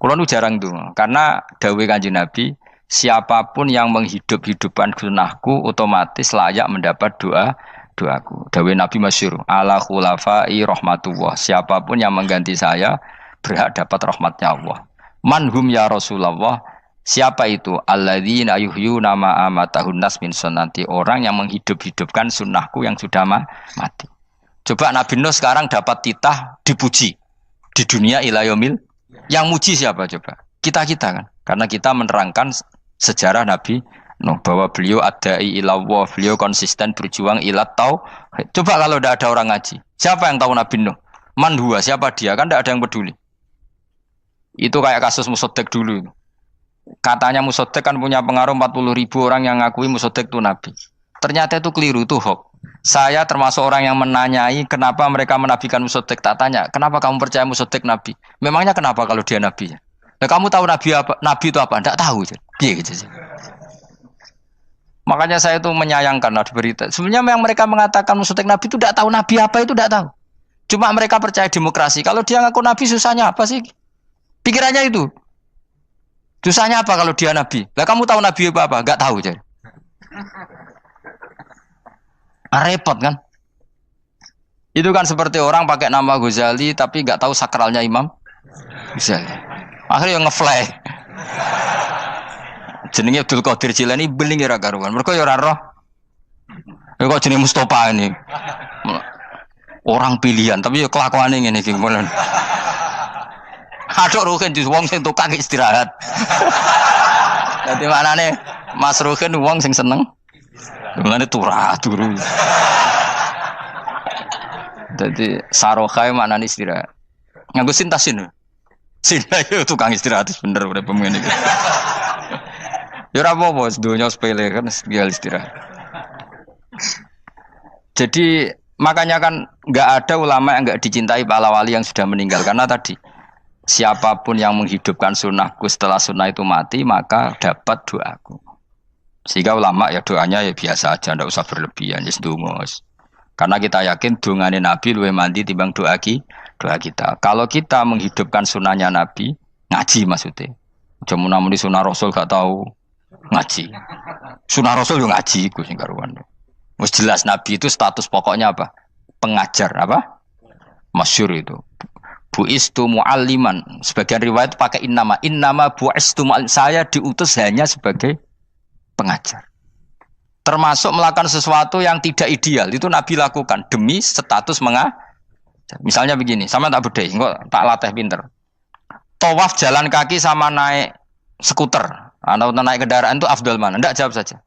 Kula nu jarang ndonga karena dawuh Kanjeng Nabi, siapapun yang menghidup-hidupkan sunahku otomatis layak mendapat doaku. Dawuh Nabi masyhur, ala khulafai rahmatullah. Siapapun yang mengganti saya berhak dapat rahmatnya Allah. Manhum ya Rasulullah. Siapa itu? Alladzina yuhyuna ma amatahun nas min sunnati, orang yang menghidup-hidupkan sunnahku yang sudah mati. Coba Nabi Nuh sekarang dapat titah dipuji di dunia ila yaumil. Yang muji siapa coba? Kita-kita kan. Karena kita menerangkan sejarah Nabi Nuh bahwa beliau adai ila Allah, beliau konsisten berjuang ila tauhid. Coba kalau tidak ada orang ngaji, siapa yang tahu Nabi Nuh? Man huwa, siapa dia? Kan tidak ada yang peduli. Itu kayak kasus Musaddiq dulu. Katanya Musaddiq kan punya pengaruh 40.000 orang yang ngakui Musaddiq itu Nabi. Ternyata itu keliru, itu hoax. Saya termasuk orang yang menanyai kenapa mereka menabikan Musaddiq. Tak tanya, kenapa kamu percaya Musaddiq Nabi? Memangnya kenapa kalau dia Nabi? Nah, kamu tahu Nabi apa? Nabi itu apa? Tidak tahu. Gitu. Makanya saya itu menyayangkan di berita. Sebenarnya yang mereka mengatakan Musaddiq Nabi itu tidak tahu Nabi apa itu tidak tahu. Cuma mereka percaya demokrasi. Kalau dia ngaku Nabi susahnya apa sih? Pikirannya itu. Susahnya apa kalau dia Nabi? Lah kamu tahu Nabi apa? Enggak tahu jadi. Repot kan? Itu kan seperti orang pakai nama Ghazali tapi enggak tahu sakralnya Imam Ghazali. Akhirnya nge-fly. Jenenge Abdul Qadir Jilani beling ora karuan. Mergo ya ora roh. Ya kok jenenge Mustofa ini. Orang pilihan tapi ya kelakuane ngene iki. Aduk Ruhin di wong sing tukang istirahat. Dadi maknane Mas Ruhin wong sing seneng. Mulane turu. Dadi saroha maknane istirahat. Nganggo sintasin. Sinta itu tukang istirahat bener udah pemain itu. Ya ora apa-apa, donya sepele kan tinggal istirahat. Jadi makanya kan nggak ada ulama yang nggak dicintai para wali yang sudah meninggal karena tadi siapapun yang menghidupkan sunnahku setelah sunnah itu mati maka dapat doaku. Sehingga ulama ya doanya ya biasa aja, ndak usah berlebihan, ya sedungos. Karena kita yakin dongane Nabi luwih mandi timbang doa kita. Kalau kita menghidupkan sunnahnya Nabi, ngaji maksudnya. Cuma namun di sunnah Rasul gak tahu ngaji. Sunnah Rasul yo ngaji iku sing karuan. Wis jelas Nabi itu status pokoknya apa? Pengajar apa? Masyhur itu. Buistu mualliman. Sebagian riwayat pakai innama buistu muallim. Saya diutus hanya sebagai pengajar. Termasuk melakukan sesuatu yang tidak ideal itu Nabi lakukan demi status mengajar. Misalnya begini, sama tak bedai, kok tak latih pinter. Tawaf jalan kaki sama naik skuter atau naik kendaraan itu afdal mana? Enggak, jawab saja.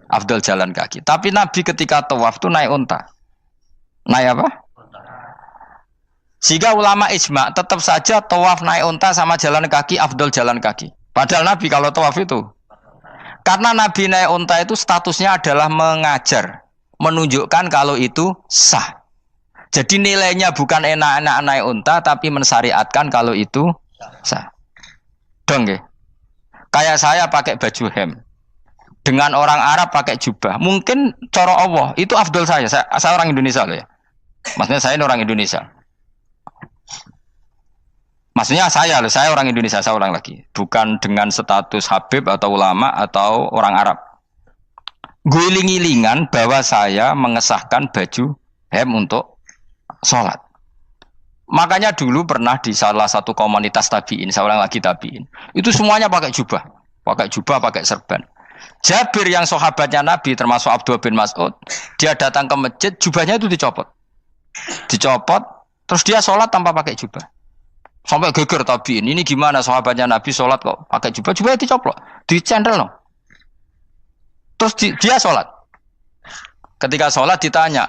Afdal jalan kaki. Tapi Nabi ketika tawaf itu naik unta. Naik apa? Sehingga ulama ijma tetap saja tawaf naik unta sama jalan kaki afdal jalan kaki. Padahal Nabi kalau tawaf itu karena Nabi naik unta itu statusnya adalah mengajar, menunjukkan kalau itu sah. Jadi nilainya bukan enak-enak naik unta, tapi mensyariatkan kalau itu sah. Dong ya? Kayak saya pakai baju hem, dengan orang Arab pakai jubah. Mungkin cara Allah itu afdol saya orang Indonesia loh ya. Maksudnya saya ini orang Indonesia. Maksudnya saya orang Indonesia, saya ulang lagi. Bukan dengan status Habib atau ulama atau orang Arab. Guling-gilingan bahwa saya mengesahkan baju hem untuk sholat. Makanya dulu pernah di salah satu komunitas tabi'in, saya ulang lagi tabi'in. Itu semuanya pakai jubah, pakai serban. Jabir yang sahabatnya Nabi termasuk Abdullah bin Mas'ud, dia datang ke masjid, jubahnya itu dicopot. Terus dia sholat tanpa pakai jubah. Sampai geger tabiin, ini gimana sahabatnya Nabi sholat kok pakai jubah dicoplok, dicendel loh. Terus dia sholat. Ketika sholat ditanya,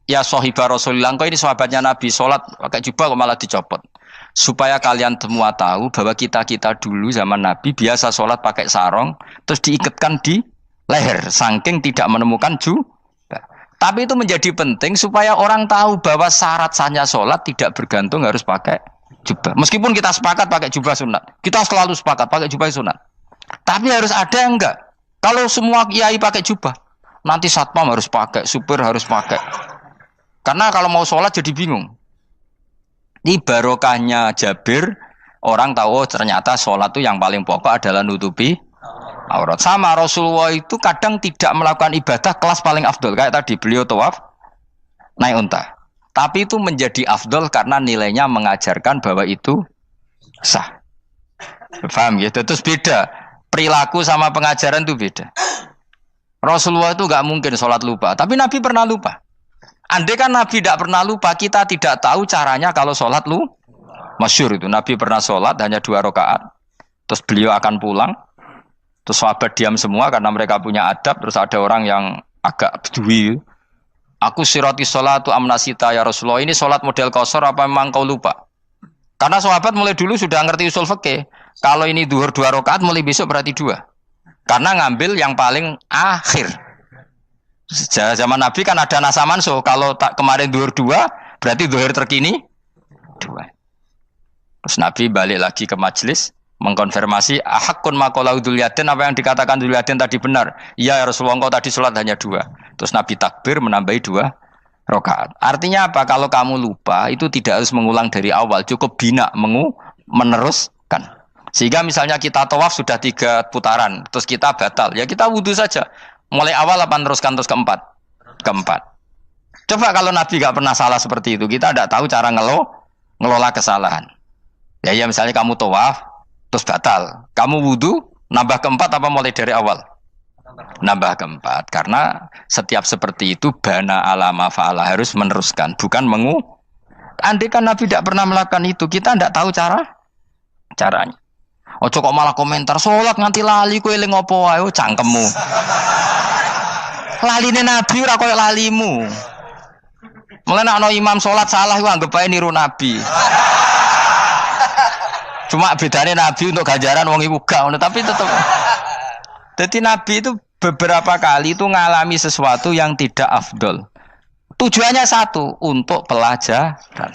ya sohibah Rasulullah, kok ini sahabatnya Nabi sholat pakai jubah kok malah dicopot. Supaya kalian semua tahu bahwa kita dulu zaman Nabi biasa sholat pakai sarong, terus diikatkan di leher, saking tidak menemukan jubah. Tapi itu menjadi penting supaya orang tahu bahwa syarat sahnya sholat tidak bergantung harus pakai jubah. Meskipun kita sepakat pakai jubah sunat, kita selalu sepakat pakai jubah sunat. Tapi harus ada yang enggak. Kalau semua kiai pakai jubah, nanti satpam harus pakai, supir harus pakai. Karena kalau mau sholat jadi bingung. Ini barokahnya Jabir, orang tahu ternyata sholat itu yang paling pokok adalah nutupi aurat. Sama Rasulullah itu kadang tidak melakukan ibadah kelas paling afdol. Kayak tadi beliau tawaf naik unta. Tapi itu menjadi afdol karena nilainya mengajarkan bahwa itu sah. Paham ya? Terus beda. Perilaku sama pengajaran itu beda. Rasulullah itu gak mungkin sholat lupa. Tapi Nabi pernah lupa. Andai kan Nabi tidak pernah lupa, kita tidak tahu caranya kalau sholat masyhur itu. Nabi pernah sholat hanya 2 rakaat. Terus beliau akan pulang. Terus sahabat diam semua karena mereka punya adab. Terus ada orang yang agak bedui. Aku sirati sholatu amnasita ya Rasulullah. Ini sholat model qashar apa memang kau lupa? Karena sahabat mulai dulu sudah ngerti usul fikih. Kalau ini duhur 2 rakaat, mulai besok berarti 2. Karena ngambil yang paling akhir. Zaman Nabi kan ada nasa mansuh. Kalau tak kemarin duhur 2, berarti duhur terkini 2. Terus Nabi balik lagi ke majelis, mengkonfirmasi ahakun maqalahu Dzulyaden, apa yang dikatakan Dzulyaden tadi benar. Iya ya Rasulullah, engkau tadi sholat hanya 2. Terus Nabi takbir menambahi 2 rakaat. Artinya apa? Kalau kamu lupa itu tidak harus mengulang dari awal, cukup bina meneruskan. Sehingga misalnya kita tawaf sudah 3 putaran, terus kita batal, ya kita wudu saja. Mulai awal apa teruskan terus keempat? Coba kalau Nabi gak pernah salah seperti itu, kita tidak tahu cara ngelola kesalahan. Ya misalnya kamu tawaf terus batal, kamu wudu nambah keempat apa mulai dari awal? Nambah keempat, karena setiap seperti itu bana alama fa'ala, harus meneruskan, bukan andai kan Nabi tidak pernah melakukan itu, kita tidak tahu caranya. Ojo kok malah komentar sholat nganti lali kowe eling opo wae, cangkemmu. Laline Nabi ora koyo lalimu. Mulane ana imam sholat salah iku anggap ae niru Nabi. Cuma bedane Nabi untuk ganjaran wong iku gak ngono, tapi tetep Jadi Nabi itu beberapa kali itu ngalami sesuatu yang tidak afdol. Tujuannya satu, untuk pelajaran.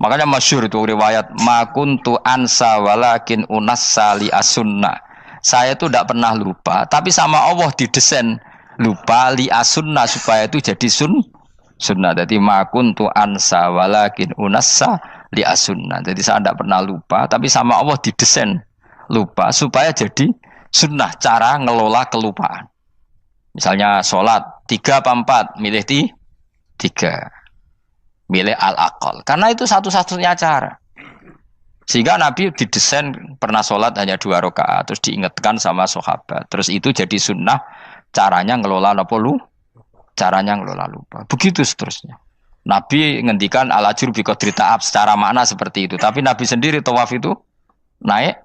Makanya masyhur itu riwayat makuntu ansa walakin unassa li as-sunnah. Saya itu tidak pernah lupa, tapi sama Allah didesain lupa li as-sunnah supaya itu jadi sunnah. Jadi makuntu ansa walakin unassa li as-sunnah. Jadi saya tidak pernah lupa, tapi sama Allah didesain lupa supaya jadi sunnah cara ngelola kelupaan. Misalnya sholat 3 apa 4, milih 3. Milih al-aqal. Karena itu satu-satunya cara. Sehingga Nabi didesain pernah sholat hanya 2 rakaat, terus diingatkan sama sahabat. Terus itu jadi sunnah caranya ngelola caranya ngelola lupa. Begitu seterusnya. Nabi ngendikan al-ajur bi qadri ta'ab secara makna seperti itu. Tapi Nabi sendiri tawaf itu naik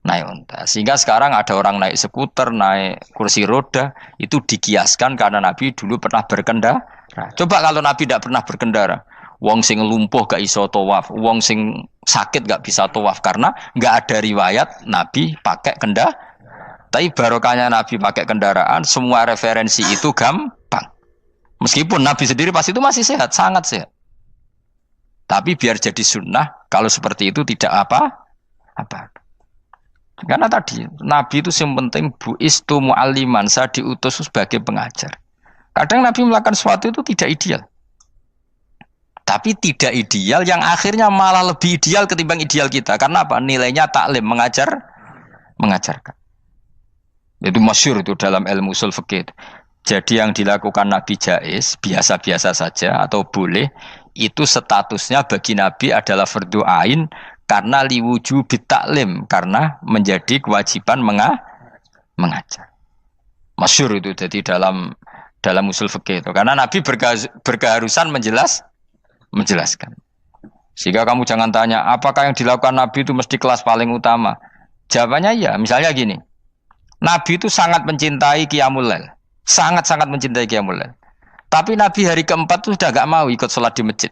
unta. Sehingga sekarang ada orang naik skuter, naik kursi roda, itu dikiaskan karena Nabi dulu pernah berkendara. Coba kalau Nabi tidak pernah berkendara, wong sing lumpuh gak iso tawaf, wong sing sakit gak bisa tawaf karena gak ada riwayat Nabi pakai kendaraan. Tapi barokahnya Nabi pakai kendaraan, semua referensi itu gampang. Meskipun Nabi sendiri pas itu masih sehat, sangat sehat. Tapi biar jadi sunnah, kalau seperti itu tidak apa-apa. Karena tadi Nabi itu yang penting buistu mu'alliman, saya diutus sebagai pengajar. Kadang Nabi melakukan sesuatu itu tidak ideal. Tapi tidak ideal yang akhirnya malah lebih ideal ketimbang ideal kita. Karena apa? Nilainya taklim, mengajarkan. Itu masyhur itu dalam ilmu ushul fikih. Jadi yang dilakukan Nabi jaiz, biasa-biasa saja atau boleh, itu statusnya bagi Nabi adalah fardhu ain karena liwujubit taklim, karena menjadi kewajiban mengajar. Masyhur itu jadi dalam usul fikih itu. Karena Nabi berkeharusan menjelaskan. Sehingga kamu jangan tanya, apakah yang dilakukan Nabi itu mesti kelas paling utama? Jawabannya ya, misalnya gini. Nabi itu sangat mencintai Qiyamul Lail. Sangat-sangat mencintai Qiyamul Lail. Tapi Nabi hari keempat itu sudah gak mau ikut sholat di masjid.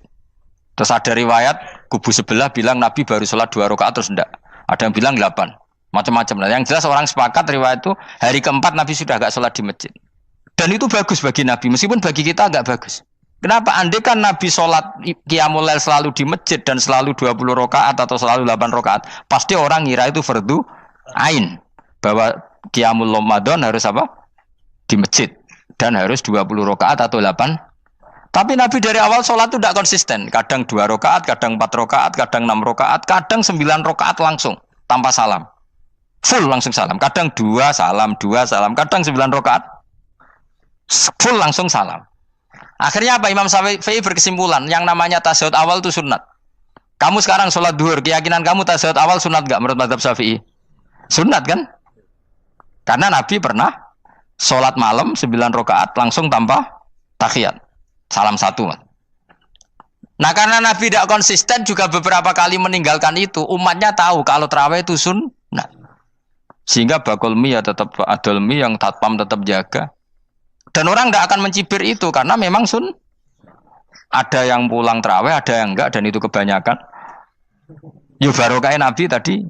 Terus ada riwayat, kubu sebelah bilang Nabi baru sholat 2 rakaat terus enggak. Ada yang bilang 8. Macam-macam. Nah, yang jelas orang sepakat riwayat itu, hari keempat Nabi sudah gak sholat di masjid. Dan itu bagus bagi Nabi, meskipun bagi kita agak bagus. Kenapa? Andai kan Nabi sholat Qiyamul Lail selalu di masjid dan selalu 20 rakaat atau selalu 8 rakaat, pasti orang ngira itu fardhu ain. Bahwa Qiyamul Ramadan harus apa? Di masjid. Dan harus 20 rakaat atau 8. Tapi Nabi dari awal sholat itu tidak konsisten. Kadang 2 rakaat, kadang 4 rakaat, kadang 6 rakaat, kadang 9 rakaat langsung tanpa salam. Full langsung salam. Kadang 2 salam, kadang 9 rakaat full langsung salam. Akhirnya apa? Imam Syafi'i berkesimpulan yang namanya tasyahud awal itu sunat. Kamu sekarang sholat duhur, keyakinan kamu tasyahud awal sunat enggak menurut mazhab Syafi'i? Sunat kan? Karena Nabi pernah sholat malam 9 rakaat langsung tanpa tahiyat. Salam 1. Nah karena Nabi tidak konsisten juga beberapa kali meninggalkan itu, umatnya tahu kalau tarawih itu sunnah. Sehingga bakul mi ya tetap adol mi, yang tatpam tetap jaga. Dan orang tidak akan mencibir itu karena memang ada yang pulang tarawih, ada yang enggak, dan itu kebanyakan. Yo barokah Nabi tadi.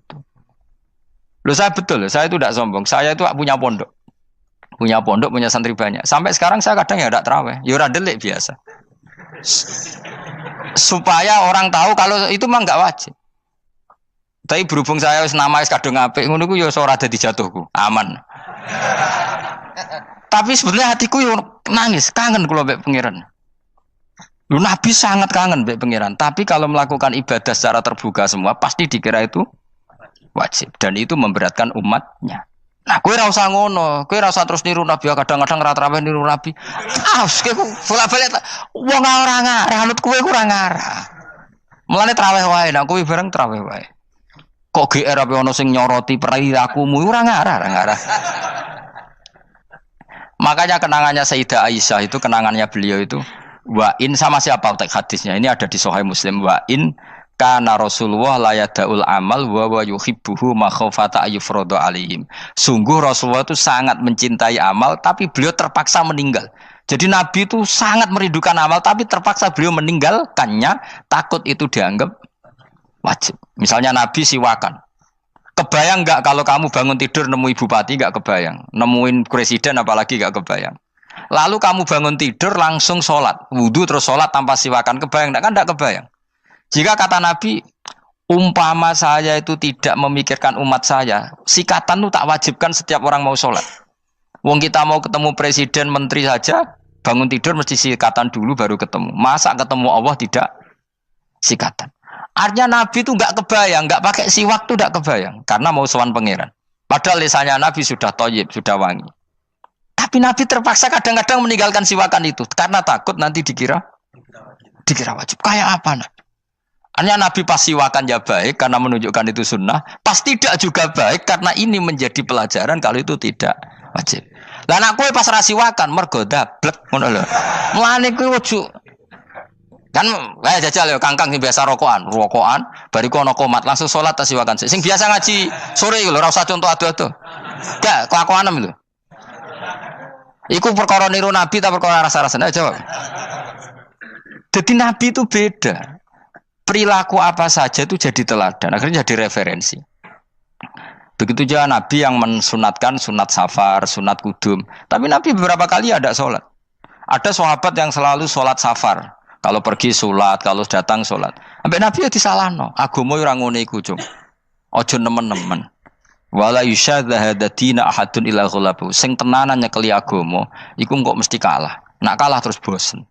Loh saya betul, saya itu tidak sombong. Saya itu punya pondok, punya santri banyak. Sampai sekarang saya kadang ya tidak tarawih, ya ora delik biasa. Supaya orang tahu kalau itu mah enggak wajib. Tapi berhubung saya wis nama wis kadung apik ngono ku ya ora dadi jatuhku, aman. Tapi sebenarnya hatiku yo nangis, kangen kula mbek pangeran. Lu Nabi sangat kangen mbek pangeran, tapi kalau melakukan ibadah secara terbuka semua pasti dikira itu wajib dan itu memberatkan umatnya. Nah, kowe ora usah ngono, kowe ora usah terus niru Nabi, kadang-kadang ra traweh niru Nabi. Kowe bolak-balik wong ora ngarah, anut kowe ora ngarah. Mulane traweh wae, nek kowe bareng traweh wae. Kok GR apa ono sing nyoroti perilakumu ora ngarah. Makanya kenangannya Sayyidah Aisyah itu, kenangannya beliau itu wa in, sama siapa teks hadisnya? Ini ada di Sahih Muslim. Wa in kana Rasulullah la yadaul amal wa yuhibbuhu makhafata ayufradu alaihim. Sungguh Rasulullah itu sangat mencintai amal tapi beliau terpaksa meninggal. Jadi Nabi itu sangat merindukan amal tapi terpaksa beliau meninggalkannya takut itu dianggap wajib. Misalnya Nabi siwakan. Kebayang nggak kalau kamu bangun tidur nemu bupati nggak kebayang, nemuin presiden apalagi nggak kebayang. Lalu kamu bangun tidur langsung sholat, wudhu terus sholat tanpa siwakan, kebayang nggak? Kan nggak kebayang. Jika kata Nabi, umpama saya itu tidak memikirkan umat saya, sikatan itu tak wajibkan setiap orang mau sholat. Wong kita mau ketemu presiden, menteri saja, bangun tidur mesti sikatan dulu baru ketemu. Masa ketemu Allah tidak sikatan? Artinya Nabi itu nggak kebayang, nggak pakai siwak itu nggak kebayang, karena mau sowan pangeran. Padahal lisannya Nabi sudah thayyib, sudah wangi. Tapi Nabi terpaksa kadang-kadang meninggalkan siwakan itu, karena takut nanti dikira wajib. Kayak apa Nabi? Artinya Nabi pas siwakan ya baik, karena menunjukkan itu sunnah. Pas tidak juga baik, karena ini menjadi pelajaran kalau itu tidak wajib. Lah anak kowe pas ra siwakan mergo dablek ngono lho. Mulane kowe ojo kan kayak jajal ya kangkang sing biasa rokokan, bariku ana komat langsung salat tas siwakan. Sing biasa ngaji sore iku lho ora usah contoh ado-ado. Gak kelakuanem lho. Iku perkara niru Nabi ta perkara rasa-rasane jawab. Jadi Nabi itu beda. Perilaku apa saja itu jadi teladan, akhirnya jadi referensi. Begitu juga Nabi yang mensunatkan sunat safar, sunat kudum. Tapi Nabi beberapa kali ada sholat. Ada sahabat yang selalu sholat safar. Kalau pergi sholat, kalau datang sholat. Sampai Nabi ya disalahno. Agama orang ngene iku, Cung. Ojo nemen-nemen. Wala yusyadza hadatina ahadun ila ghalabu. Sing tenanan nyekeli agama, iku kok mesti kalah. Nak kalah terus bosen.